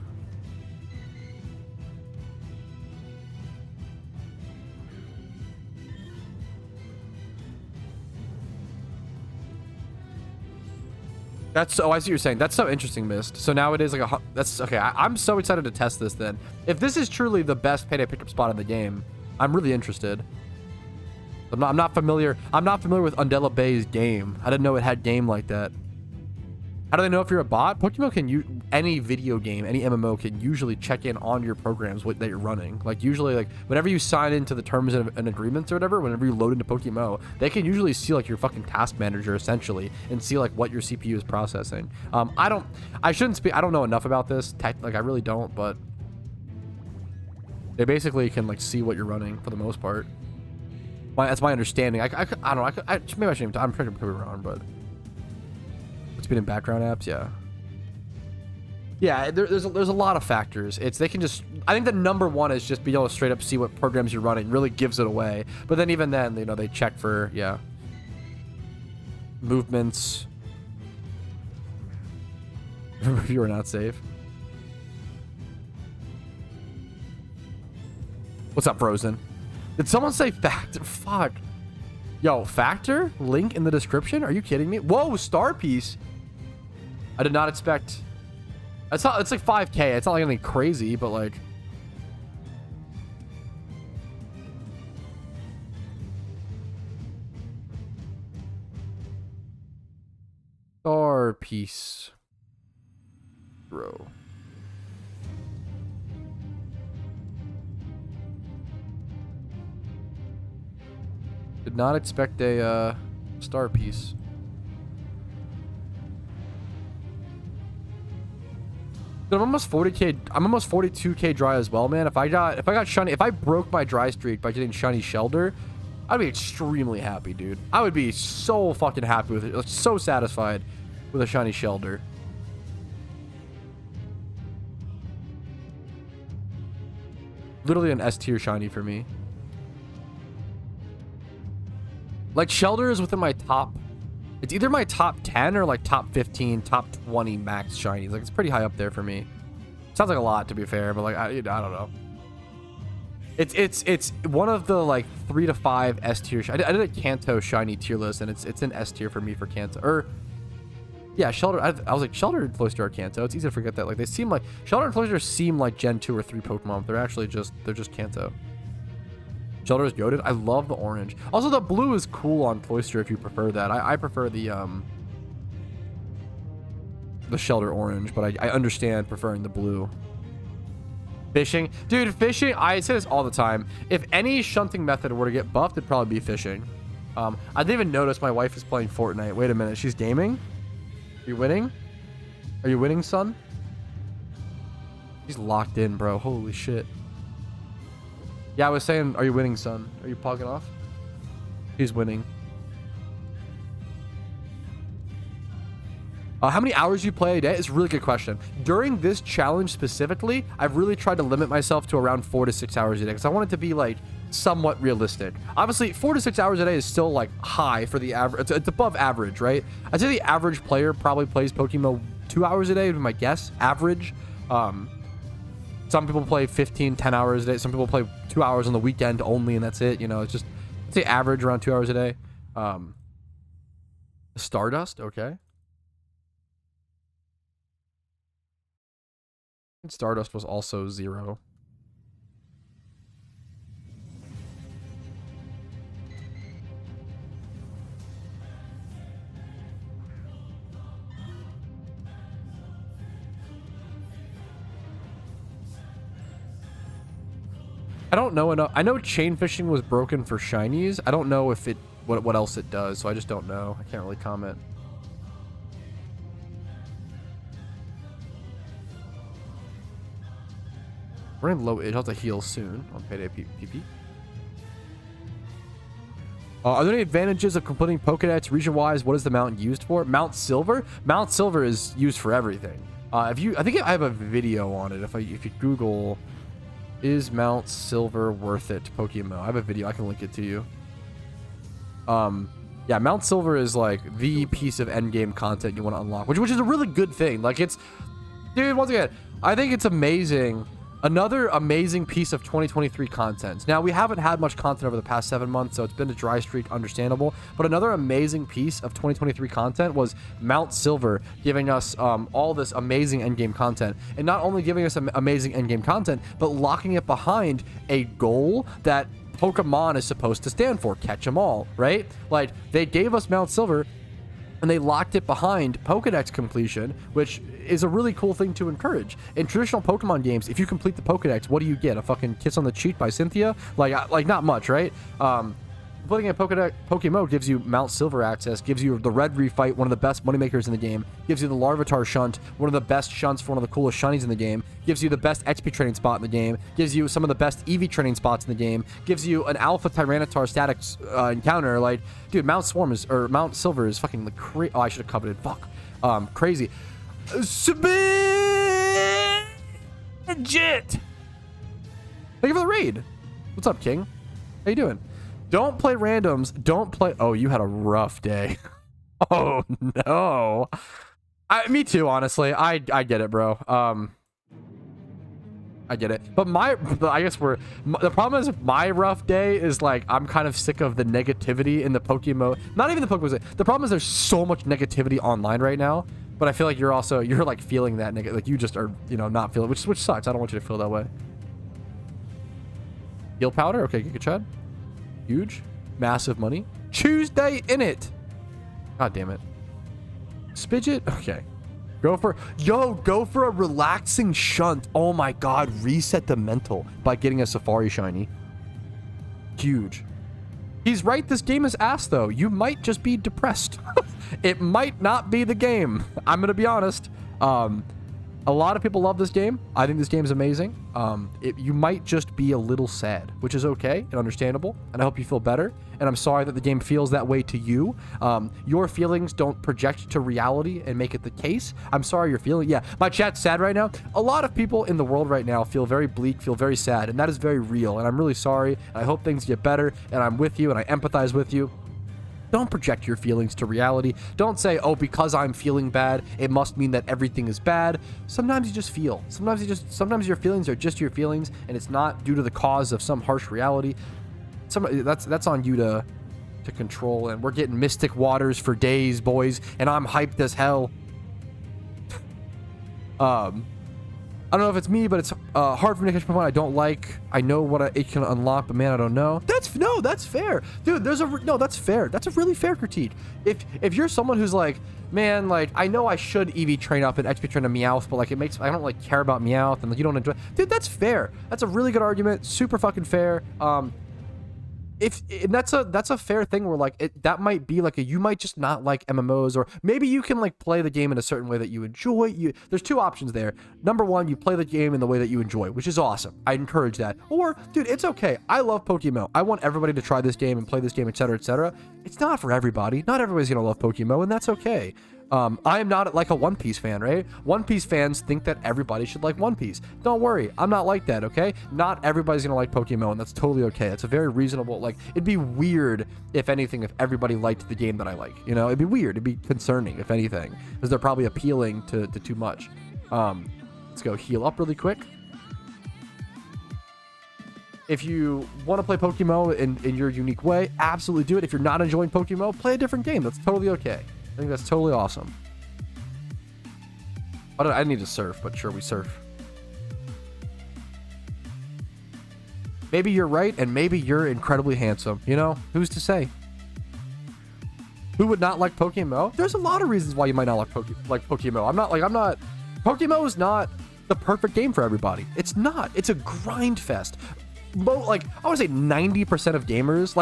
That's, oh, I see what you're saying. That's so interesting, Mist. So now it is like that's, okay, I'm so excited to test this then. If this is truly the best payday pickup spot in the game, I'm really interested. I'm not familiar with Undella Bay's game. I didn't know it had game like that. How do they know if you're a bot? Pokemon can any video game, any MMO can usually check in on your programs that you're running. Like usually, like whenever you sign into the terms and agreements or whatever, whenever you load into PokeMMO, they can usually see like your fucking task manager essentially and see like what your CPU is processing. I don't know enough about this. Like I really don't, but they basically can like see what you're running for the most part. That's my understanding. I don't know. Maybe I shouldn't. I'm pretty wrong, but it's been in background apps. Yeah. Yeah. There's a lot of factors. They can just. I think the #1 is just being able to straight up see what programs you're running. Really gives it away. But then even then, you know, they check for movements. You are not safe. What's up, Frozen? Did someone say Factor? Fuck. Yo, Factor? Link in the description? Are you kidding me? Whoa, Star Piece. I did not expect... It's like 5K. It's not like anything crazy, but like... Star Piece. Bro. Did not expect a star piece. Dude, I'm almost 40K. I'm almost 42K dry as well, man. If I got shiny, if I broke my dry streak by getting shiny Shelder, I'd be extremely happy, dude. I would be so fucking happy with it. So satisfied with a shiny Shelder. Literally an S tier shiny for me. Like Shelter is within my top. It's either my top 10 or like top 15, top 20 max shinies. Like it's pretty high up there for me. Sounds like a lot to be fair, but like I don't know. It's one of the like 3 to 5 S tier. I did a Kanto shiny tier list, and it's an S tier for me for Kanto. Or yeah, Shelter. I was like Shelter and Cloyster are Kanto. It's easy to forget that. Like they seem like Shelter and Cloyster seem like Gen 2 or 3 Pokemon. They're actually just Kanto. Shelter is goated. I love the orange. Also, the blue is cool on Cloyster if you prefer that. I prefer the Shelter orange, but I understand preferring the blue. Fishing. Dude, fishing, I say this all the time. If any shunting method were to get buffed, it'd probably be fishing. I didn't even notice my wife is playing Fortnite. Wait a minute. She's gaming? Are you winning? Are you winning, son? She's locked in, bro. Holy shit. Yeah, I was saying, are you winning, son? Are you pogging off? He's winning. How many hours you play a day? It's a really good question. During this challenge specifically, I've really tried to limit myself to around 4 to 6 hours a day because I want it to be like somewhat realistic. Obviously, 4 to 6 hours a day is still like high for the average. It's above average, right? I'd say the average player probably plays PokeMMO 2 hours a day would be my guess. Average. Some people play 10 hours a day. Some people play 2 hours on the weekend only, and that's it. You know, it's just, I'd say average around 2 hours a day. Stardust, okay. Stardust was also 0. I don't know enough. I know chain fishing was broken for shinies. I don't know if it what else it does, so I just don't know. I can't really comment. We're in low age. I'll have to heal soon on payday PP. Are there any advantages of completing Pokedex region-wise? What is the mountain used for? Mount Silver? Mount Silver is used for everything. I think I have a video on it. If you Google, is Mount Silver worth it? PokeMMO. I have a video. I can link it to you. Yeah, Mount Silver is like the piece of endgame content you want to unlock, which is a really good thing. Like it's, dude. Once again, I think it's amazing. Another amazing piece of 2023 content. Now, we haven't had much content over the past 7 months, so it's been a dry streak, understandable. But another amazing piece of 2023 content was Mount Silver giving us all this amazing endgame content. And not only giving us amazing endgame content, but locking it behind a goal that Pokemon is supposed to stand for. Catch them all, right? Like, they gave us Mount Silver, and they locked it behind Pokedex completion, which is a really cool thing to encourage. In traditional Pokemon games, if you complete the Pokedex, what do you get? A fucking kiss on the cheek by Cynthia? Like not much, right? Completing a PokeMMO gives you Mount Silver access, gives you the Red Refight, one of the best moneymakers in the game, gives you the Larvitar Shunt, one of the best shunts for one of the coolest shinies in the game, gives you the best XP training spot in the game, gives you some of the best EV training spots in the game, gives you an Alpha Tyranitar static encounter. Like, dude, Mount Silver is fucking like crazy. Oh, I should have coveted. Fuck. Crazy. Legit. Thank you for the raid. What's up, King? How you doing? Don't play randoms. Don't play. Oh, you had a rough day. Oh no. Me too, honestly. I get it, bro. I get it. But I guess the problem is my rough day is like, I'm kind of sick of the negativity in the PokeMMO. Not even the Pokemon. The problem is there's so much negativity online right now. But I feel like you're like feeling that negative. Like you just are, not feeling, which sucks. I don't want you to feel that way. Heal powder. Okay, Giga Chad. Huge. Massive money. Tuesday in it. God damn it. Spidget. Okay. Go for a relaxing shunt. Oh my god. Reset the mental by getting a Safari shiny. Huge. He's right. This game is ass though. You might just be depressed. It might not be the game. I'm going to be honest. A lot of people love this game. I think this game is amazing. You might just be a little sad, which is okay and understandable. And I hope you feel better. And I'm sorry that the game feels that way to you. Your feelings don't project to reality and make it the case. I'm sorry you're feeling. Yeah, my chat's sad right now. A lot of people in the world right now feel very bleak, feel very sad. And that is very real. And I'm really sorry. And I hope things get better. And I'm with you and I empathize with you. Don't project your feelings to reality. Don't say, oh, because I'm feeling bad, it must mean that everything is bad. Sometimes you just feel. Sometimes your feelings are just your feelings, and it's not due to the cause of some harsh reality. That's on you to control. And we're getting Mystic Waters for days, boys, and I'm hyped as hell. I don't know if it's me, but it's hard for me to catch Pokemon I don't like. I know what it can unlock, but man, I don't know. That's fair, dude. That's fair. That's a really fair critique. If you're someone who's like, man, like I know I should EV train up and XP train a Meowth, but like I don't like care about Meowth, and like you don't enjoy. Dude, that's fair. That's a really good argument. Super fucking fair. And that's a fair thing where like that might be like you might just not like MMOs, or maybe you can like play the game in a certain way that you enjoy. There's two options there. Number one, you play the game in the way that you enjoy, which is awesome. I encourage that. Or dude, it's okay. I love PokeMMO. I want everybody to try this game and play this game, etc., etc. It's not for everybody. Not everybody's gonna love PokeMMO, and that's okay. I am not like a One Piece fan, right? One Piece fans think that everybody should like One Piece. Don't worry, I'm not like that, okay? Not everybody's gonna like PokeMMO, and that's totally okay. It's a very reasonable, like, it'd be weird, if anything, if everybody liked the game that I like, you know? It'd be weird, it'd be concerning, if anything, because they're probably appealing to too much. Let's go heal up really quick. If you want to play PokeMMO in your unique way, absolutely do it. If you're not enjoying PokeMMO, play a different game. That's totally okay. I think that's totally awesome. I need to surf, but sure, we surf. Maybe you're right, and maybe you're incredibly handsome. You know, who's to say? Who would not like PokeMMO? There's a lot of reasons why you might not like PokeMMO. I'm not. PokeMMO is not the perfect game for everybody. It's not. It's a grind fest. Like, I would say 90% of gamers,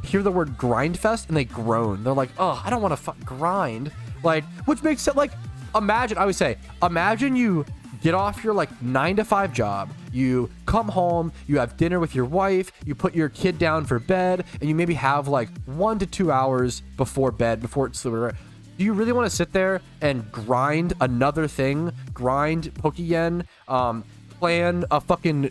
hear the word grind fest and they groan. They're like, oh, I don't want to grind. Like, which makes it like, imagine you get off your like 9-to-5 job, you come home, you have dinner with your wife, you put your kid down for bed, and you maybe have like 1 to 2 hours before bed, before it's do you really want to sit there and grind another thing, grind Pokeyen, plan a fucking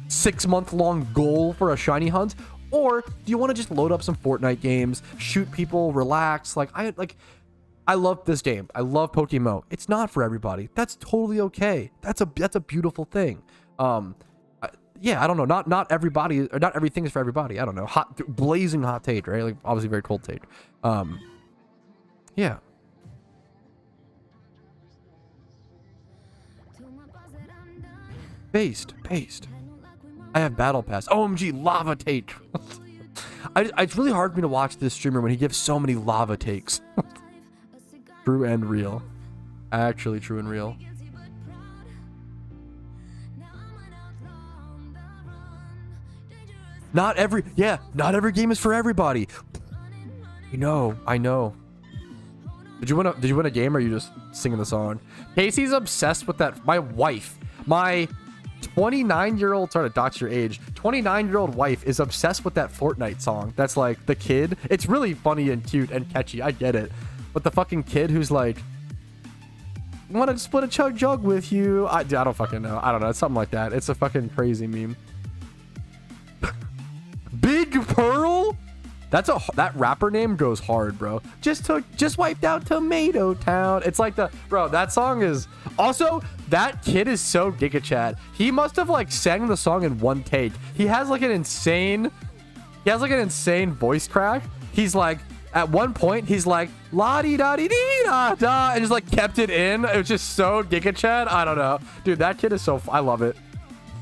6-month-long goal for a shiny hunt? Or do you want to just load up some Fortnite games, shoot people, relax? I love this game. I love PokeMMO. It's not for everybody. That's totally okay. That's a beautiful thing. Yeah, I don't know. Not everybody, or not everything is for everybody. I don't know. Blazing hot take, right? Like, obviously very cold take. Yeah. Based. I have battle pass. OMG, lava take. It's really hard for me to watch this streamer when he gives so many lava takes. True and real. Actually true and real. Not every game is for everybody. I know. Did you win a game, or are you just singing the song? Casey's obsessed with that. My wife, my 29-year-old, sorry to dox your age, 29-year-old wife is obsessed with that Fortnite song. That's like the kid. It's really funny and cute and catchy. I get it. But the fucking kid who's like, want to split a jug with you? I don't fucking know. I don't know. It's something like that. It's a fucking crazy meme. Big Pearl? That rapper name goes hard, bro. Just wiped out Tomato Town. It's like that song is also, that kid is so Giga Chat. He must have like sang the song in one take. He has like an insane voice crack. He's like, at one point he's like la di da di dee da da, and just like kept it in. It was just so Giga Chat. I don't know, dude. That kid is so I love it.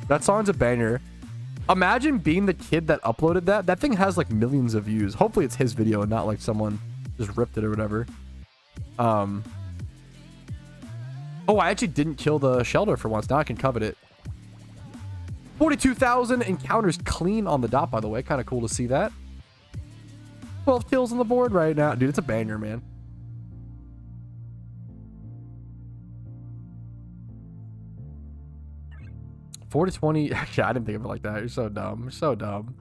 That song's a banger. Imagine being the kid that uploaded that. That thing has like millions of views. Hopefully it's his video and not like someone just ripped it or whatever. Oh, I actually didn't kill the shelter for once. Now I can covet it. 42,000 encounters clean on the dot, by the way. Kind of cool to see that. 12 kills on the board right now. Dude, it's a banger, man. 4-20. Actually, I didn't think of it like that. You're so dumb. You're so dumb.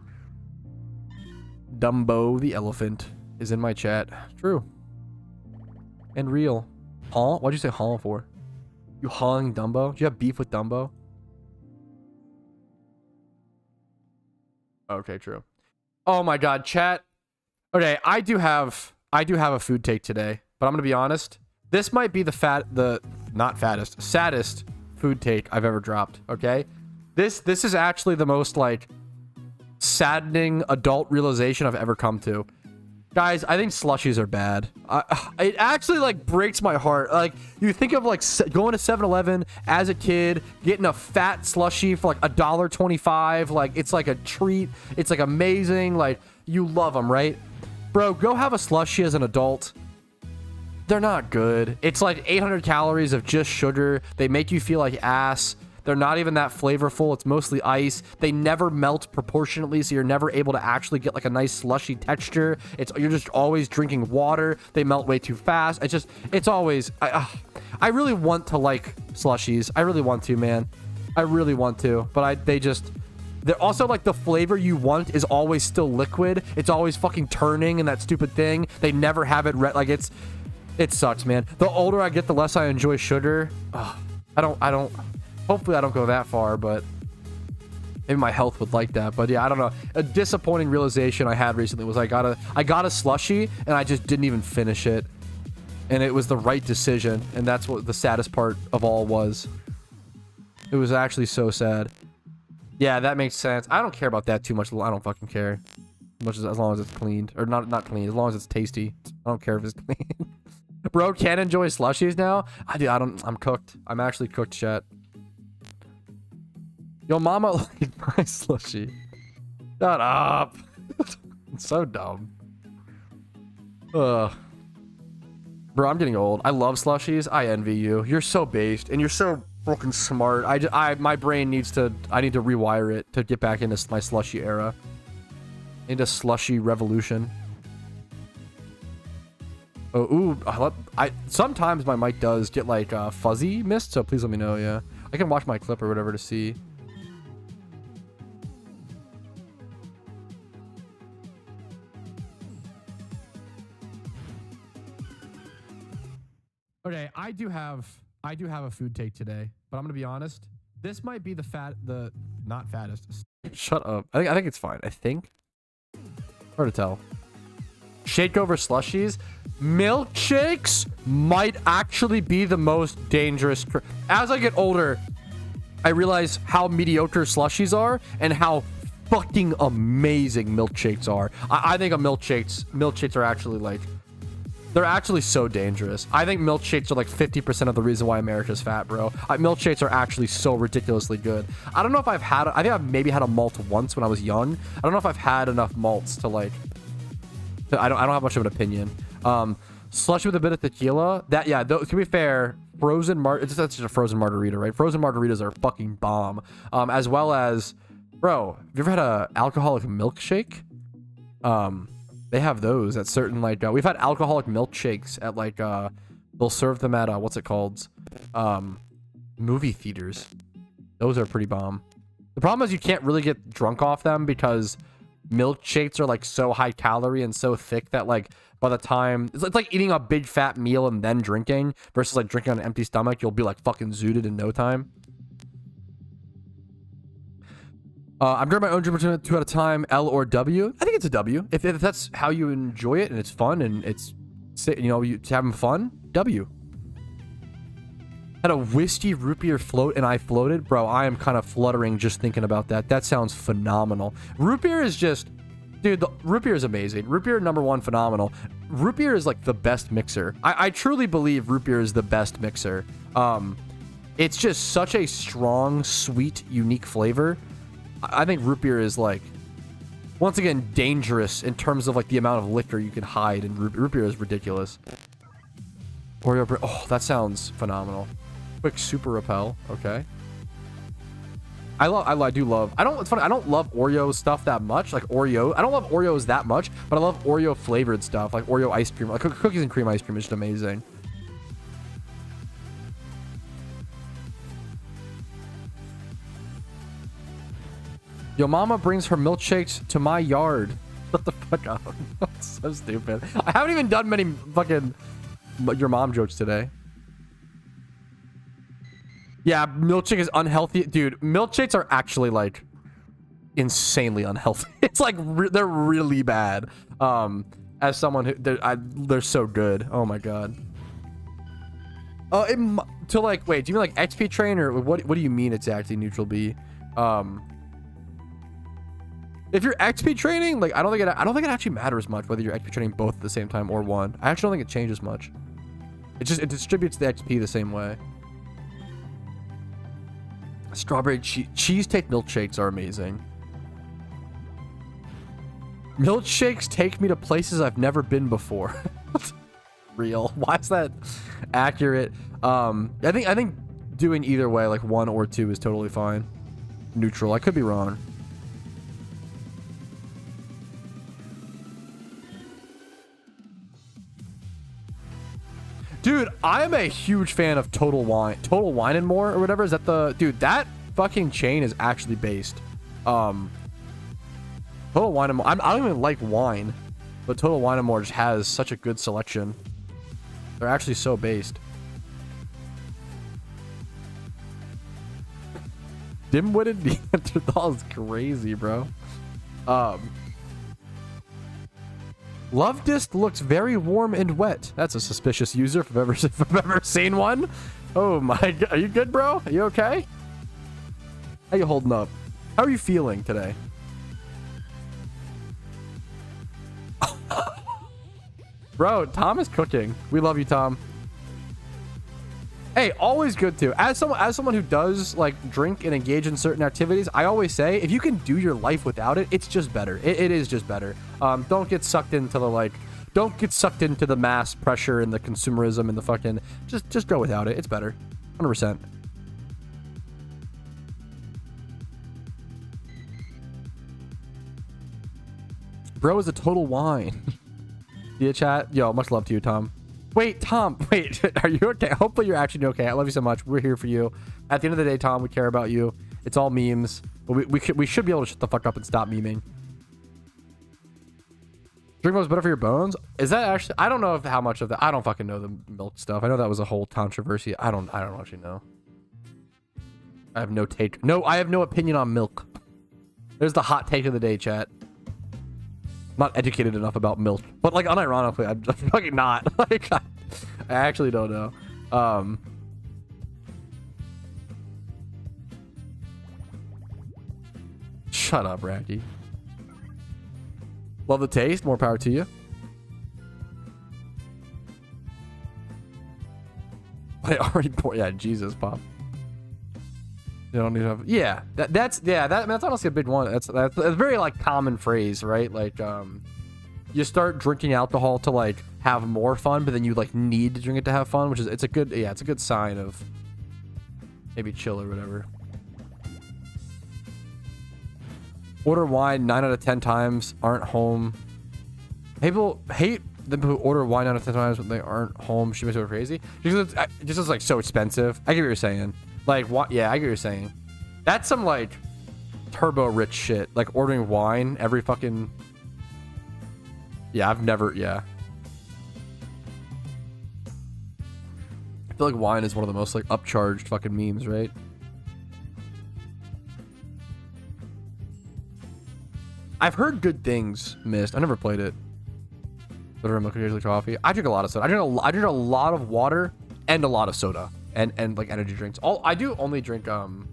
Dumbo the elephant is in my chat. True. And real. Huh? Why'd you say huh for? You hawing Dumbo? Do you have beef with Dumbo? Okay, true. Oh my god, chat. Okay, I do have a food take today, but I'm gonna be honest. This might be saddest food take I've ever dropped. Okay, this is actually the most like saddening adult realization I've ever come to. Guys, I think slushies are bad. It actually like breaks my heart. Like you think of like going to 7-Eleven as a kid, getting a fat slushie for like $1.25. Like it's like a treat. It's like amazing. Like you love them, right? Bro, go have a slushie as an adult. They're not good. It's like 800 calories of just sugar. They make you feel like ass. They're not even that flavorful. It's mostly ice. They never melt proportionately, so you're never able to actually get like a nice slushy texture. You're just always drinking water. They melt way too fast. It's always... I really want to like slushies. I really want to, man. I really want to. But they're also like the flavor you want is always still liquid. It's always fucking turning in that stupid thing. They never have it like it sucks, man. The older I get, the less I enjoy sugar. I don't hopefully I don't go that far, but maybe my health would like that. But yeah, I don't know. A disappointing realization I had recently was I got a slushie and I just didn't even finish it. And it was the right decision, and that's what the saddest part of all was. It was actually so sad. Yeah, that makes sense. I don't care about that too much. I don't fucking care. As long as it's cleaned. Or not clean. As long as it's tasty. I don't care if it's clean. Bro, can't enjoy slushies now? I'm cooked. I'm actually cooked, chat. Yo, mama like my slushie. Shut up. It's so dumb. Ugh. Bro, I'm getting old. I love slushies. I envy you. You're so based and you're so fucking smart. My brain needs to... I need to rewire it to get back into my slushy era. Into slushy revolution. Oh, ooh. Sometimes my mic does get like fuzzy mist, so please let me know, yeah. I can watch my clip or whatever to see. Okay, I do have a food take today, but I'm gonna be honest. This might be not fattest. Shut up. I think it's fine. I think. Hard to tell. Shake over slushies. Milkshakes might actually be the most dangerous. As I get older, I realize how mediocre slushies are and how fucking amazing milkshakes are. I think milkshakes are actually like... They're actually so dangerous. I think milkshakes are like 50% of the reason why America's fat, bro. Milkshakes are actually so ridiculously good. I don't know if I think I've maybe had a malt once when I was young. I don't know if I've had enough malts to like... I don't have much of an opinion. Slushie with a bit of tequila. To be fair, it's just a frozen margarita, right? Frozen margaritas are fucking bomb. As well as... Bro, have you ever had a alcoholic milkshake? They have those at certain like we've had alcoholic milkshakes at like they'll serve them at what's it called, movie theaters. Those are pretty bomb. The problem is you can't really get drunk off them because milkshakes are like so high calorie and so thick that like by the time it's like eating a big fat meal and then drinking versus like drinking on an empty stomach. You'll be like fucking zooted in no time. I'm drinking my own drink 2 at a time, L or W. I think it's a W. If that's how you enjoy it and it's fun and it's, you know, you're having fun, W. Had a whiskey root beer float and I floated. Bro, I am kind of fluttering just thinking about that. That sounds phenomenal. Root beer is just... Dude, the root beer is amazing. Root beer, #1, phenomenal. Root beer is like the best mixer. I truly believe root beer is the best mixer. It's just such a strong, sweet, unique flavor. I think root beer is like, once again, dangerous in terms of like the amount of liquor you can hide, and root beer is ridiculous. Oreo bread. Oh, that sounds phenomenal. Quick super repel. Okay. It's funny, I don't love Oreo stuff that much. Like I don't love Oreos that much, but I love Oreo flavored stuff, like Oreo ice cream. Like cookies and cream ice cream is just amazing. Yo, mama brings her milkshakes to my yard. Shut the fuck up. That's so stupid. I haven't even done many fucking your mom jokes today. Yeah, milkshake is unhealthy. Dude, milkshakes are actually like insanely unhealthy. It's like they're really bad. as someone who they're so good. Oh my god. To like, wait, do you mean like XP train, or what do you mean exactly neutral B? If you're XP training, like I don't think it actually matters much whether you're XP training both at the same time or one. I actually don't think it changes much. It distributes the XP the same way. Strawberry cheesecake milkshakes are amazing. Milkshakes take me to places I've never been before. Real. Why is that accurate? I think doing either way, like 1 or 2, is totally fine. Neutral. I could be wrong. Dude, I'm a huge fan of Total Wine and More, or whatever. Is that the dude? That fucking chain is actually based. Total Wine and More. I don't even like wine, but Total Wine and More just has such a good selection. They're actually so based. Dim-witted Neanderthal is crazy, bro. Love Disc looks very warm and wet. That's a suspicious user if I've ever seen one. Oh my god. Are you good, bro? Are you okay? How you holding up? How are you feeling today? Bro, Tom is cooking. We love you, Tom. Hey, always good to. As someone who does like drink and engage in certain activities, I always say if you can do your life without it, it's just better. It is just better. Don't get sucked into the mass pressure and the consumerism and the fucking just go without it. It's better. 100%. Bro is a total wine. Yeah, chat. Yo, much love to you, Tom. Wait, Tom. Wait, are you okay? Hopefully you're actually okay. I love you so much. We're here for you. At the end of the day, Tom, we care about you. It's all memes, but we should be able to shut the fuck up and stop memeing. Drink was better for your bones. Is that actually? I don't know how much of that. I don't fucking know the milk stuff. I know that was a whole controversy. I don't actually know. I have no take. No, I have no opinion on milk. There's the hot take of the day, chat. Not educated enough about milk, but like unironically, I'm fucking not. Like, I actually don't know. Shut up, Racky. Love the taste. More power to you. I already poured. Yeah, Jesus, Pop. You don't need to have. Yeah, that's honestly a big one. That's a very like common phrase, right? Like, you start drinking alcohol to like have more fun, but then you like need to drink it to have fun, which is it's a good sign of maybe chill or whatever. Order wine 9 out of 10 times, aren't home. People hate them who order wine 9 out of 10 times when they aren't home. She makes it crazy. Just it's like so expensive. I get what you're saying. Like, what? Yeah, I get what you're saying. That's some like turbo rich shit. Like ordering wine every fucking. Yeah, I've never. Yeah. I feel like wine is one of the most like upcharged fucking memes, right? I've heard good things. Missed. I never played it. Literally milk, occasionally coffee. I drink a lot of soda. I drink a lot of water and a lot of soda. And like energy drinks. I do only drink I'm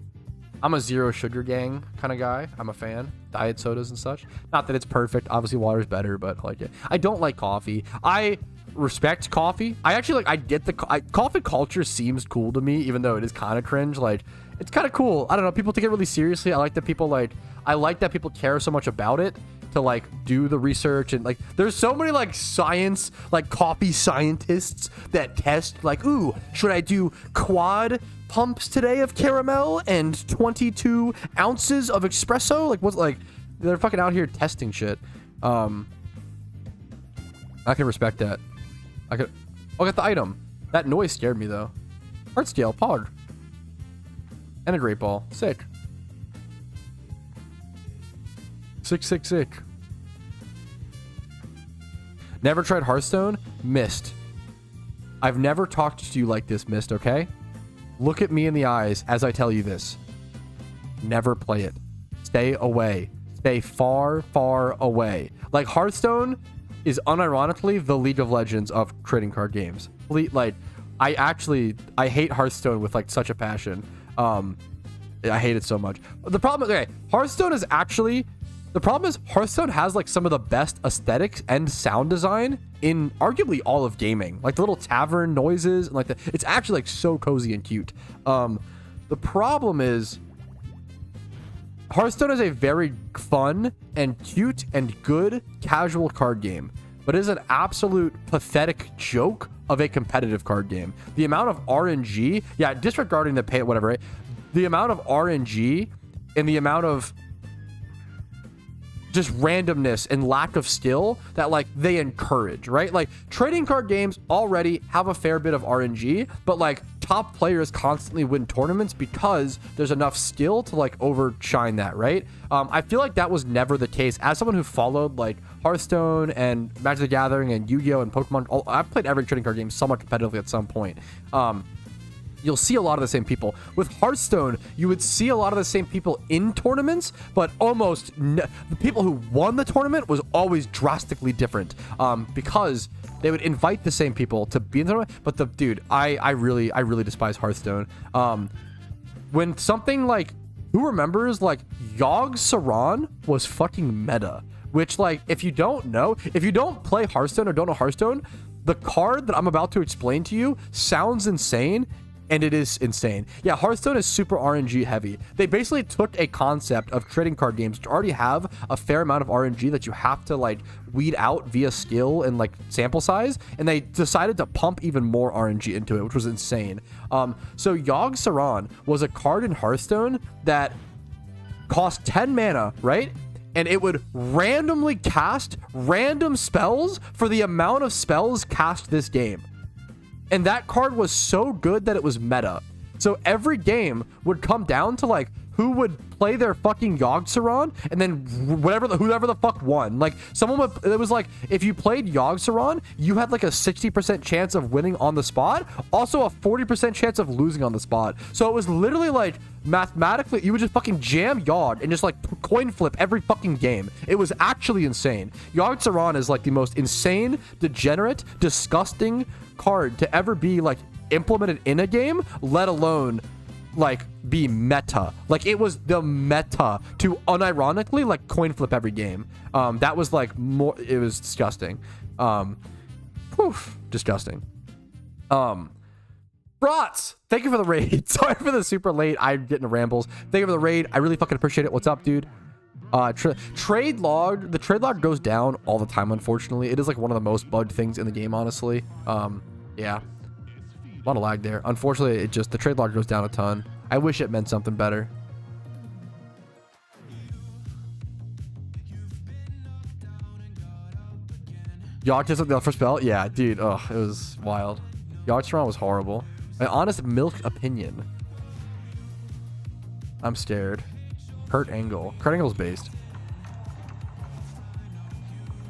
a zero sugar gang kind of guy. I'm a fan. Diet sodas and such. Not that it's perfect. Obviously water's better, but like it. I don't like coffee. I respect coffee. I actually like I get the coffee culture seems cool to me, even though it is kind of cringe. Like it's kind of cool. I don't know. People take it really seriously. I like that people care so much about it to like do the research, and like there's so many like science, like coffee scientists that test like, ooh, should I do quad pumps today of caramel and 22 ounces of espresso? Like what's like they're fucking out here testing shit. I can respect that. I'll get the item. That noise scared me though. Heart scale, pog. And a great ball. Sick. Sick. Never tried Hearthstone? Mist. I've never talked to you like this, Mist, okay? Look at me in the eyes as I tell you this. Never play it. Stay away. Stay far, far away. Like Hearthstone, is unironically the League of Legends of trading card games. Like, I hate Hearthstone with like such a passion. I hate it so much. The problem is, okay, the problem is Hearthstone has like some of the best aesthetics and sound design in arguably all of gaming. Like the little tavern noises and like it's actually like so cozy and cute. The problem is Hearthstone is a very fun and cute and good casual card game, but it is an absolute pathetic joke of a competitive card game. The amount of RNG, yeah, disregarding the pay, whatever, right? The amount of RNG and the amount of just randomness and lack of skill that like they encourage, right? Like trading card games already have a fair bit of RNG, but like top players constantly win tournaments because there's enough skill to like overshine that, right? I feel like that was never the case. As someone who followed like Hearthstone and Magic the Gathering and Yu-Gi-Oh and Pokemon, I've played every trading card game somewhat competitively at some point. You'll see a lot of the same people. With Hearthstone, you would see a lot of the same people in tournaments, but almost the people who won the tournament was always drastically different, because they would invite the same people to be in the tournament. But I really despise Hearthstone. When something like, who remembers like Yogg Saron was fucking meta, which like if you don't play Hearthstone or don't know Hearthstone, the card that I'm about to explain to you sounds insane. And it is insane. Yeah, Hearthstone is super RNG heavy. They basically took a concept of trading card games to already have a fair amount of RNG that you have to like weed out via skill and like sample size, and they decided to pump even more RNG into it, which was insane. So Yogg Saron was a card in Hearthstone that cost 10 mana, right? And it would randomly cast random spells for the amount of spells cast this game. And that card was so good that it was meta. So every game would come down to like who would play their fucking Yogg Saron, and then whoever the fuck won. Like it was like if you played Yogg Saron, you had like a 60% chance of winning on the spot, also a 40% chance of losing on the spot. So it was literally like mathematically you would just fucking jam Yogg and just like coin flip every fucking game. It was actually insane. Yogg Saron is like the most insane, degenerate, disgusting card to ever be like implemented in a game, let alone like be meta. Like it was the meta to unironically like coin flip every game. That was like more, it was disgusting. Disgusting. Brats, thank you for the raid. Sorry for the super late. I'm getting rambles. Thank you for the raid. I really fucking appreciate it. What's up, dude? Trade log. The trade log goes down all the time, unfortunately. It is like one of the most bugged things in the game, honestly. Yeah. A lot of lag there. Unfortunately, the trade log goes down a ton. I wish it meant something better. Yogg just the first spell? Yeah, dude. Oh, it was wild. Yogg Saron was horrible. My honest milk opinion. I'm scared. Kurt Angle. Kurt Angle's based.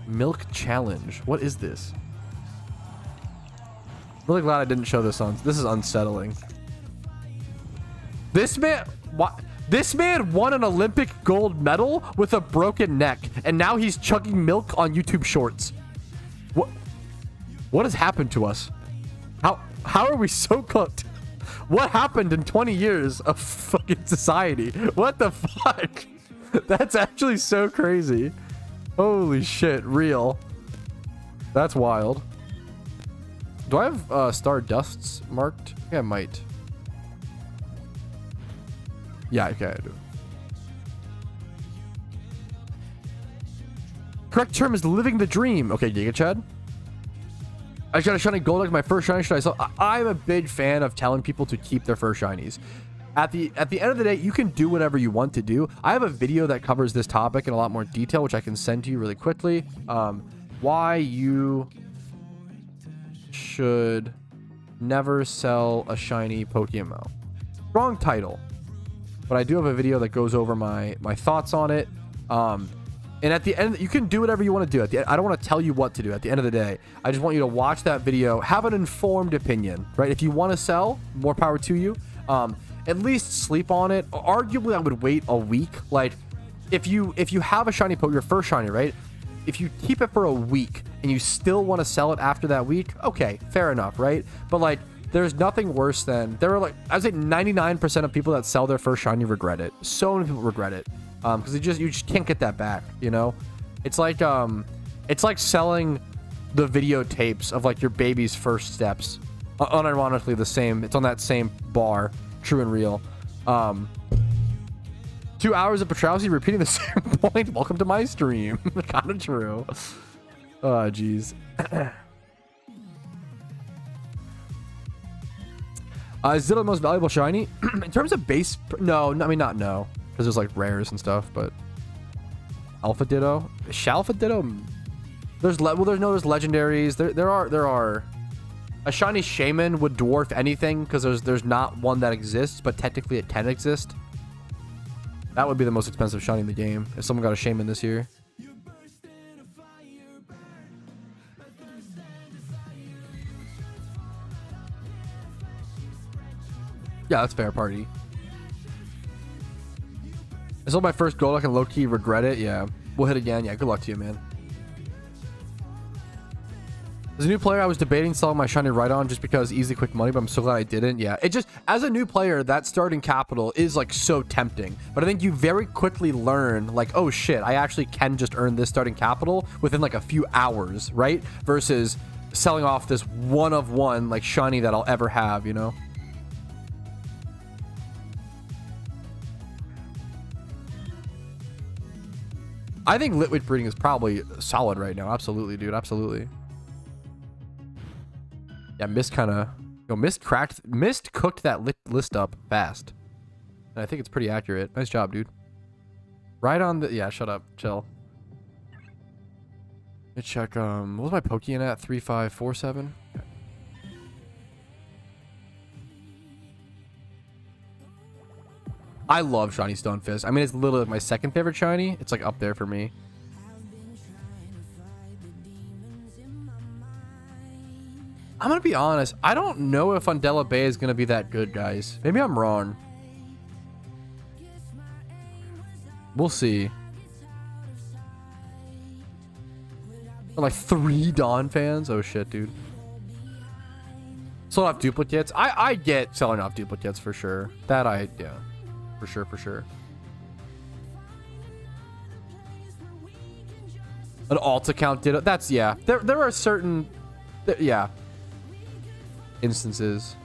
Milk challenge. What is this? Really glad I didn't show this on. This is unsettling. This man, what? This man won an Olympic gold medal with a broken neck, and now he's chugging milk on YouTube Shorts. What has happened to us? How are we so cooked? What happened in 20 years of fucking society? What the fuck? That's actually so crazy. Holy shit, real. That's wild. Do I have Star Dusts marked? Yeah, I might. Yeah, okay, I do. Correct term is living the dream. Okay, Giga Chad. I got a shiny gold like my first shiny. I'm a big fan of telling people to keep their first shinies. At the end of the day, you can do whatever you want to do. I have a video that covers this topic in a lot more detail, which I can send to you really quickly. Why you should never sell a shiny PokeMMO. Wrong title, but I do have a video that goes over my thoughts on it. And at the end, you can do whatever you want to do. I don't want to tell you what to do. At the end of the day, I just want you to watch that video, have an informed opinion, right? If you want to sell, more power to you. At least sleep on it. Arguably, I would wait a week. Like, if you have a shiny Poke, your first shiny, right? if you keep it for a week and you still want to sell it after that week, okay, fair enough, right? But like, there's nothing worse than, there are like, I would say 99% of people that sell their first shiny regret it. So many people regret it because you just can't get that back, you know? It's like selling the videotapes of like your baby's first steps. Unironically the same. It's on that same bar, true and real. 2 hours of Patrouski repeating the same point. Welcome to my stream. Kind of true. Oh, jeez. Is Ditto the most valuable shiny? In terms of base... No, I mean, not no. Because there's, like, rares and stuff, but... Alpha Ditto? Shalpha Ditto? There's legendaries. There are... A shiny Shaman would dwarf anything, because there's not one that exists, but technically it can exist. That would be the most expensive shiny in the game, if someone got a Shaman this year. Yeah, that's fair, party. I sold my first Golduck and low-key regret it. Yeah, we'll hit again. Yeah, good luck to you, man. As a new player, I was debating selling my shiny Rhydon just because easy, quick money, but I'm so glad I didn't. Yeah, it just, as a new player, that starting capital is like so tempting. But I think you very quickly learn like, oh shit, I actually can just earn this starting capital within like a few hours, right? Versus selling off this one of one like shiny that I'll ever have, you know? I think Litwick breeding is probably solid right now. Absolutely, dude. Absolutely. Yeah, Mist kind of... Mist cooked that list up fast. And I think it's pretty accurate. Nice job, dude. Right on the... Yeah, shut up. Chill. Let me check, what was my Pokeyen at? 3547? Okay. I love shiny Stonefist. I mean, it's literally my second favorite shiny. It's like up there for me. I'm gonna be honest. I don't know if Undella Bay is gonna be that good, guys. Maybe I'm wrong. We'll see. Like 3 Dawn fans? Oh shit, dude. Sold off duplicates. I get selling off duplicates for sure. That yeah. For sure. An alt account did it. That's, yeah. There are certain, yeah, instances.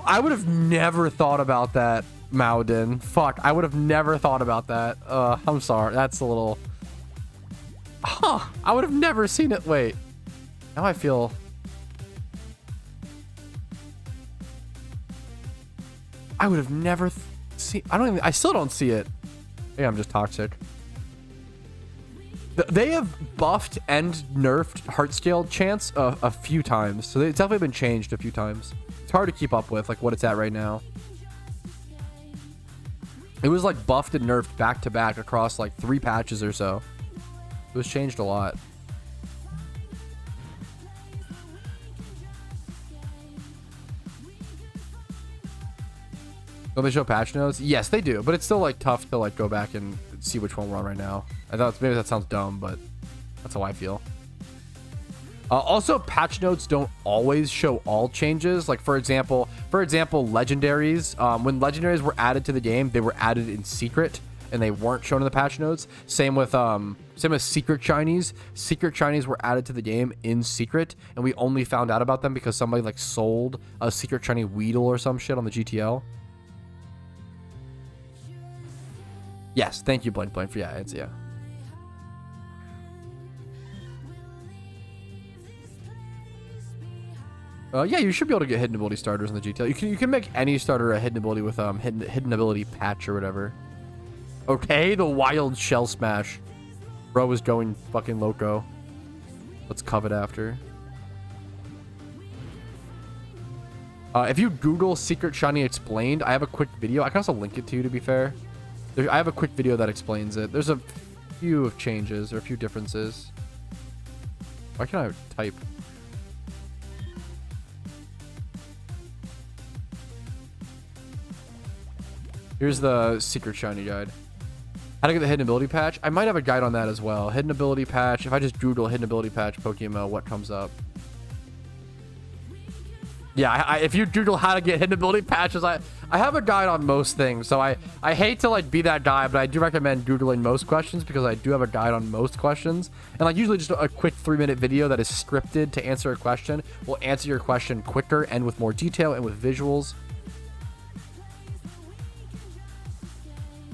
I would have never thought about that, Maudin. Fuck, I would have never thought about that. I'm sorry. That's a little... Huh. I would have never seen it. Wait. Now I feel... I would have never seen... I still don't see it. Maybe I'm just toxic. They have buffed and nerfed heart scale chance a few times. So it's definitely been changed a few times. It's hard to keep up with like what it's at right now. It was like buffed and nerfed back to back across like 3 patches or so. It was changed a lot. Don't they show patch notes? Yes, they do, but it's still like tough to like go back and see which one we're on right now. I thought maybe that sounds dumb, but that's how I feel. Also, patch notes don't always show all changes. Like for example, legendaries. When legendaries were added to the game, they were added in secret and they weren't shown in the patch notes. Same with secret shinies. Secret shinies were added to the game in secret, and we only found out about them because somebody like sold a secret shiny Weedle or some shit on the GTL. Yes, thank you, Blank for yeah, it's yeah. Yeah, you should be able to get hidden ability starters in the GTL. You can make any starter a hidden ability with hidden ability patch or whatever. Okay, the wild shell smash. Bro is going fucking loco. Let's covet after. If you Google Secret Shiny Explained, I have a quick video. I can also link it to you, to be fair. I have a quick video that explains it. There's a few changes or a few differences. Why can't I type? Here's the secret shiny guide. How to get the hidden ability patch. I might have a guide on that as well. Hidden ability patch. If I just Google hidden ability patch PokeMMO, what comes up? Yeah, if you Google how to get hidden ability patches, I have a guide on most things. So I hate to like be that guy, but I do recommend Googling most questions because I do have a guide on most questions. And like usually just a quick 3-minute video that is scripted to answer a question will answer your question quicker and with more detail and with visuals.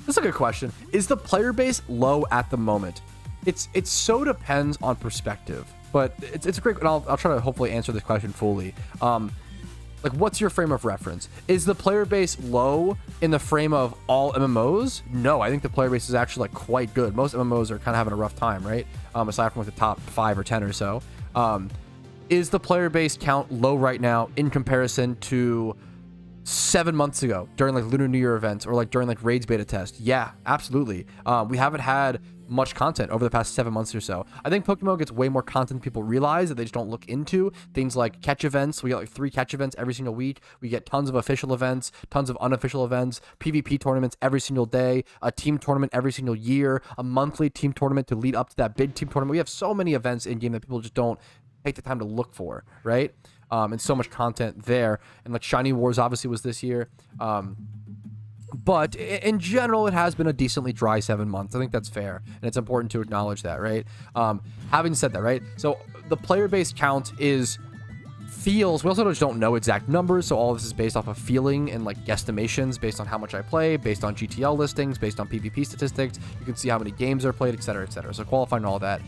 That's a good question. Is the player base low at the moment? It's so depends on perspective, but it's a great, and I'll try to hopefully answer this question fully. Like, what's your frame of reference? Is the player base low in the frame of all MMOs? No, I think the player base is actually like quite good. Most MMOs are kind of having a rough time, right? Aside from like the top 5 or 10 or so. Is the player base count low right now in comparison to 7 months ago during like Lunar New Year events or like during like Raids beta test? Yeah, absolutely. We haven't had much content over the past 7 months or so. I think PokeMMO gets way more content than people realize that they just don't look into. Things like catch events. We get like 3 catch events every single week. We get tons of official events, tons of unofficial events, PvP tournaments every single day, a team tournament every single year, a monthly team tournament to lead up to that big team tournament. We have so many events in game that people just don't take the time to look for, right? And so much content there. And like Shiny Wars obviously was this year. But in general, it has been a decently dry 7 months. I think that's fair. And it's important to acknowledge that, right? Having said that, right? So the player base count feels, we also just don't know exact numbers. So all of this is based off of feeling and like guesstimations based on how much I play, based on GTL listings, based on PvP statistics. You can see how many games are played, etc., etc. So qualifying all that.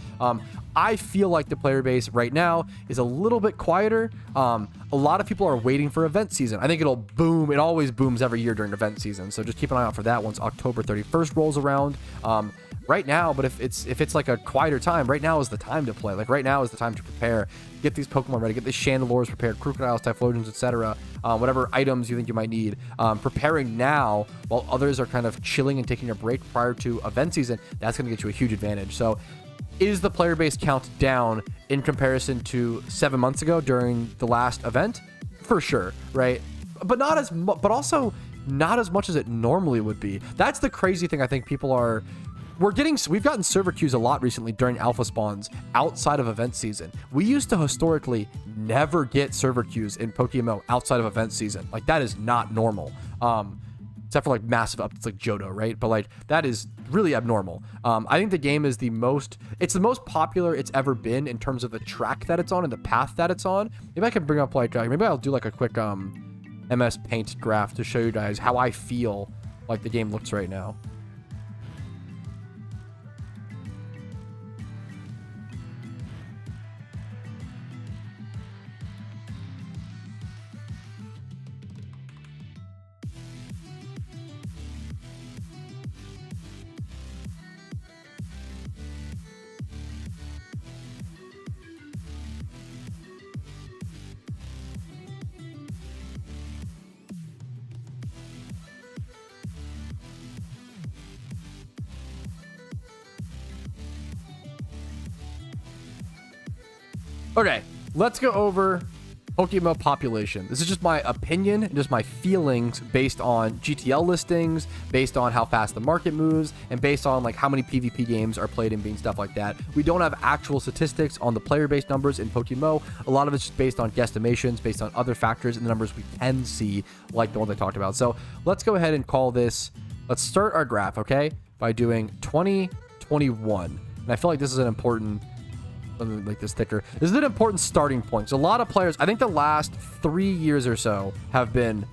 I feel like the player base right now is a little bit quieter. A lot of people are waiting for event season. I think it'll boom. It always booms every year during event season. So just keep an eye out for that once October 31st rolls around. Right now, but if it's like a quieter time, right now is the time to play. Like right now is the time to prepare, get these Pokemon ready, get the Chandelures prepared, Crocodiles, Typhlosions, etc. Whatever items you think you might need. Preparing now while others are kind of chilling and taking a break prior to event season, that's going to get you a huge advantage. So is the player base count down in comparison to 7 months ago during the last event? For sure, right? But not as but also not as much as it normally would be. That's the crazy thing. I think people are. We've gotten server queues a lot recently during alpha spawns outside of event season. We used to historically never get server queues in PokeMMO outside of event season. Like that is not normal. Except for like massive updates like Johto, right? But like that is really abnormal. I think the game is the most popular it's ever been in terms of the track that it's on and the path that it's on. Maybe I can bring up like maybe I'll do like a quick MS Paint graph to show you guys how I feel like the game looks right now. Okay, let's go over PokeMMO population. This is just my opinion, just my feelings based on GTL listings, based on how fast the market moves, and based on like how many PvP games are played and being stuff like that. We don't have actual statistics on the player-based numbers in PokeMMO. A lot of it's just based on guesstimations, based on other factors and the numbers we can see, like the ones I talked about. So let's go ahead and call this, let's start our graph, okay, by doing 2021. And I feel like this is an important, let me make this thicker. This is an important starting point. So a lot of players, I think the last 3 years or so have been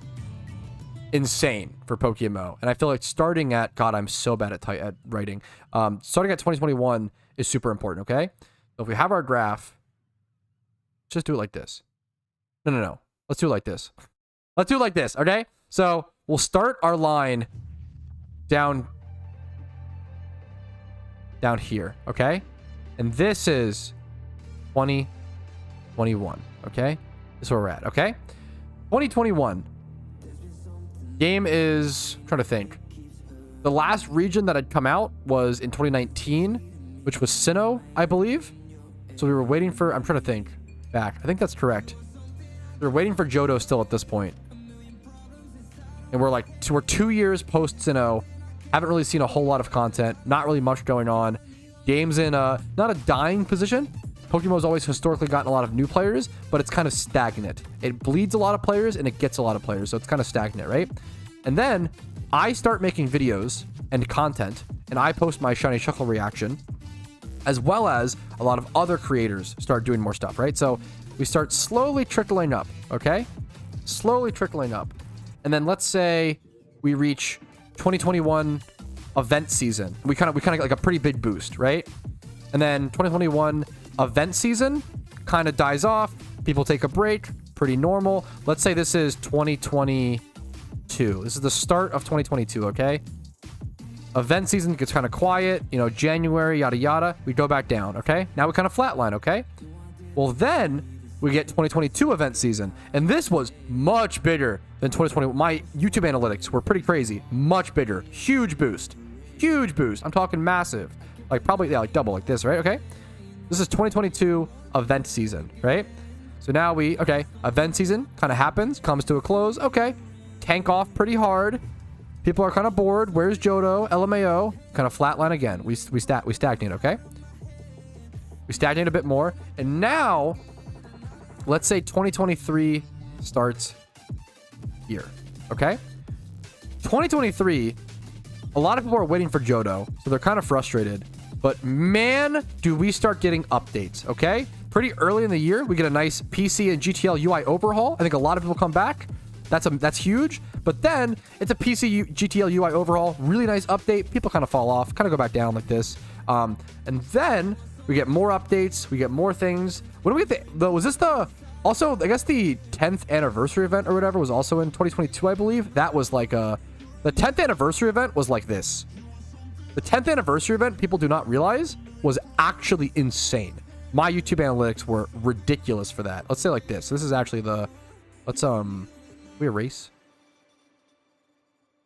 insane for PokeMMO. And I feel like starting at, God, I'm so bad at writing. Starting at 2021 is super important, okay? So if we have our graph, let's just do it like this. No. Let's do it like this. Let's do it like this, okay? So we'll start our line down here, okay? And this is 2021, okay? This is where we're at, okay? 2021. Game is, I'm trying to think. The last region that had come out was in 2019, which was Sinnoh, I believe. So we were waiting for, I'm trying to think back. I think that's correct. We were waiting for Johto still at this point. And we're 2 years post Sinnoh. Haven't really seen a whole lot of content. Not really much going on. Game's in a, not a dying position. PokeMMO's always historically gotten a lot of new players, but it's kind of stagnant. It bleeds a lot of players and it gets a lot of players, so it's kind of stagnant, right? And then I start making videos and content, and I post my Shiny Shuckle reaction, as well as a lot of other creators start doing more stuff, right? So we start slowly trickling up, okay? Slowly trickling up. And then let's say we reach 2021 event season. We kind of get like a pretty big boost, right? And then 2021 event season kind of dies off. People take a break. Pretty normal. Let's say this is 2022. This is the start of 2022, okay? Event season gets kind of quiet. You know, January, yada, yada. We go back down, okay? Now we kind of flatline, okay? Well, then we get 2022 event season. And this was much bigger than 2020. My YouTube analytics were pretty crazy. Much bigger. Huge boost. Huge boost. I'm talking massive. Like probably, yeah, like double like this, right? Okay. This is 2022 event season, right? So now okay, event season kind of happens, comes to a close. Okay. Tank off pretty hard. People are kind of bored. Where's Johto? LMAO. Kind of flatline again. We stagnate, okay? We stagnate a bit more. And now, let's say 2023 starts here, okay? 2023, a lot of people are waiting for Johto, so they're kind of frustrated. But man, do we start getting updates, okay? Pretty early in the year, we get a nice PC and GTL UI overhaul. I think a lot of people come back. That's huge. But then it's a PC GTL UI overhaul, really nice update. People kind of fall off, kind of go back down like this. And then we get more updates, we get more things. When do we get was this also, I guess the 10th anniversary event or whatever was also in 2022, I believe. That was like the 10th anniversary event was like this. The 10th anniversary event, people do not realize, was actually insane. My YouTube analytics were ridiculous for that. Let's say like this. This is actually let's we erase.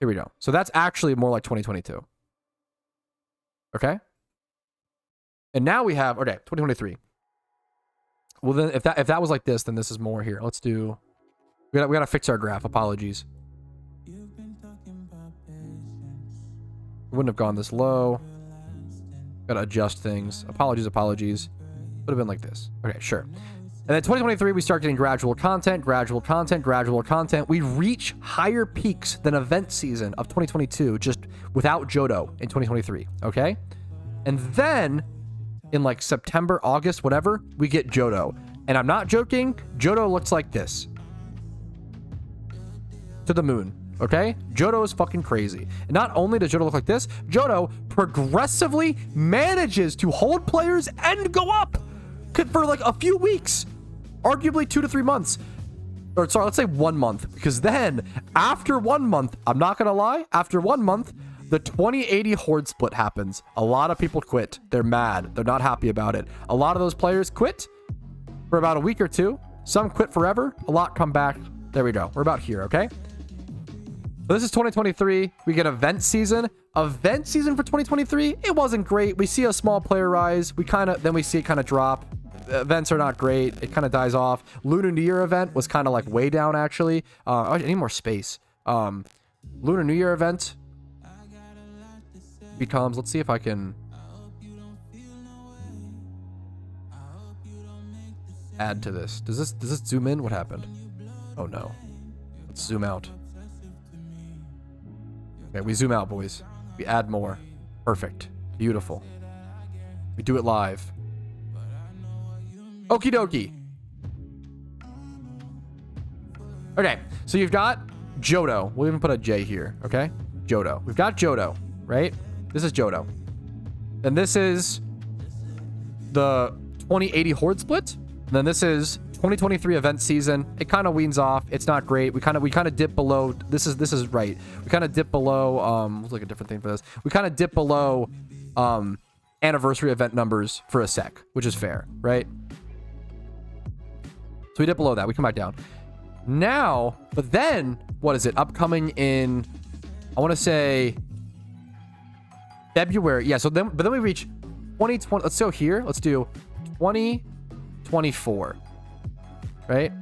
Here we go. So that's actually more like 2022. Okay. And now we have, okay, 2023. Well, then if that was like this, then this is more here. Let's do, we gotta fix our graph. Apologies. Wouldn't have gone this low. Gotta adjust things. Apologies. Would have been like this. Okay, sure. And then 2023, we start getting gradual content. We reach higher peaks than event season of 2022, just without Johto in 2023, okay? And then in like September, August, whatever, we get Johto. And I'm not joking, Johto looks like this. To the moon, okay? Johto is fucking crazy. And not only does Johto look like this, Johto progressively manages to hold players and go up for like a few weeks. Arguably 2 to 3 months. Or sorry, let's say 1 month. Because then, after 1 month, I'm not going to lie, after 1 month, the 2080 horde split happens. A lot of people quit. They're mad. They're not happy about it. A lot of those players quit for about a week or two. Some quit forever. A lot come back. There we go. We're about here, okay? So this is 2023. We get event season. Event season for 2023, it wasn't great. We see a small player rise. Then we see it kind of drop. Events are not great. It kind of dies off. Lunar New Year event was kind of like way down, actually. I need more space. Lunar New Year event becomes, let's see if I can add to this. Does this zoom in? What happened? Oh no. Let's zoom out. Okay, we zoom out, boys. We add more. Perfect. Beautiful. We do it live. Okie dokie. Okay, so you've got Johto. We'll even put a J here, okay? Johto. We've got Johto, right? This is Johto. And this is the 2080 horde split. And then this is 2023 event season. It kind of weans off. It's not great. We kind of dip below. This is right. We kind of dip below. Let's look at a different thing for this. We kind of dip below anniversary event numbers for a sec, which is fair, right? So we dip below that. We come back down. Now, but then, what is it? Upcoming in, I want to say, February. Yeah, so then, but then we reach 2020. Let's go here. Let's do 2024. Right?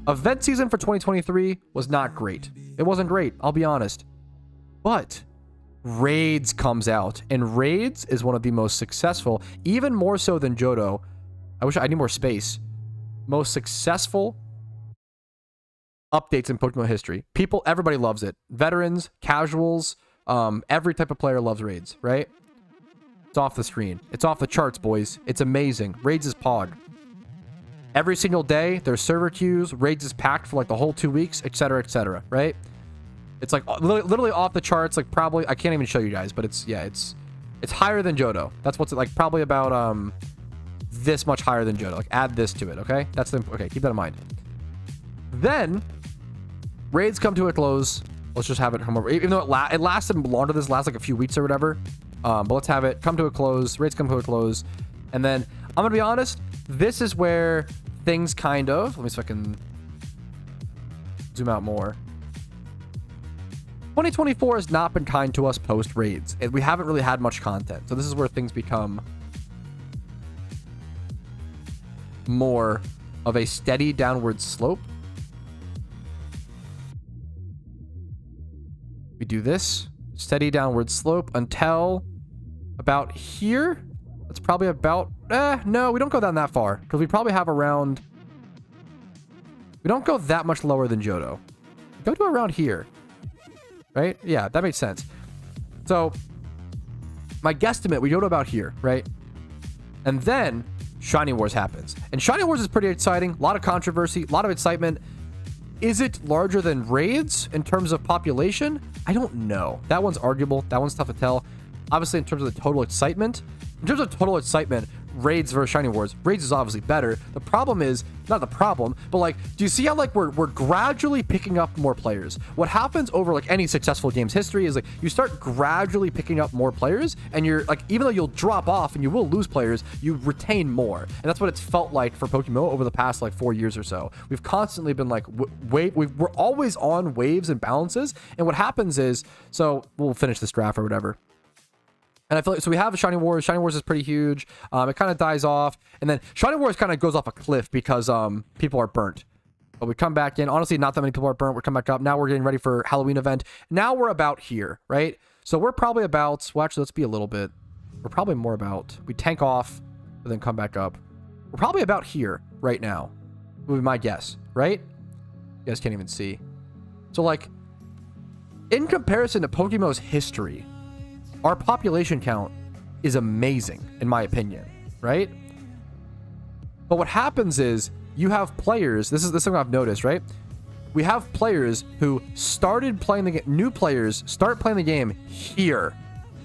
Event season for 2023 was not great. It wasn't great, I'll be honest. But Raids comes out, and Raids is one of the most successful, even more so than Johto. I wish I need more space. Most successful updates in Pokemon history. Everybody loves it. Veterans, casuals, every type of player loves Raids, right? It's off the screen. It's off the charts, boys. It's amazing. Raids is pog. Every single day, there's server queues. Raids is packed for like the whole 2 weeks, etc., right? It's like literally off the charts. Like probably, I can't even show you guys, but it's higher than Johto. That's what's like probably about this much higher than Johto. Like add this to it, okay? Okay. Keep that in mind. Then Raids come to a close. Let's just have it come over. Even though it lasted longer, this lasts like a few weeks or whatever. But let's have it come to a close. Raids come to a close, and then I'm gonna be honest. This is where things kind of, let me see if I can zoom out more. 2024 has not been kind to us post Raids. We haven't really had much content. So this is where things become more of a steady downward slope. We do this steady downward slope until about here. That's probably about, no, we don't go down that far because we probably have around, we don't go that much lower than Johto. We go to around here, right? Yeah, that makes sense. So my guesstimate, we go to about here, right? And then Shiny Wars happens. And Shiny Wars is pretty exciting. A lot of controversy, a lot of excitement. Is it larger than Raids in terms of population? I don't know. That one's arguable. That one's tough to tell. Obviously, in terms of the total excitement, Raids versus Shiny Wars, Raids is obviously better. The problem is, not the problem, but like, do you see how like we're gradually picking up more players? What happens over like any successful game's history is like you start gradually picking up more players, and you're like, even though you'll drop off and you will lose players, you retain more. And that's what it's felt like for PokeMMO over the past like 4 years or so. We've constantly been like, we're always on waves and balances. And what happens is, so we'll finish this draft or whatever. And I feel like, so we have Shiny Wars. Shiny Wars is pretty huge. It kind of dies off. And then Shiny Wars kind of goes off a cliff because people are burnt. But we come back in. Honestly, not that many people are burnt. We're coming back up. Now we're getting ready for Halloween event. Now we're about here, right? So we're probably about, well, actually, let's be a little bit. We're probably more about, we tank off, but then come back up. We're probably about here right now, would be my guess, right? You guys can't even see. So like, in comparison to PokeMMO's history, our population count is amazing, in my opinion, right? But what happens is you have players, this is something I've noticed, right? We have players who started playing the game, new players start playing the game here,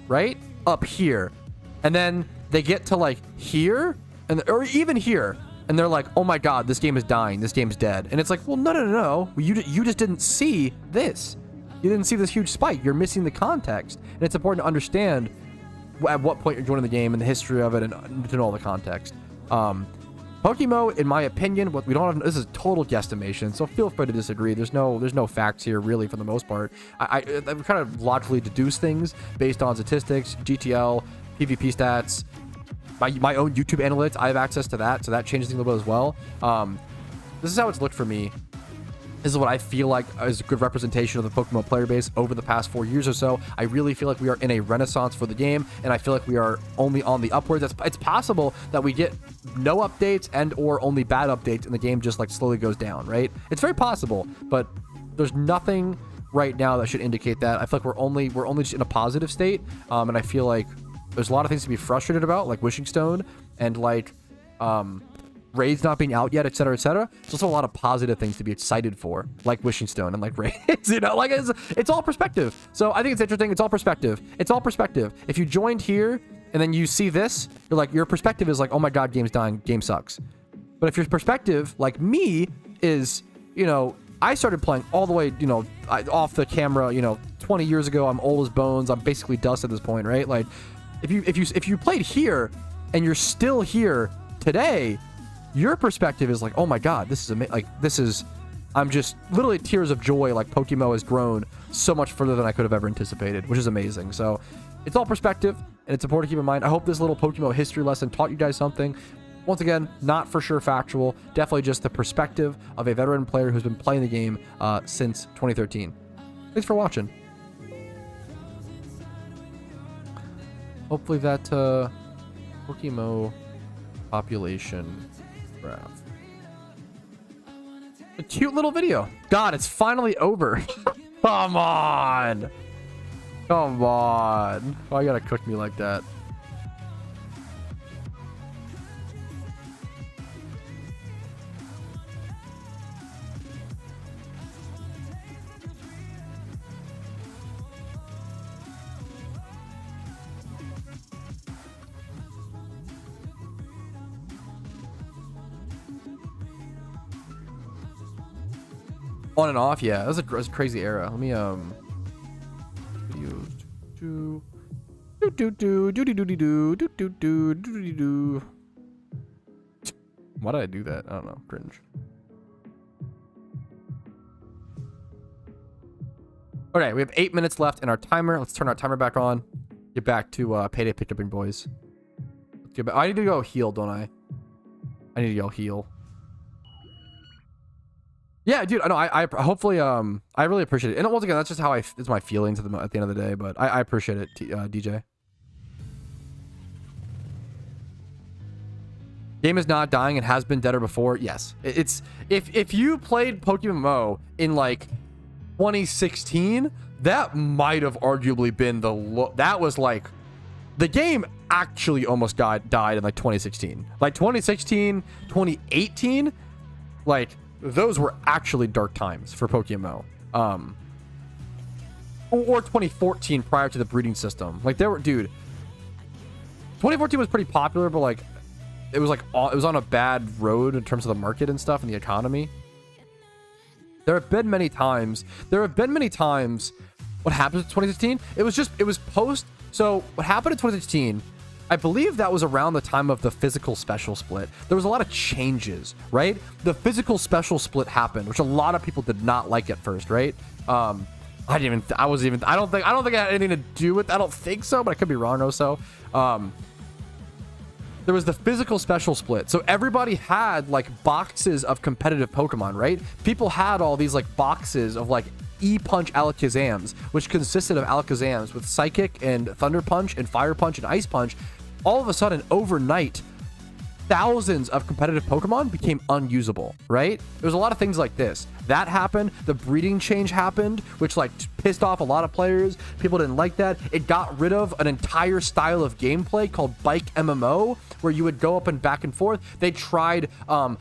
right? Up here. And then they get to like here, or even here, and they're like, oh my God, this game is dying, this game's dead. And it's like, well, no. You just didn't see this. You didn't see this huge spike. You're missing the context. And it's important to understand at what point you're joining the game and the history of it and to know all the context. PokeMMO, in my opinion, what we don't have, this is total guesstimation, so feel free to disagree. There's no facts here, really, for the most part. I kind of logically deduce things based on statistics, GTL, PvP stats, my own YouTube analytics. I have access to that, so that changes things a little bit as well. This is how it's looked for me. This is what I feel like is a good representation of the PokeMMO player base over the past 4 years or so. I really feel like we are in a renaissance for the game, and I feel like we are only on the upwards. It's possible that we get no updates and or only bad updates, and the game just like slowly goes down, right? It's very possible, but there's nothing right now that should indicate that. I feel like we're only just in a positive state, and I feel like there's a lot of things to be frustrated about, like Wishing Stone and like Raids not being out yet, etc., etc. There's also a lot of positive things to be excited for, like Wishing Stone and like Raids. You know, like it's all perspective. So I think it's interesting. It's all perspective. It's all perspective. If you joined here and then you see this, you're like, your perspective is like, oh my God, game's dying, game sucks. But if your perspective, like me, is, you know, I started playing all the way, you know, off the camera, you know, 20 years ago. I'm old as bones. I'm basically dust at this point, right? Like, if you played here and you're still here today, your perspective is like, oh my God, this is amazing. Like, this is, I'm just literally tears of joy. Like, PokeMMO has grown so much further than I could have ever anticipated, which is amazing. So it's all perspective, and it's important to keep in mind. I hope this little PokeMMO history lesson taught you guys something. Once again, not for sure factual, definitely just the perspective of a veteran player who's been playing the game since 2013. Thanks for watching. Hopefully that PokeMMO population graph. A cute little video. God, it's finally over. Come on. Come on. Why you gotta cook me like that? On and off, yeah. That was a crazy era. Let me videos. Do do do do do do do do do do do do. Why did I do that? I don't know. Cringe. Okay, we have 8 minutes left in our timer. Let's turn our timer back on. Get back to payday pickuping, boys. Let's get back. I need to go heal, don't I? I need to go heal. Yeah, dude. I know. I hopefully I really appreciate it. And once again, that's just how it's my feelings at the end of the day. But I appreciate it, DJ. Game is not dying. It has been deader before. Yes, it's if you played PokeMMO in like 2016, that might have arguably been that was like the game actually almost died in like 2016, like 2016, 2018, like. Those were actually dark times for PokeMMO. Or 2014 prior to the breeding system. Like there were, dude. 2014 was pretty popular, but like it was on a bad road in terms of the market and stuff and the economy. There have been many times. What happened in 2016? It was post. So what happened in 2016? I believe that was around the time of the physical special split. There was a lot of changes, right? The physical special split happened, which a lot of people did not like at first, right? I don't think it had anything to do with, I don't think so, but I could be wrong also. There was the physical special split. So everybody had like boxes of competitive Pokemon, right? People had all these like boxes of like E-Punch Alakazams, which consisted of Alakazams with Psychic and Thunder Punch and Fire Punch and Ice Punch. All of a sudden, overnight, thousands of competitive Pokemon became unusable, right? There was a lot of things like this. That happened. The breeding change happened, which like pissed off a lot of players. People didn't like that. It got rid of an entire style of gameplay called Bike MMO, where you would go up and back and forth. They tried a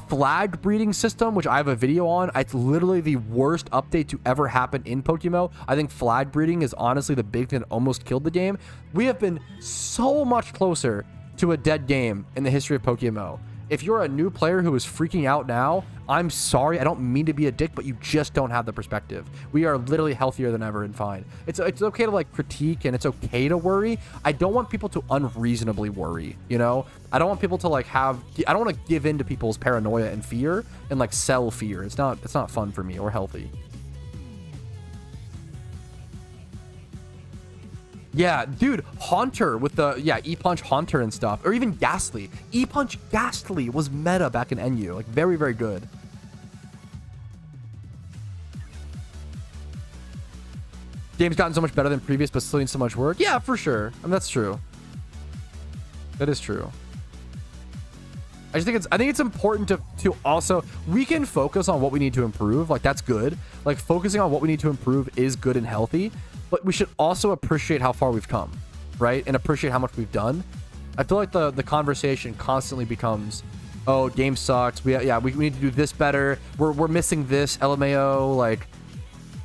flag breeding system, which I have a video on. It's literally the worst update to ever happen in PokeMMO. I think flag breeding is honestly the big thing that almost killed the game. We have been so much closer to a dead game in the history of PokeMMO. If you're a new player who is freaking out now, I'm sorry. I don't mean to be a dick, but you just don't have the perspective. We are literally healthier than ever and fine. It's okay to like critique and it's okay to worry. I don't want people to unreasonably worry, you know? I don't want people to like I don't want to give in to people's paranoia and fear and like sell fear. It's not fun for me or healthy. Yeah, dude, Haunter with the, E-Punch Haunter and stuff, or even Ghastly. E-Punch Ghastly was meta back in NU, like very, very good. Game's gotten so much better than previous, but still needs so much work. Yeah, for sure. I mean, that's true. That is true. I think it's important to also, we can focus on what we need to improve. Like that's good. Like focusing on what we need to improve is good and healthy. But we should also appreciate how far we've come, right? And appreciate how much we've done. I feel like the conversation constantly becomes, oh, game sucks. We need to do this better. We're missing this, LMAO. Like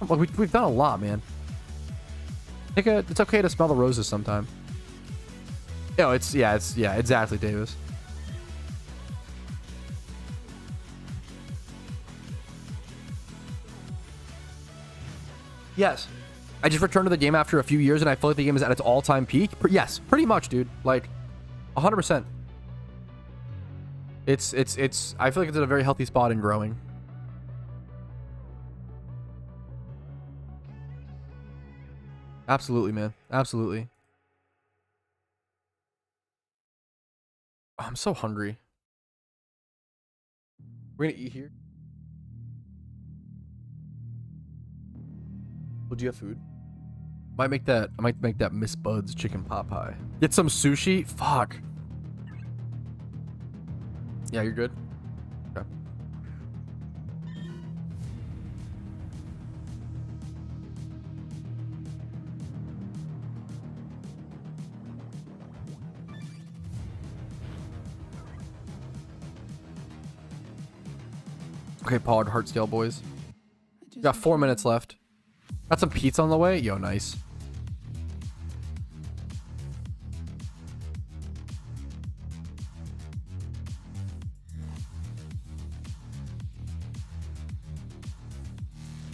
we've done a lot, man. It's okay to smell the roses sometime. You know, exactly, Davis. Yes. I just returned to the game after a few years and I feel like the game is at its all-time peak. Yes, pretty much, dude. Like 100%. I feel like it's at a very healthy spot and growing. Absolutely, man. Absolutely. Oh, I'm so hungry. We're gonna eat here. Well, do you have food? I might make that Miss Bud's chicken pot pie. Get some sushi? Fuck. Yeah, you're good. Okay. Okay, Pollard Heartsdale boys. We got 4 minutes left. Got some pizza on the way. Yo, nice.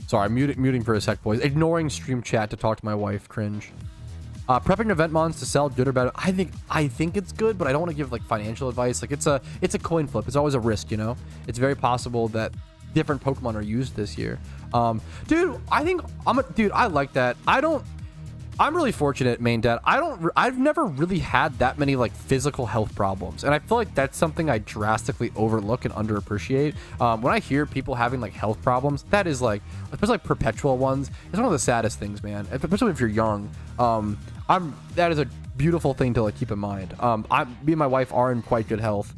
Sorry, I'm muting for a sec, boys. Ignoring stream chat to talk to my wife. Cringe. Prepping event mons to sell, good or bad? I think it's good, but I don't want to give like financial advice. Like it's a coin flip. It's always a risk, you know. It's very possible that different Pokemon are used this year. Dude, I like that. I'm really fortunate, main dad. I've never really had that many like physical health problems, and I feel like that's something I drastically overlook and underappreciate. When I hear people having like health problems, that is like, especially like perpetual ones, it's one of the saddest things, man. Especially if you're young. That is a beautiful thing to like keep in mind. Me and my wife are in quite good health.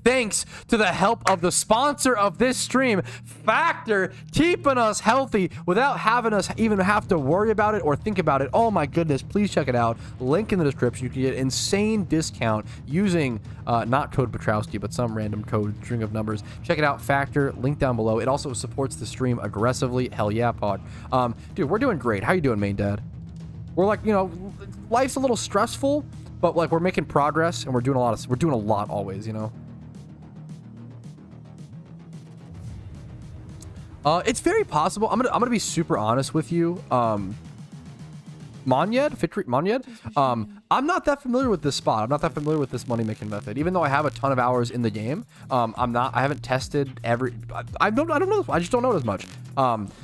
Thanks to the help of the sponsor of this stream, Factor, keeping us healthy without having us even have to worry about it or think about it. Oh my goodness, please check it out. Link in the description. You can get insane discount using not code Patrouski, but some random code string of numbers. Check it out, Factor, link down below. It also supports the stream aggressively. Hell yeah, pod. Dude, we're doing great. How you doing, main dad? We're like, you know, life's a little stressful, but like we're making progress and we're doing a lot always, you know. It's very possible. I'm gonna be super honest with you. Monyed? I'm not that familiar with this spot. I'm not that familiar with this money making method. Even though I have a ton of hours in the game, I haven't tested I don't know. I just don't know it as much.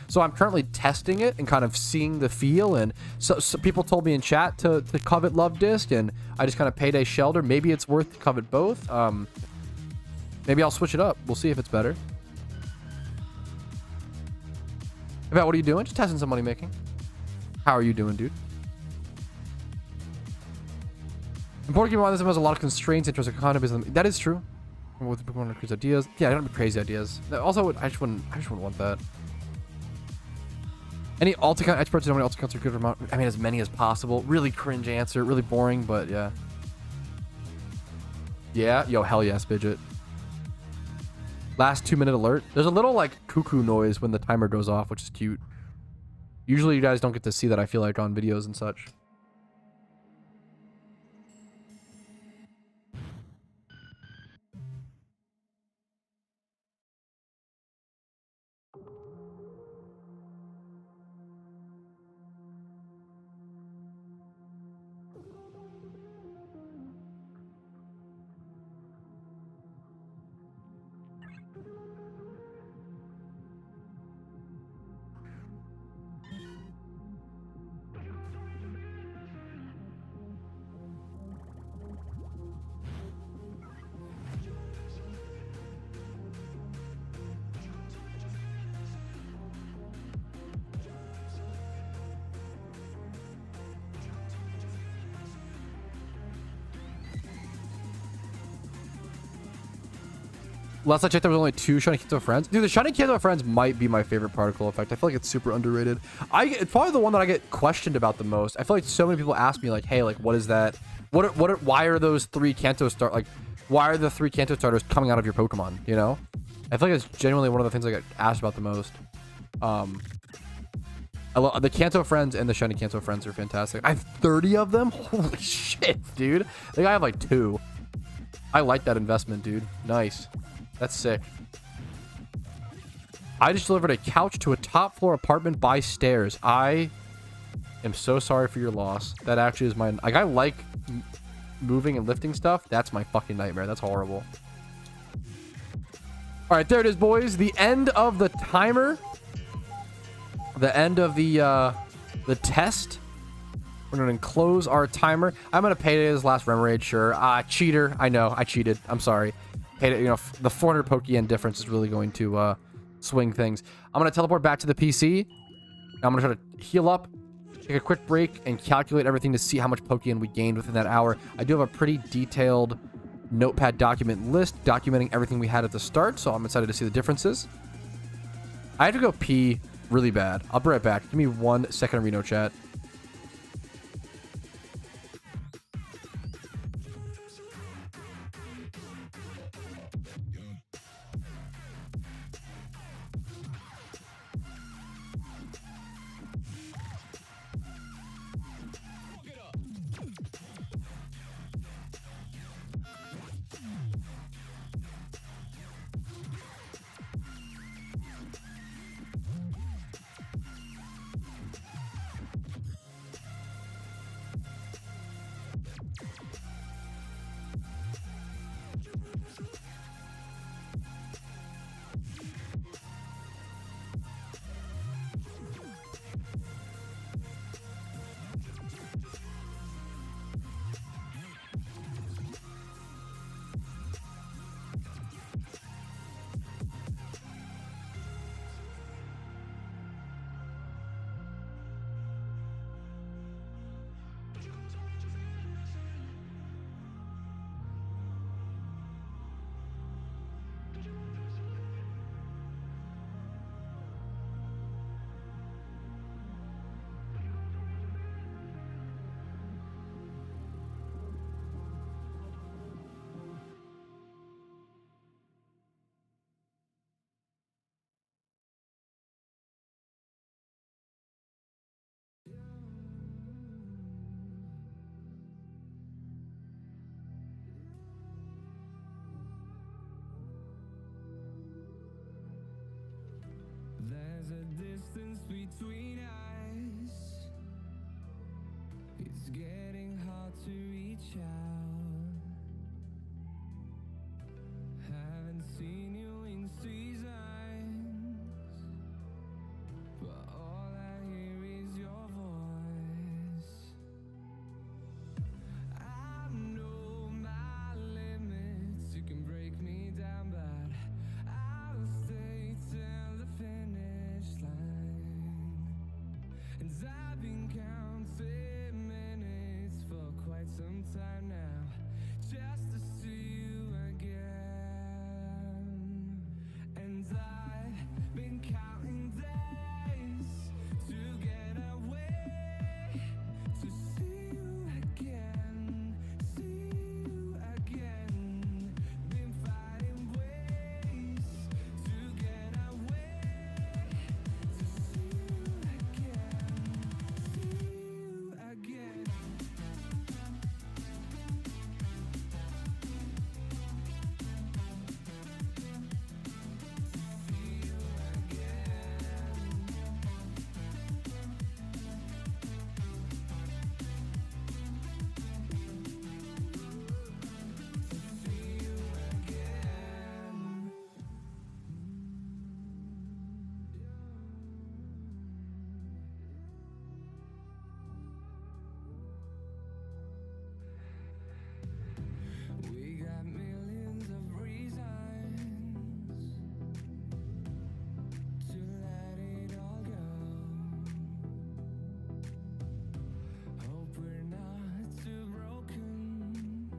So I'm currently testing it and kind of seeing the feel. And so people told me in chat to covet Love Disc, and I just kind of paid a shelter. Maybe it's worth to covet both. Maybe I'll switch it up. We'll see if it's better. About what are you doing? Just testing some money making. How are you doing, dude? Important to keep in mind, this has a lot of constraints in terms of economism. That is true. With the Pokemon crazy ideas. Yeah, I don't have crazy ideas. Also, I just wouldn't want that. Any alt account experts know how many alt accounts are good or I mean, as many as possible. Really cringe answer. Really boring, but yeah. Yeah? Yo, hell yes, Bidget. Last 2-minute alert. There's a little like cuckoo noise when the timer goes off, which is cute. Usually you guys don't get to see that, I feel like, on videos and such. Last I checked, there was only 2 Shiny Kanto friends. Dude, the Shiny Kanto friends might be my favorite particle effect. I feel like it's super underrated. It's probably the one that I get questioned about the most. I feel like so many people ask me like, hey, like, what is that? Why are those 3 Kanto why are the 3 Kanto starters coming out of your Pokemon? You know? I feel like it's genuinely one of the things I get asked about the most. I love the Kanto friends, and the Shiny Kanto friends are fantastic. I have 30 of them. Holy shit, dude. I think I have like 2. I like that investment, dude. Nice. That's sick. I just delivered a couch to a top floor apartment by stairs. I am so sorry for your loss. That actually is my... Like, I like moving and lifting stuff. That's my fucking nightmare. That's horrible. All right, there it is, boys. The end of the timer. The end of the test. We're going to close our timer. I'm going to pay his last rem raid, sure. Cheater. I know. I cheated. I'm sorry. Hey, you know, the 400 Pokeyen difference is really going to swing things. I'm going to teleport back to the PC. I'm going to try to heal up, take a quick break, and calculate everything to see how much Pokeyen we gained within that hour. I do have a pretty detailed notepad document list documenting everything we had at the start, so I'm excited to see the differences. I have to go pee really bad. I'll be right back. Give me 1 second, Reno chat. There's a distance between us. It's getting hard to reach out. Haven't seen you in seasons, but all I hear is your voice. I know my limits. You can break me down, but I'll stay till the finish line. And I've been counting minutes for quite some time now, just to see you again. And I've been counting days to get away, to see you again, see you again. Been finding ways to get away, to see you again, see you again. We got millions of reasons to let it all go. Hope we're not too broken.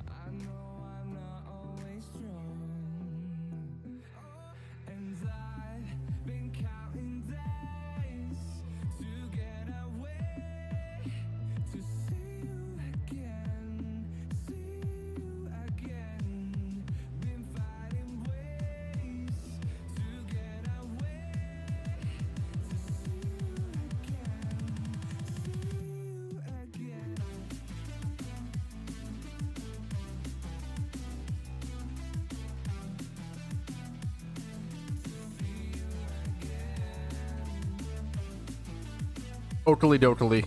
I know I'm not always strong. And I've been counting days to get away, to see you again, see you again. Been finding ways to get away, to see you again, see you again. Oakley dokily.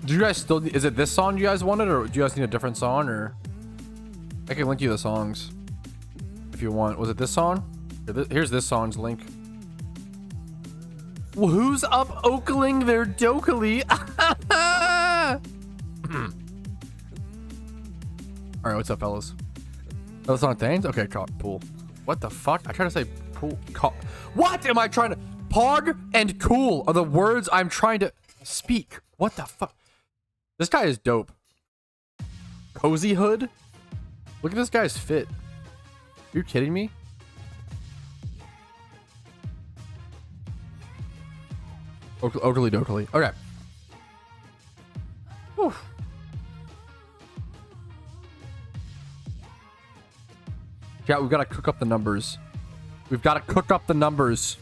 Do you guys still, is it this song you guys wanted, or do you guys need a different song? Or I can link you the songs if you want. Was it this song? Here's this song's link. Well, who's up Oakling their dokily? All right, what's up, fellas? Oh, that's not things? Okay, pool. What the fuck? I tried to say pool. What am I trying to? Pog and cool are the words I'm trying to speak. What the fuck? This guy is dope. Cozy hood? Look at this guy's fit. Are you kidding me? Oakley dokley. Okay. Whew. Yeah, we've got to cook up the numbers. We've got to cook up the numbers.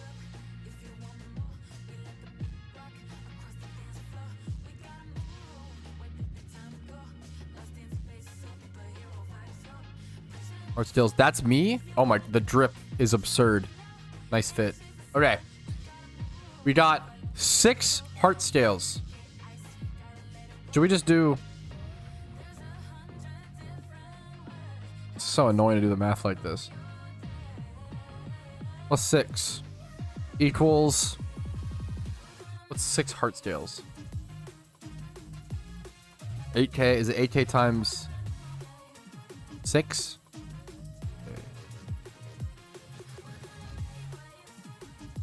Art stills. That's me? Oh my, the drip is absurd. Nice fit. Okay. We got 6 heart scales. Should we just do... It's so annoying to do the math like this. Plus 6 equals... What's 6 heart scales? 8k. Is it 8k times 6?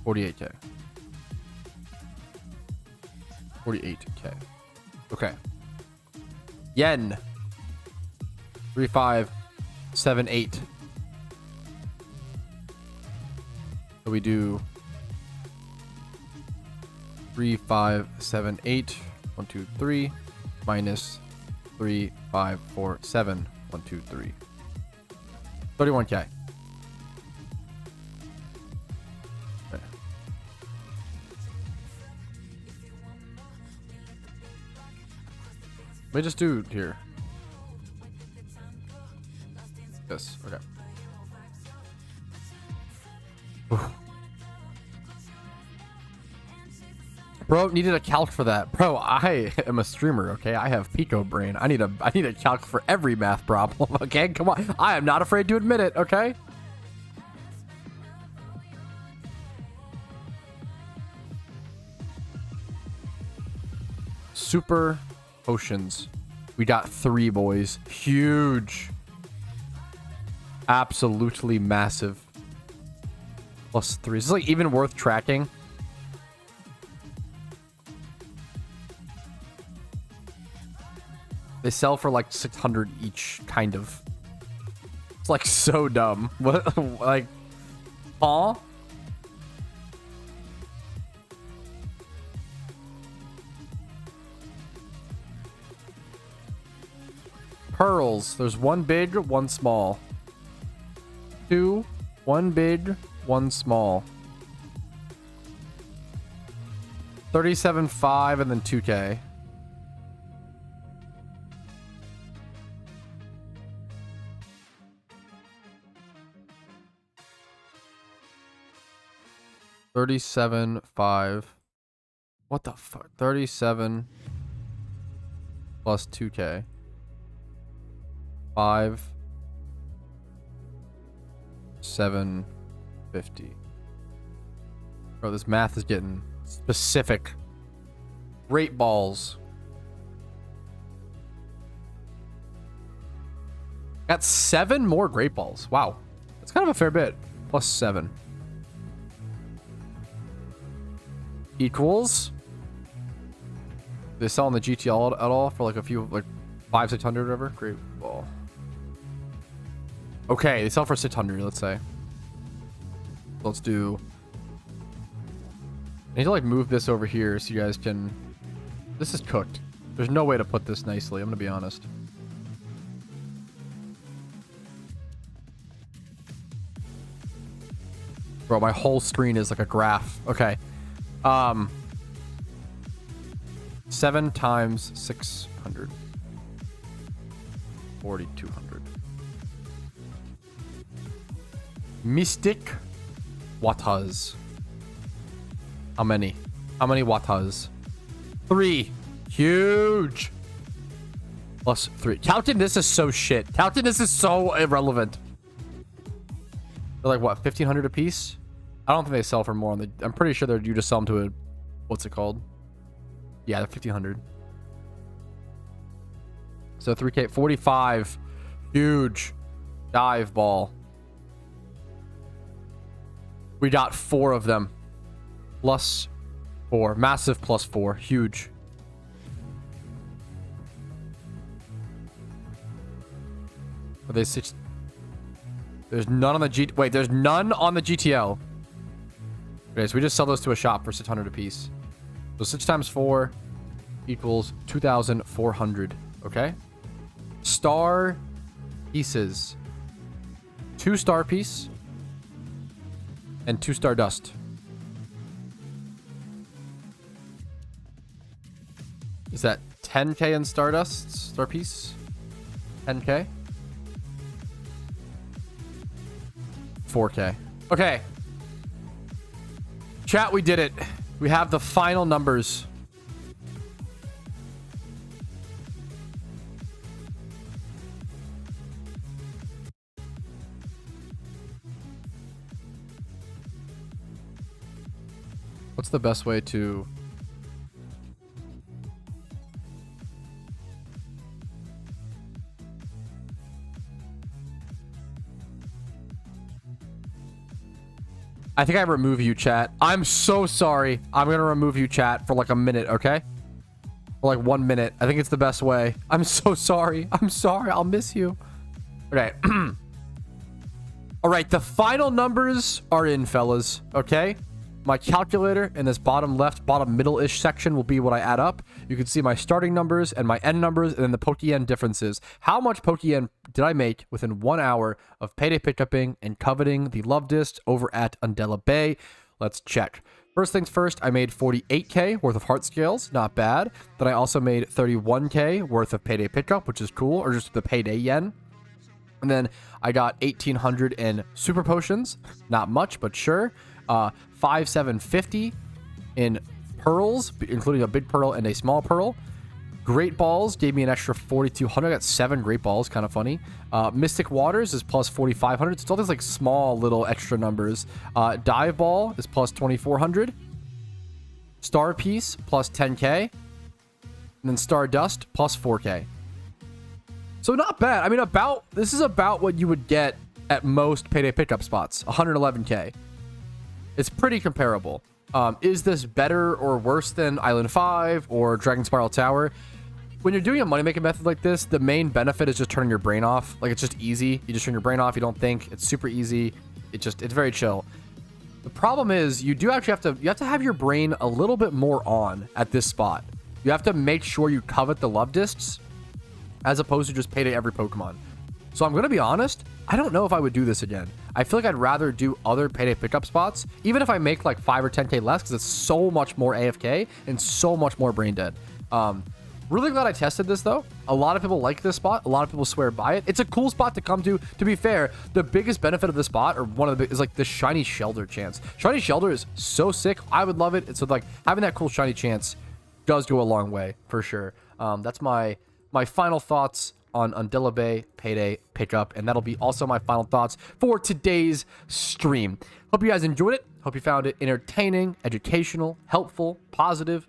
48k. 48k. Okay. Yen. 3578. So we do 3578. 1, 2, 3 minus 3547. 1, 2, 3. 31k. Let me just do here. Yes, okay. Oof. Bro, needed a calc for that. Bro, I am a streamer, okay? I have Pico brain. I need a calc for every math problem, okay? Come on. I am not afraid to admit it, okay? Super potions. We got 3, boys. Huge. Absolutely massive. Plus 3. Is this like even worth tracking? They sell for like 600 each, kind of. It's like so dumb. What? Like, huh? Pearls. There's 1 big, 1 small. 2, 1 big, 1 small. 37.5 and then 2k. $37.5. What the fuck? 37 plus 2k. 5 750. Bro, this math is getting specific. Great balls. Got 7 more great balls. Wow. That's kind of a fair bit. Plus 7. Equals. They sell on the GTL at all for like a few, like 500, 600, whatever. Great ball. Okay, they sell for 600, let's say. Let's do... I need to like move this over here so you guys can... This is cooked. There's no way to put this nicely, I'm gonna be honest. Bro, my whole screen is like a graph. Okay. 7 times 600. 4,200. Mystic Watas. How many? How many Watas? 3. Huge. Plus 3. Counting this is so shit. Counting this is so irrelevant. They're like, what, 1,500 a piece? I don't think they sell for more. I'm pretty sure you just sell them to a... What's it called? Yeah, they're 1,500. So 3K, 45. Huge. Dive ball. We got 4 of them. +4. Massive +4. Huge. Are they 6? There's none on the G... Wait, there's none on the GTL. Okay, so we just sell those to a shop for 600 apiece. So 6 times 4 equals 2,400. Okay? Star pieces. 2 star piece. And 2 star dust. Is that 10k in Stardust? Star piece? 10k? 4k. Okay. Chat, we did it. We have the final numbers. What's the best way to... I think I remove you, chat. I'm so sorry. I'm gonna remove you, chat, for like a minute, okay? For like 1 minute. I think it's the best way. I'm so sorry. I'm sorry. I'll miss you. Okay. All right. The final numbers are in, fellas. Okay. My calculator in this bottom left, bottom middle-ish section will be what I add up. You can see my starting numbers and my end numbers and then the Pokeyen differences. How much Pokeyen did I make within 1 hour of payday pickuping and coveting the love disc over at Undella Bay? Let's check. First things first, I made 48k worth of heart scales. Not bad. Then I also made 31k worth of payday pickup, which is cool, or just the payday yen. And then I got 1,800 in super potions. Not much, but sure. 5,750 in pearls, including a big pearl and a small pearl. Great balls gave me an extra 4,200. I got 7 great balls, kind of funny. Mystic waters is plus 4,500. So it's all these like small little extra numbers. Dive ball is plus 2,400. Star piece plus 10k. And then star dust plus 4k. So not bad. I mean, this is about what you would get at most payday pickup spots. 111k. It's pretty comparable. Is this better or worse than Island 5 or Dragon Spiral Tower? When you're doing a money-making method like this, the main benefit is just turning your brain off. Like, it's just easy. You just turn your brain off. You don't think. It's super easy. It's very chill. The problem is you do actually have to have your brain a little bit more on at this spot. You have to make sure you covet the love discs as opposed to just payday every Pokemon. So I'm going to be honest, I don't know if I would do this again. I feel like I'd rather do other payday pickup spots, even if I make like 5 or 10k less, because it's so much more AFK and so much more brain dead. Really glad I tested this though. A lot of people like this spot. A lot of people swear by it. It's a cool spot to come to. To be fair, the biggest benefit of this spot, or one of the big, is like the shiny shelter chance. Shiny shelter is so sick. I would love it. It's like having that cool shiny chance does go a long way for sure. That's my final thoughts on Undella Bay payday pickup, and that'll be also my final thoughts for today's stream. Hope you guys enjoyed it. Hope you found it entertaining, educational, helpful, positive,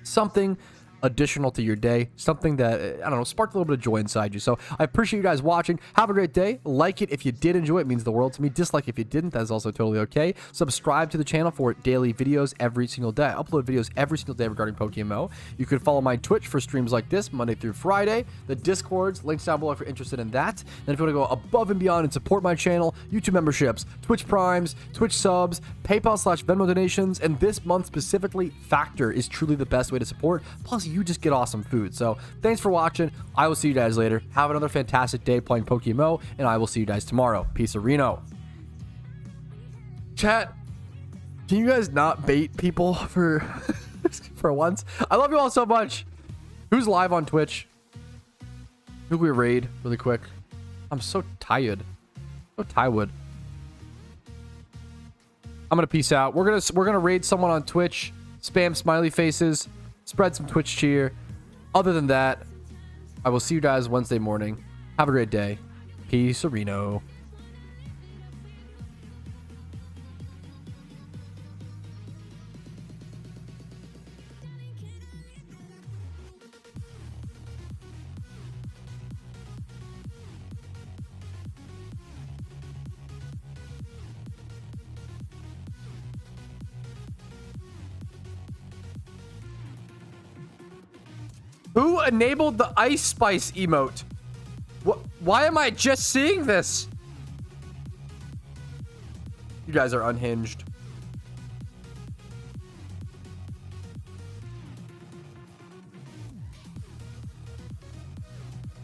something additional to your day, something that, I don't know, sparked a little bit of joy inside you. So I appreciate you guys watching. Have a great day. Like it if you did enjoy it. It means the world to me. Dislike if you didn't. That is also totally okay. Subscribe to the channel for daily videos every single day. I upload videos every single day regarding PokeMMO. You can follow my Twitch for streams like this, Monday through Friday. The Discords, links down below if you're interested in that. And if you want to go above and beyond and support my channel, YouTube memberships, Twitch Primes, Twitch subs, PayPal/Venmo donations, and this month specifically, Factor is truly the best way to support. Plus, you just get awesome food. So thanks for watching. I will see you guys later. Have another fantastic day playing PokeMMO, and I will see you guys tomorrow. Peace, Reno. Chat, can you guys not bait people for for once? I love you all so much. Who's live on Twitch? Who we raid really quick? I'm so tired. So tired. I'm gonna peace out. We're gonna raid someone on Twitch. Spam smiley faces. Spread some Twitch cheer. Other than that, I will see you guys Wednesday morning. Have a great day. Peace, Reno. Who enabled the Ice Spice emote? What? Why am I just seeing this? You guys are unhinged.